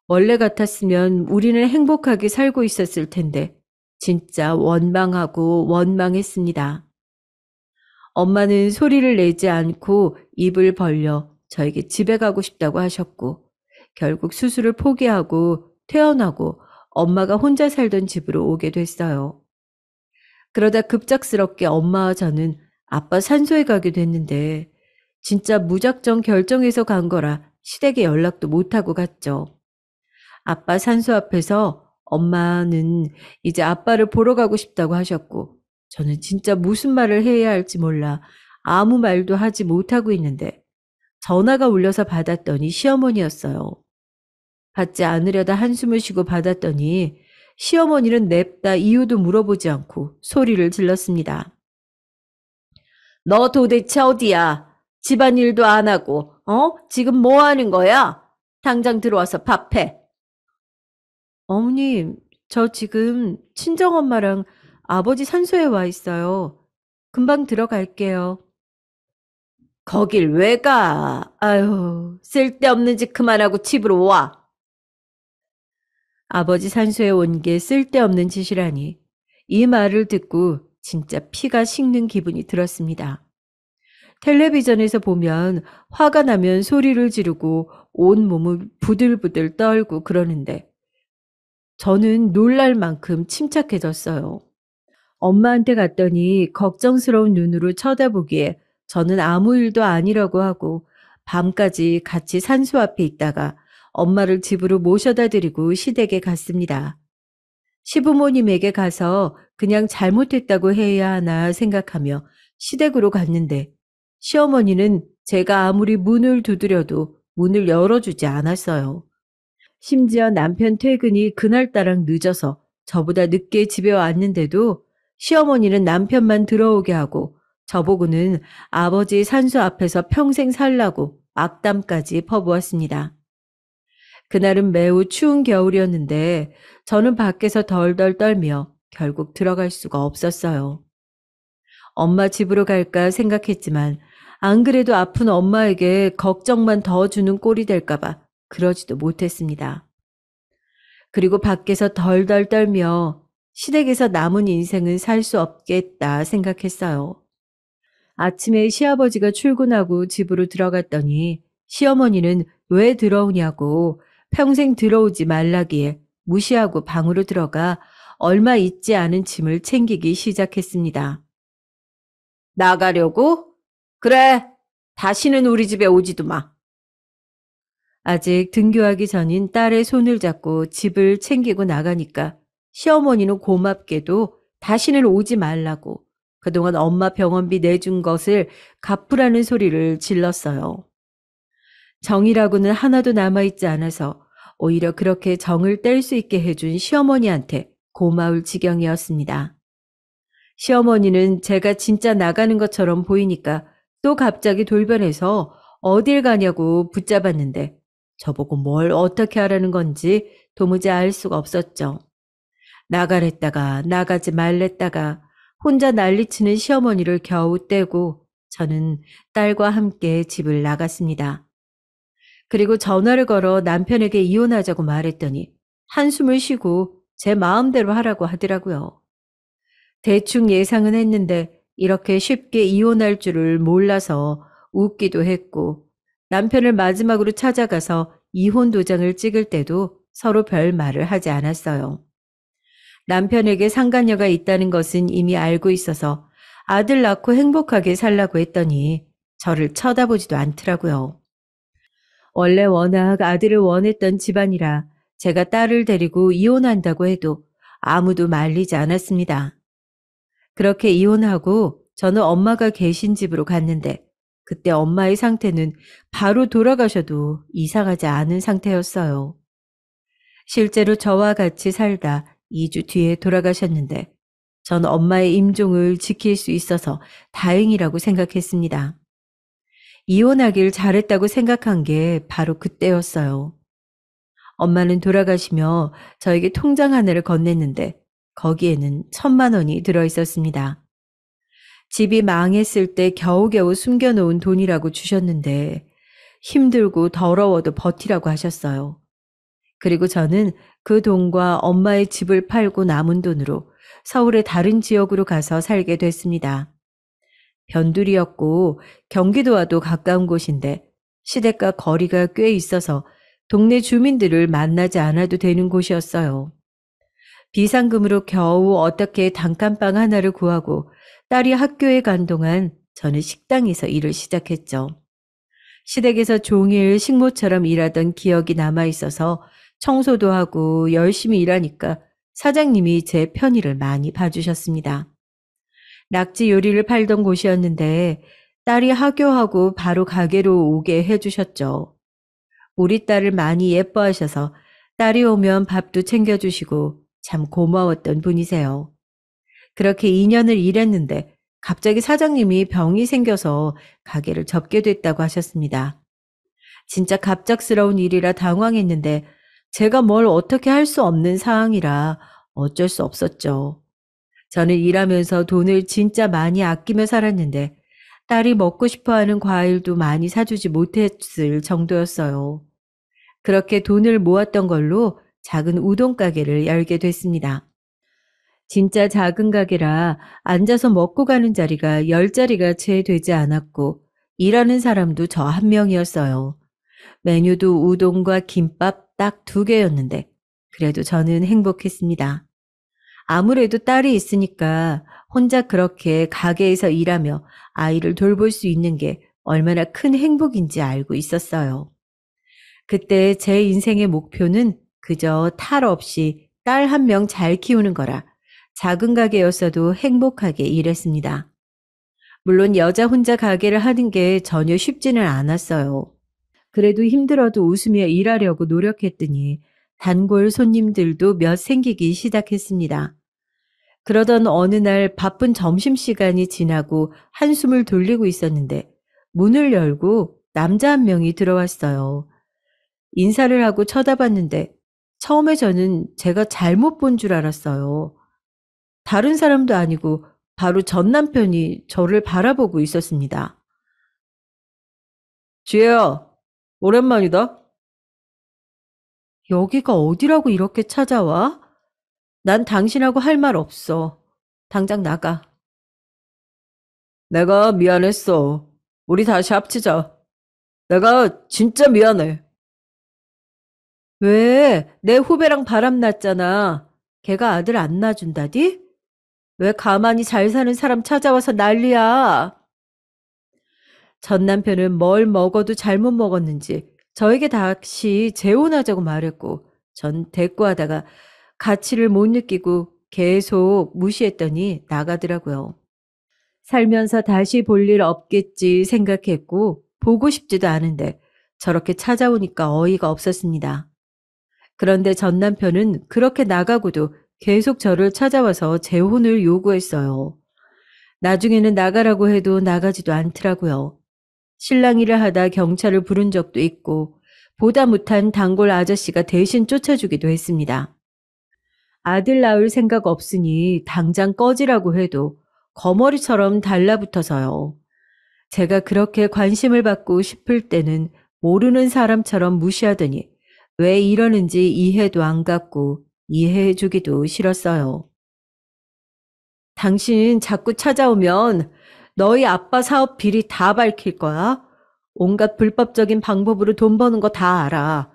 원래 같았으면 우리는 행복하게 살고 있었을 텐데 진짜 원망하고 원망했습니다. 엄마는 소리를 내지 않고 입을 벌려 저에게 집에 가고 싶다고 하셨고 결국 수술을 포기하고 퇴원하고 엄마가 혼자 살던 집으로 오게 됐어요. 그러다 급작스럽게 엄마와 저는 아빠 산소에 가게 됐는데 진짜 무작정 결정해서 간 거라 시댁에 연락도 못하고 갔죠. 아빠 산소 앞에서 엄마는 이제 아빠를 보러 가고 싶다고 하셨고, 저는 진짜 무슨 말을 해야 할지 몰라 아무 말도 하지 못하고 있는데, 전화가 울려서 받았더니 시어머니였어요. 받지 않으려다 한숨을 쉬고 받았더니 시어머니는 냅다 이유도 물어보지 않고 소리를 질렀습니다. 너 도대체 어디야? 집안일도 안 하고, 지금 뭐 하는 거야? 당장 들어와서 밥해. 어머님, 저 지금 친정엄마랑 아버지 산소에 와 있어요. 금방 들어갈게요. 거길 왜 가? 아유, 쓸데없는 짓 그만하고 집으로 와. 아버지 산소에 온 게 쓸데없는 짓이라니. 이 말을 듣고 진짜 피가 식는 기분이 들었습니다. 텔레비전에서 보면 화가 나면 소리를 지르고 온몸을 부들부들 떨고 그러는데 저는 놀랄 만큼 침착해졌어요. 엄마한테 갔더니 걱정스러운 눈으로 쳐다보기에 저는 아무 일도 아니라고 하고 밤까지 같이 산소 앞에 있다가 엄마를 집으로 모셔다 드리고 시댁에 갔습니다. 시부모님에게 가서 그냥 잘못했다고 해야 하나 생각하며 시댁으로 갔는데 시어머니는 제가 아무리 문을 두드려도 문을 열어주지 않았어요. 심지어 남편 퇴근이 그날따라 늦어서 저보다 늦게 집에 왔는데도 시어머니는 남편만 들어오게 하고 저보고는 아버지 산소 앞에서 평생 살라고 악담까지 퍼부었습니다. 그날은 매우 추운 겨울이었는데 저는 밖에서 덜덜 떨며 결국 들어갈 수가 없었어요. 엄마 집으로 갈까 생각했지만 안 그래도 아픈 엄마에게 걱정만 더 주는 꼴이 될까봐 그러지도 못했습니다. 그리고 밖에서 덜덜 떨며 시댁에서 남은 인생은 살 수 없겠다 생각했어요. 아침에 시아버지가 출근하고 집으로 들어갔더니 시어머니는 왜 들어오냐고 평생 들어오지 말라기에 무시하고 방으로 들어가 얼마 있지 않은 짐을 챙기기 시작했습니다. 나가려고? 그래, 다시는 우리 집에 오지도 마. 아직 등교하기 전인 딸의 손을 잡고 집을 챙기고 나가니까 시어머니는 고맙게도 다시는 오지 말라고 그동안 엄마 병원비 내준 것을 갚으라는 소리를 질렀어요. 정이라고는 하나도 남아있지 않아서 오히려 그렇게 정을 뗄 수 있게 해준 시어머니한테 고마울 지경이었습니다. 시어머니는 제가 진짜 나가는 것처럼 보이니까 또 갑자기 돌변해서 어딜 가냐고 붙잡았는데 저보고 뭘 어떻게 하라는 건지 도무지 알 수가 없었죠. 나가랬다가 나가지 말랬다가 혼자 난리치는 시어머니를 겨우 떼고 저는 딸과 함께 집을 나갔습니다. 그리고 전화를 걸어 남편에게 이혼하자고 말했더니 한숨을 쉬고 제 마음대로 하라고 하더라고요. 대충 예상은 했는데 이렇게 쉽게 이혼할 줄을 몰라서 웃기도 했고 남편을 마지막으로 찾아가서 이혼 도장을 찍을 때도 서로 별 말을 하지 않았어요. 남편에게 상간녀가 있다는 것은 이미 알고 있어서 아들 낳고 행복하게 살라고 했더니 저를 쳐다보지도 않더라고요. 원래 워낙 아들을 원했던 집안이라 제가 딸을 데리고 이혼한다고 해도 아무도 말리지 않았습니다. 그렇게 이혼하고 저는 엄마가 계신 집으로 갔는데 그때 엄마의 상태는 바로 돌아가셔도 이상하지 않은 상태였어요. 실제로 저와 같이 살다 2주 뒤에 돌아가셨는데 전 엄마의 임종을 지킬 수 있어서 다행이라고 생각했습니다. 이혼하길 잘했다고 생각한 게 바로 그때였어요. 엄마는 돌아가시며 저에게 통장 하나를 건넸는데 거기에는 1,000만 원이 들어 있었습니다. 집이 망했을 때 겨우겨우 숨겨놓은 돈이라고 주셨는데 힘들고 더러워도 버티라고 하셨어요. 그리고 저는 그 돈과 엄마의 집을 팔고 남은 돈으로 서울의 다른 지역으로 가서 살게 됐습니다. 변두리였고 경기도와도 가까운 곳인데 시댁과 거리가 꽤 있어서 동네 주민들을 만나지 않아도 되는 곳이었어요. 비상금으로 겨우 어떻게 단칸방 하나를 구하고 딸이 학교에 간 동안 저는 식당에서 일을 시작했죠. 시댁에서 종일 식모처럼 일하던 기억이 남아있어서 청소도 하고 열심히 일하니까 사장님이 제 편의를 많이 봐주셨습니다. 낙지 요리를 팔던 곳이었는데 딸이 하교하고 바로 가게로 오게 해주셨죠. 우리 딸을 많이 예뻐하셔서 딸이 오면 밥도 챙겨주시고 참 고마웠던 분이세요. 그렇게 2년을 일했는데 갑자기 사장님이 병이 생겨서 가게를 접게 됐다고 하셨습니다. 진짜 갑작스러운 일이라 당황했는데 제가 뭘 어떻게 할 수 없는 상황이라 어쩔 수 없었죠. 저는 일하면서 돈을 진짜 많이 아끼며 살았는데 딸이 먹고 싶어하는 과일도 많이 사주지 못했을 정도였어요. 그렇게 돈을 모았던 걸로 작은 우동 가게를 열게 됐습니다. 진짜 작은 가게라 앉아서 먹고 가는 자리가 10자리가 채 되지 않았고 일하는 사람도 저 한 명이었어요. 메뉴도 우동과 김밥 딱 2개였는데 그래도 저는 행복했습니다. 아무래도 딸이 있으니까 혼자 그렇게 가게에서 일하며 아이를 돌볼 수 있는 게 얼마나 큰 행복인지 알고 있었어요. 그때 제 인생의 목표는 그저 탈 없이 딸 한 명 잘 키우는 거라 작은 가게였어도 행복하게 일했습니다. 물론 여자 혼자 가게를 하는 게 전혀 쉽지는 않았어요. 그래도 힘들어도 웃으며 일하려고 노력했더니 단골 손님들도 몇 생기기 시작했습니다. 그러던 어느 날 바쁜 점심시간이 지나고 한숨을 돌리고 있었는데 문을 열고 남자 한 명이 들어왔어요. 인사를 하고 쳐다봤는데 처음에 저는 제가 잘못 본 줄 알았어요. 다른 사람도 아니고 바로 전 남편이 저를 바라보고 있었습니다. 지혜야, 오랜만이다. 여기가 어디라고 이렇게 찾아와? 난 당신하고 할 말 없어. 당장 나가. 내가 미안했어. 우리 다시 합치자. 내가 진짜 미안해. 왜? 내 후배랑 바람났잖아. 걔가 아들 안 낳아준다디? 왜 가만히 잘 사는 사람 찾아와서 난리야? 전 남편은 뭘 먹어도 잘못 먹었는지 저에게 다시 재혼하자고 말했고 전 대꾸하다가 가치를 못 느끼고 계속 무시했더니 나가더라고요. 살면서 다시 볼 일 없겠지 생각했고 보고 싶지도 않은데 저렇게 찾아오니까 어이가 없었습니다. 그런데 전 남편은 그렇게 나가고도 계속 저를 찾아와서 재혼을 요구했어요. 나중에는 나가라고 해도 나가지도 않더라고요. 실랑 일을 하다 경찰을 부른 적도 있고 보다 못한 단골 아저씨가 대신 쫓아주기도 했습니다. 아들 낳을 생각 없으니 당장 꺼지라고 해도 거머리처럼 달라붙어서요. 제가 그렇게 관심을 받고 싶을 때는 모르는 사람처럼 무시하더니 왜 이러는지 이해도 안 갔고 이해해주기도 싫었어요. 당신 자꾸 찾아오면 너희 아빠 사업 비리 다 밝힐 거야. 온갖 불법적인 방법으로 돈 버는 거 다 알아.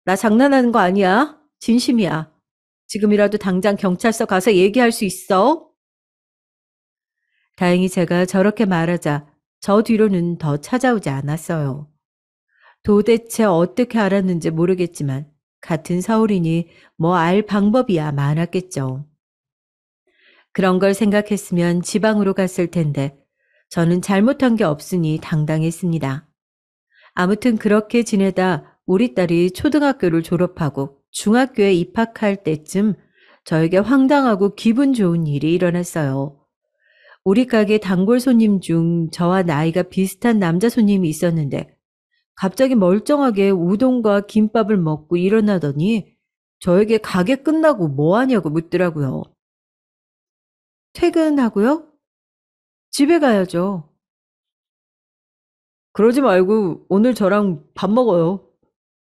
나 장난하는 거 아니야? 진심이야. 지금이라도 당장 경찰서 가서 얘기할 수 있어? 다행히 제가 저렇게 말하자 저 뒤로는 더 찾아오지 않았어요. 도대체 어떻게 알았는지 모르겠지만 같은 서울이니 뭐 알 방법이야 많았겠죠. 그런 걸 생각했으면 지방으로 갔을 텐데 저는 잘못한 게 없으니 당당했습니다. 아무튼 그렇게 지내다 우리 딸이 초등학교를 졸업하고 중학교에 입학할 때쯤 저에게 황당하고 기분 좋은 일이 일어났어요. 우리 가게 단골 손님 중 저와 나이가 비슷한 남자 손님이 있었는데 갑자기 멀쩡하게 우동과 김밥을 먹고 일어나더니 저에게 가게 끝나고 뭐 하냐고 묻더라고요. 퇴근하고요? 집에 가야죠. 그러지 말고 오늘 저랑 밥 먹어요.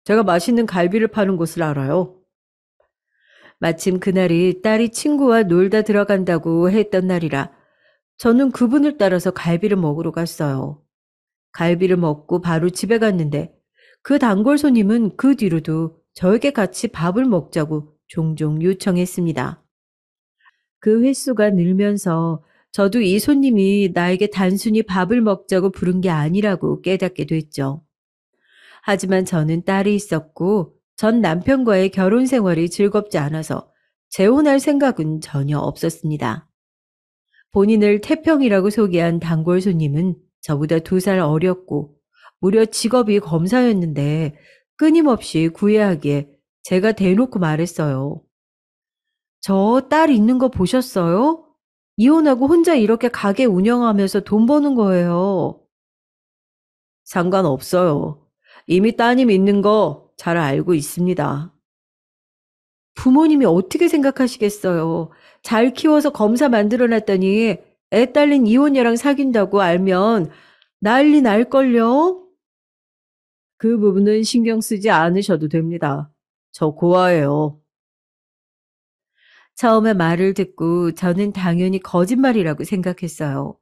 제가 맛있는 갈비를 파는 곳을 알아요. 마침 그날이 딸이 친구와 놀다 들어간다고 했던 날이라 저는 그분을 따라서 갈비를 먹으러 갔어요. 갈비를 먹고 바로 집에 갔는데 그 단골 손님은 그 뒤로도 저에게 같이 밥을 먹자고 종종 요청했습니다. 그 횟수가 늘면서 저도 이 손님이 나에게 단순히 밥을 먹자고 부른 게 아니라고 깨닫게 됐죠. 하지만 저는 딸이 있었고 전 남편과의 결혼 생활이 즐겁지 않아서 재혼할 생각은 전혀 없었습니다. 본인을 태평이라고 소개한 단골 손님은 저보다 2살 어렸고 무려 직업이 검사였는데 끊임없이 구애하기에 제가 대놓고 말했어요. 저 딸 있는 거 보셨어요? 이혼하고 혼자 이렇게 가게 운영하면서 돈 버는 거예요. 상관없어요. 이미 따님 있는 거 잘 알고 있습니다. 부모님이 어떻게 생각하시겠어요? 잘 키워서 검사 만들어 놨더니 애 딸린 이혼녀랑 사귄다고 알면 난리 날걸요? 그 부분은 신경 쓰지 않으셔도 됩니다. 저 고아예요. 처음에 말을 듣고 저는 당연히 거짓말이라고 생각했어요.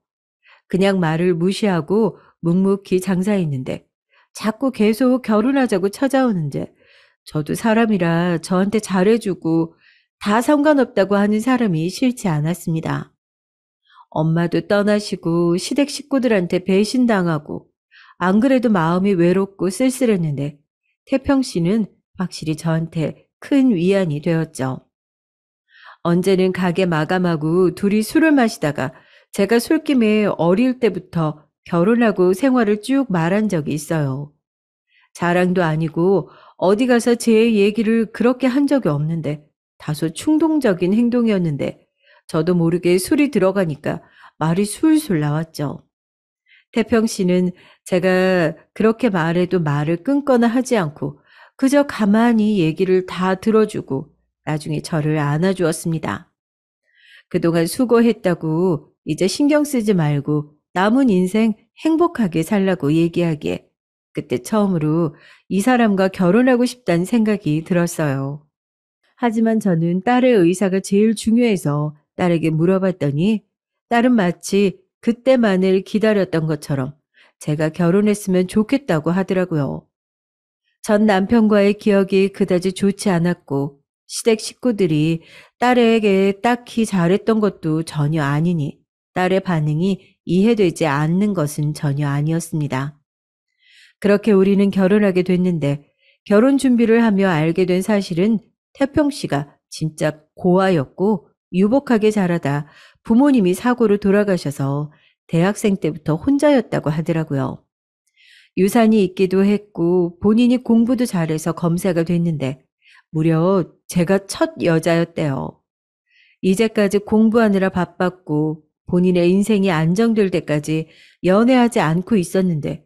그냥 말을 무시하고 묵묵히 장사했는데 자꾸 계속 결혼하자고 찾아오는데 저도 사람이라 저한테 잘해주고 다 상관없다고 하는 사람이 싫지 않았습니다. 엄마도 떠나시고 시댁 식구들한테 배신당하고 안 그래도 마음이 외롭고 쓸쓸했는데 태평 씨는 확실히 저한테 큰 위안이 되었죠. 언제는 가게 마감하고 둘이 술을 마시다가 제가 술김에 어릴 때부터 결혼하고 생활을 쭉 말한 적이 있어요. 자랑도 아니고 어디 가서 제 얘기를 그렇게 한 적이 없는데 다소 충동적인 행동이었는데 저도 모르게 술이 들어가니까 말이 술술 나왔죠. 태평 씨는 제가 그렇게 말해도 말을 끊거나 하지 않고 그저 가만히 얘기를 다 들어주고 나중에 저를 안아주었습니다. 그동안 수고했다고 이제 신경 쓰지 말고 남은 인생 행복하게 살라고 얘기하기에 그때 처음으로 이 사람과 결혼하고 싶다는 생각이 들었어요. 하지만 저는 딸의 의사가 제일 중요해서 딸에게 물어봤더니 딸은 마치 그때만을 기다렸던 것처럼 제가 결혼했으면 좋겠다고 하더라고요. 전 남편과의 기억이 그다지 좋지 않았고 시댁 식구들이 딸에게 딱히 잘했던 것도 전혀 아니니 딸의 반응이 이해되지 않는 것은 전혀 아니었습니다. 그렇게 우리는 결혼하게 됐는데 결혼 준비를 하며 알게 된 사실은 태평 씨가 진짜 고아였고 유복하게 자라다 부모님이 사고로 돌아가셔서 대학생 때부터 혼자였다고 하더라고요. 유산이 있기도 했고 본인이 공부도 잘해서 검사가 됐는데 무려 제가 첫 여자였대요. 이제까지 공부하느라 바빴고 본인의 인생이 안정될 때까지 연애하지 않고 있었는데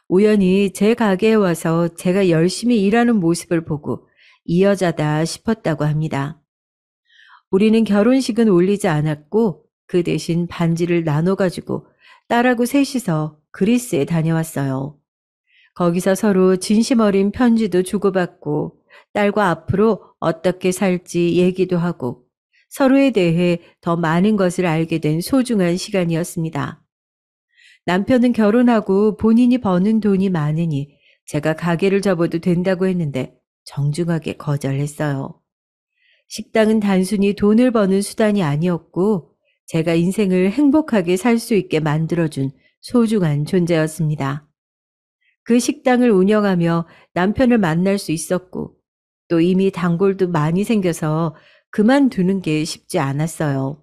우연히 제 가게에 와서 제가 열심히 일하는 모습을 보고 이 여자다 싶었다고 합니다. 우리는 결혼식은 올리지 않았고 그 대신 반지를 나눠가지고 딸하고 셋이서 그리스에 다녀왔어요. 거기서 서로 진심 어린 편지도 주고받고 딸과 앞으로 어떻게 살지 얘기도 하고 서로에 대해 더 많은 것을 알게 된 소중한 시간이었습니다. 남편은 결혼하고 본인이 버는 돈이 많으니 제가 가게를 접어도 된다고 했는데 정중하게 거절했어요. 식당은 단순히 돈을 버는 수단이 아니었고 제가 인생을 행복하게 살 수 있게 만들어준 소중한 존재였습니다. 그 식당을 운영하며 남편을 만날 수 있었고 또 이미 단골도 많이 생겨서 그만두는 게 쉽지 않았어요.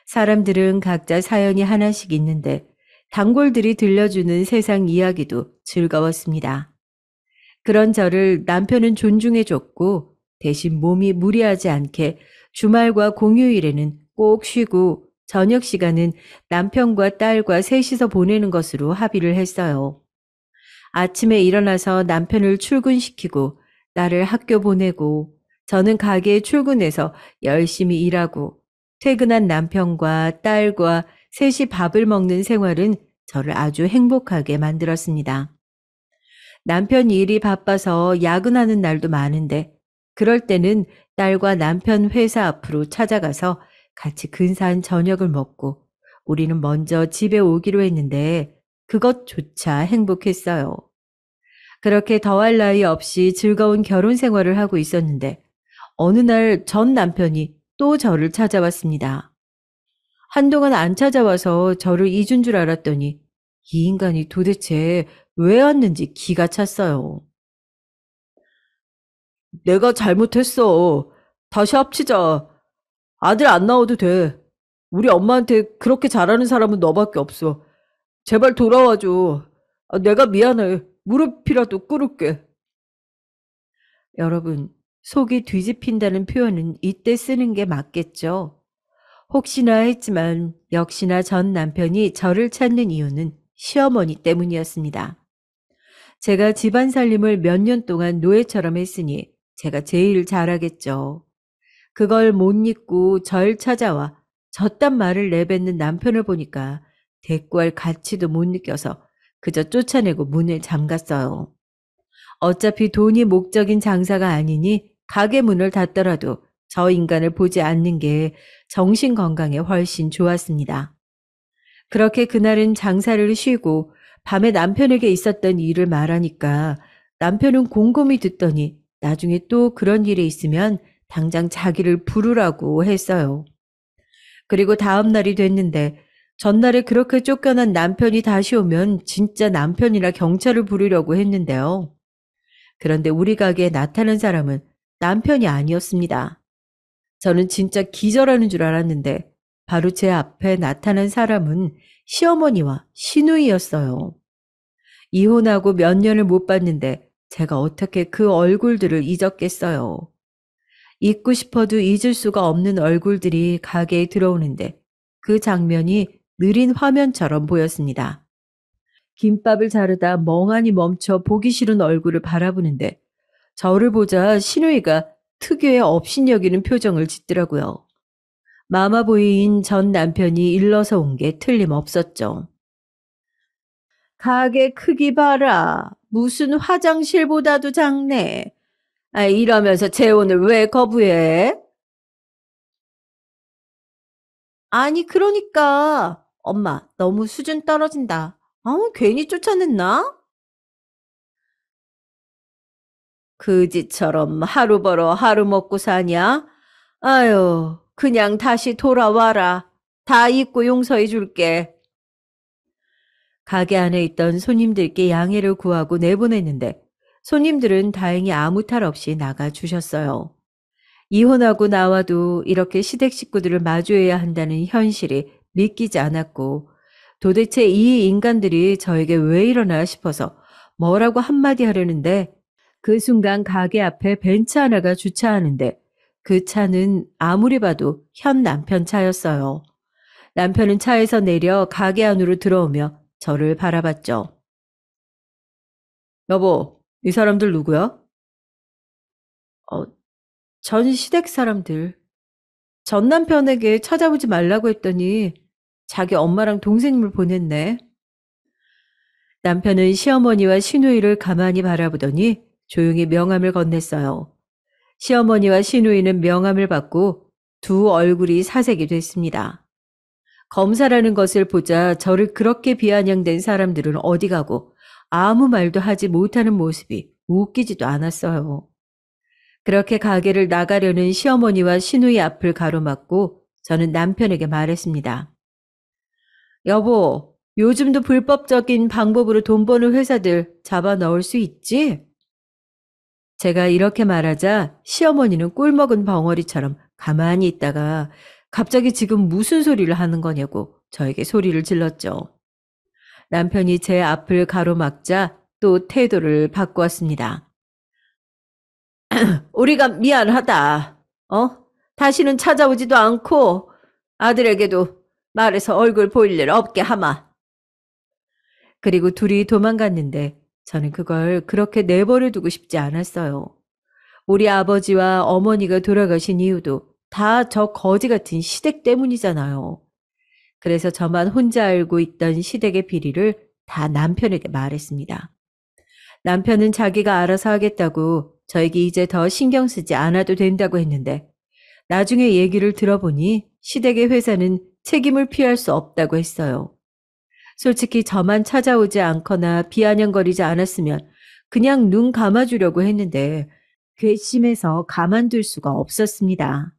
사람들은 각자 사연이 하나씩 있는데 단골들이 들려주는 세상 이야기도 즐거웠습니다. 그런 저를 남편은 존중해줬고 대신 몸이 무리하지 않게 주말과 공휴일에는 꼭 쉬고 저녁 시간은 남편과 딸과 셋이서 보내는 것으로 합의를 했어요. 아침에 일어나서 남편을 출근시키고 딸을 학교 보내고 저는 가게에 출근해서 열심히 일하고 퇴근한 남편과 딸과 셋이 밥을 먹는 생활은 저를 아주 행복하게 만들었습니다. 남편 일이 바빠서 야근하는 날도 많은데 그럴 때는 딸과 남편 회사 앞으로 찾아가서 같이 근사한 저녁을 먹고 우리는 먼저 집에 오기로 했는데 그것조차 행복했어요. 그렇게 더할 나위 없이 즐거운 결혼 생활을 하고 있었는데 어느 날 전 남편이 또 저를 찾아왔습니다. 한동안 안 찾아와서 저를 잊은 줄 알았더니 이 인간이 도대체 왜 왔는지 기가 찼어요. 내가 잘못했어. 다시 합치자. 아들 안 나와도 돼. 우리 엄마한테 그렇게 잘하는 사람은 너밖에 없어. 제발 돌아와줘. 내가 미안해. 무릎이라도 꿇을게. 여러분, 속이 뒤집힌다는 표현은 이때 쓰는 게 맞겠죠? 혹시나 했지만 역시나 전 남편이 저를 찾는 이유는 시어머니 때문이었습니다. 제가 집안 살림을 몇 년 동안 노예처럼 했으니 제가 제일 잘하겠죠. 그걸 못 잊고 절 찾아와 저딴 말을 내뱉는 남편을 보니까 대꾸할 가치도 못 느껴서 그저 쫓아내고 문을 잠갔어요. 어차피 돈이 목적인 장사가 아니니 가게 문을 닫더라도 저 인간을 보지 않는 게 정신 건강에 훨씬 좋았습니다. 그렇게 그날은 장사를 쉬고 밤에 남편에게 있었던 일을 말하니까 남편은 곰곰이 듣더니 나중에 또 그런 일이 있으면 당장 자기를 부르라고 했어요. 그리고 다음 날이 됐는데 전날에 그렇게 쫓겨난 남편이 다시 오면 진짜 남편이나 경찰을 부르려고 했는데요. 그런데 우리 가게에 나타난 사람은 남편이 아니었습니다. 저는 진짜 기절하는 줄 알았는데 바로 제 앞에 나타난 사람은 시어머니와 시누이였어요. 이혼하고 몇 년을 못 봤는데 제가 어떻게 그 얼굴들을 잊었겠어요. 잊고 싶어도 잊을 수가 없는 얼굴들이 가게에 들어오는데 그 장면이 느린 화면처럼 보였습니다. 김밥을 자르다 멍하니 멈춰 보기 싫은 얼굴을 바라보는데 저를 보자 시누이가 특유의 업신여기는 표정을 짓더라고요. 마마보이인 전 남편이 일러서 온 게 틀림없었죠. 가게 크기 봐라. 무슨 화장실보다도 작네. 이러면서 재혼을 왜 거부해? 아니, 그러니까. 엄마, 너무 수준 떨어진다. 괜히 쫓아냈나? 그지처럼 하루 벌어 하루 먹고 사냐? 아유, 그냥 다시 돌아와라. 다 잊고 용서해 줄게. 가게 안에 있던 손님들께 양해를 구하고 내보냈는데 손님들은 다행히 아무 탈 없이 나가 주셨어요. 이혼하고 나와도 이렇게 시댁 식구들을 마주해야 한다는 현실이 믿기지 않았고 도대체 이 인간들이 저에게 왜 이러나 싶어서 뭐라고 한마디 하려는데 그 순간 가게 앞에 벤츠 하나가 주차하는데 그 차는 아무리 봐도 현 남편 차였어요. 남편은 차에서 내려 가게 안으로 들어오며 저를 바라봤죠. 여보, 이 사람들 누구야? 어, 전 시댁 사람들. 전 남편에게 찾아오지 말라고 했더니 자기 엄마랑 동생을 보냈네. 남편은 시어머니와 시누이를 가만히 바라보더니 조용히 명함을 건넸어요. 시어머니와 시누이는 명함을 받고 두 얼굴이 사색이 됐습니다. 검사라는 것을 보자 저를 그렇게 비아냥댄 사람들은 어디 가고 아무 말도 하지 못하는 모습이 웃기지도 않았어요. 그렇게 가게를 나가려는 시어머니와 시누이 앞을 가로막고 저는 남편에게 말했습니다. 여보, 요즘도 불법적인 방법으로 돈 버는 회사들 잡아 넣을 수 있지? 제가 이렇게 말하자 시어머니는 꿀먹은 벙어리처럼 가만히 있다가 갑자기 지금 무슨 소리를 하는 거냐고 저에게 소리를 질렀죠. 남편이 제 앞을 가로막자 또 태도를 바꾸었습니다. 우리가 미안하다. 다시는 찾아오지도 않고 아들에게도 말해서 얼굴 보일 일 없게 하마. 그리고 둘이 도망갔는데 저는 그걸 그렇게 내버려 두고 싶지 않았어요. 우리 아버지와 어머니가 돌아가신 이유도 다 저 거지 같은 시댁 때문이잖아요. 그래서 저만 혼자 알고 있던 시댁의 비리를 다 남편에게 말했습니다. 남편은 자기가 알아서 하겠다고 저에게 이제 더 신경 쓰지 않아도 된다고 했는데 나중에 얘기를 들어보니 시댁의 회사는 책임을 피할 수 없다고 했어요. 솔직히 저만 찾아오지 않거나 비아냥거리지 않았으면 그냥 눈 감아주려고 했는데 괘씸해서 가만둘 수가 없었습니다.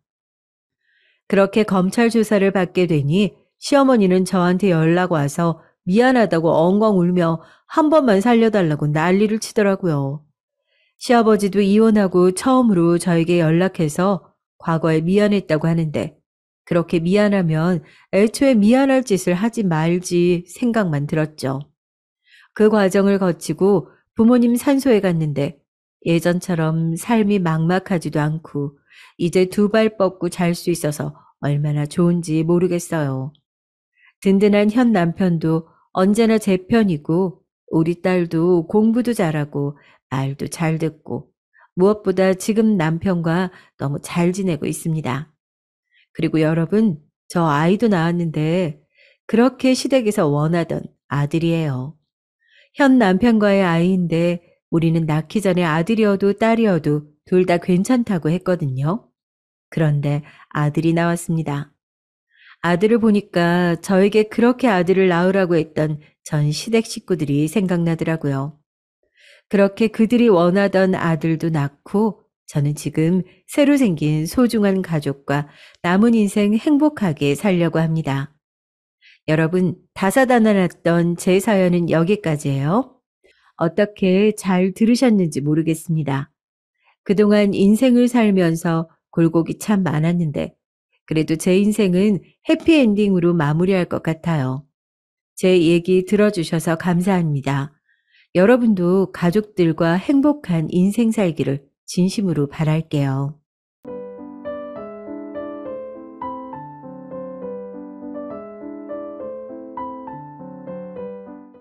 그렇게 검찰 조사를 받게 되니 시어머니는 저한테 연락 와서 미안하다고 엉엉 울며 한 번만 살려달라고 난리를 치더라고요. 시아버지도 이혼하고 처음으로 저에게 연락해서 과거에 미안했다고 하는데 그렇게 미안하면 애초에 미안할 짓을 하지 말지 생각만 들었죠. 그 과정을 거치고 부모님 산소에 갔는데 예전처럼 삶이 막막하지도 않고 이제 두 발 뻗고 잘 수 있어서 얼마나 좋은지 모르겠어요. 든든한 현 남편도 언제나 제 편이고 우리 딸도 공부도 잘하고 말도 잘 듣고 무엇보다 지금 남편과 너무 잘 지내고 있습니다. 그리고 여러분, 저 아이도 낳았는데 그렇게 시댁에서 원하던 아들이에요. 현 남편과의 아이인데 우리는 낳기 전에 아들이어도 딸이어도 둘 다 괜찮다고 했거든요. 그런데 아들이 나왔습니다. 아들을 보니까 저에게 그렇게 아들을 낳으라고 했던 전 시댁 식구들이 생각나더라고요. 그렇게 그들이 원하던 아들도 낳고 저는 지금 새로 생긴 소중한 가족과 남은 인생 행복하게 살려고 합니다. 여러분, 다사다난했던 제 사연은 여기까지예요. 어떻게 잘 들으셨는지 모르겠습니다. 그동안 인생을 살면서 굴곡이 참 많았는데 그래도 제 인생은 해피엔딩으로 마무리할 것 같아요. 제 얘기 들어주셔서 감사합니다. 여러분도 가족들과 행복한 인생 살기를 진심으로 바랄게요.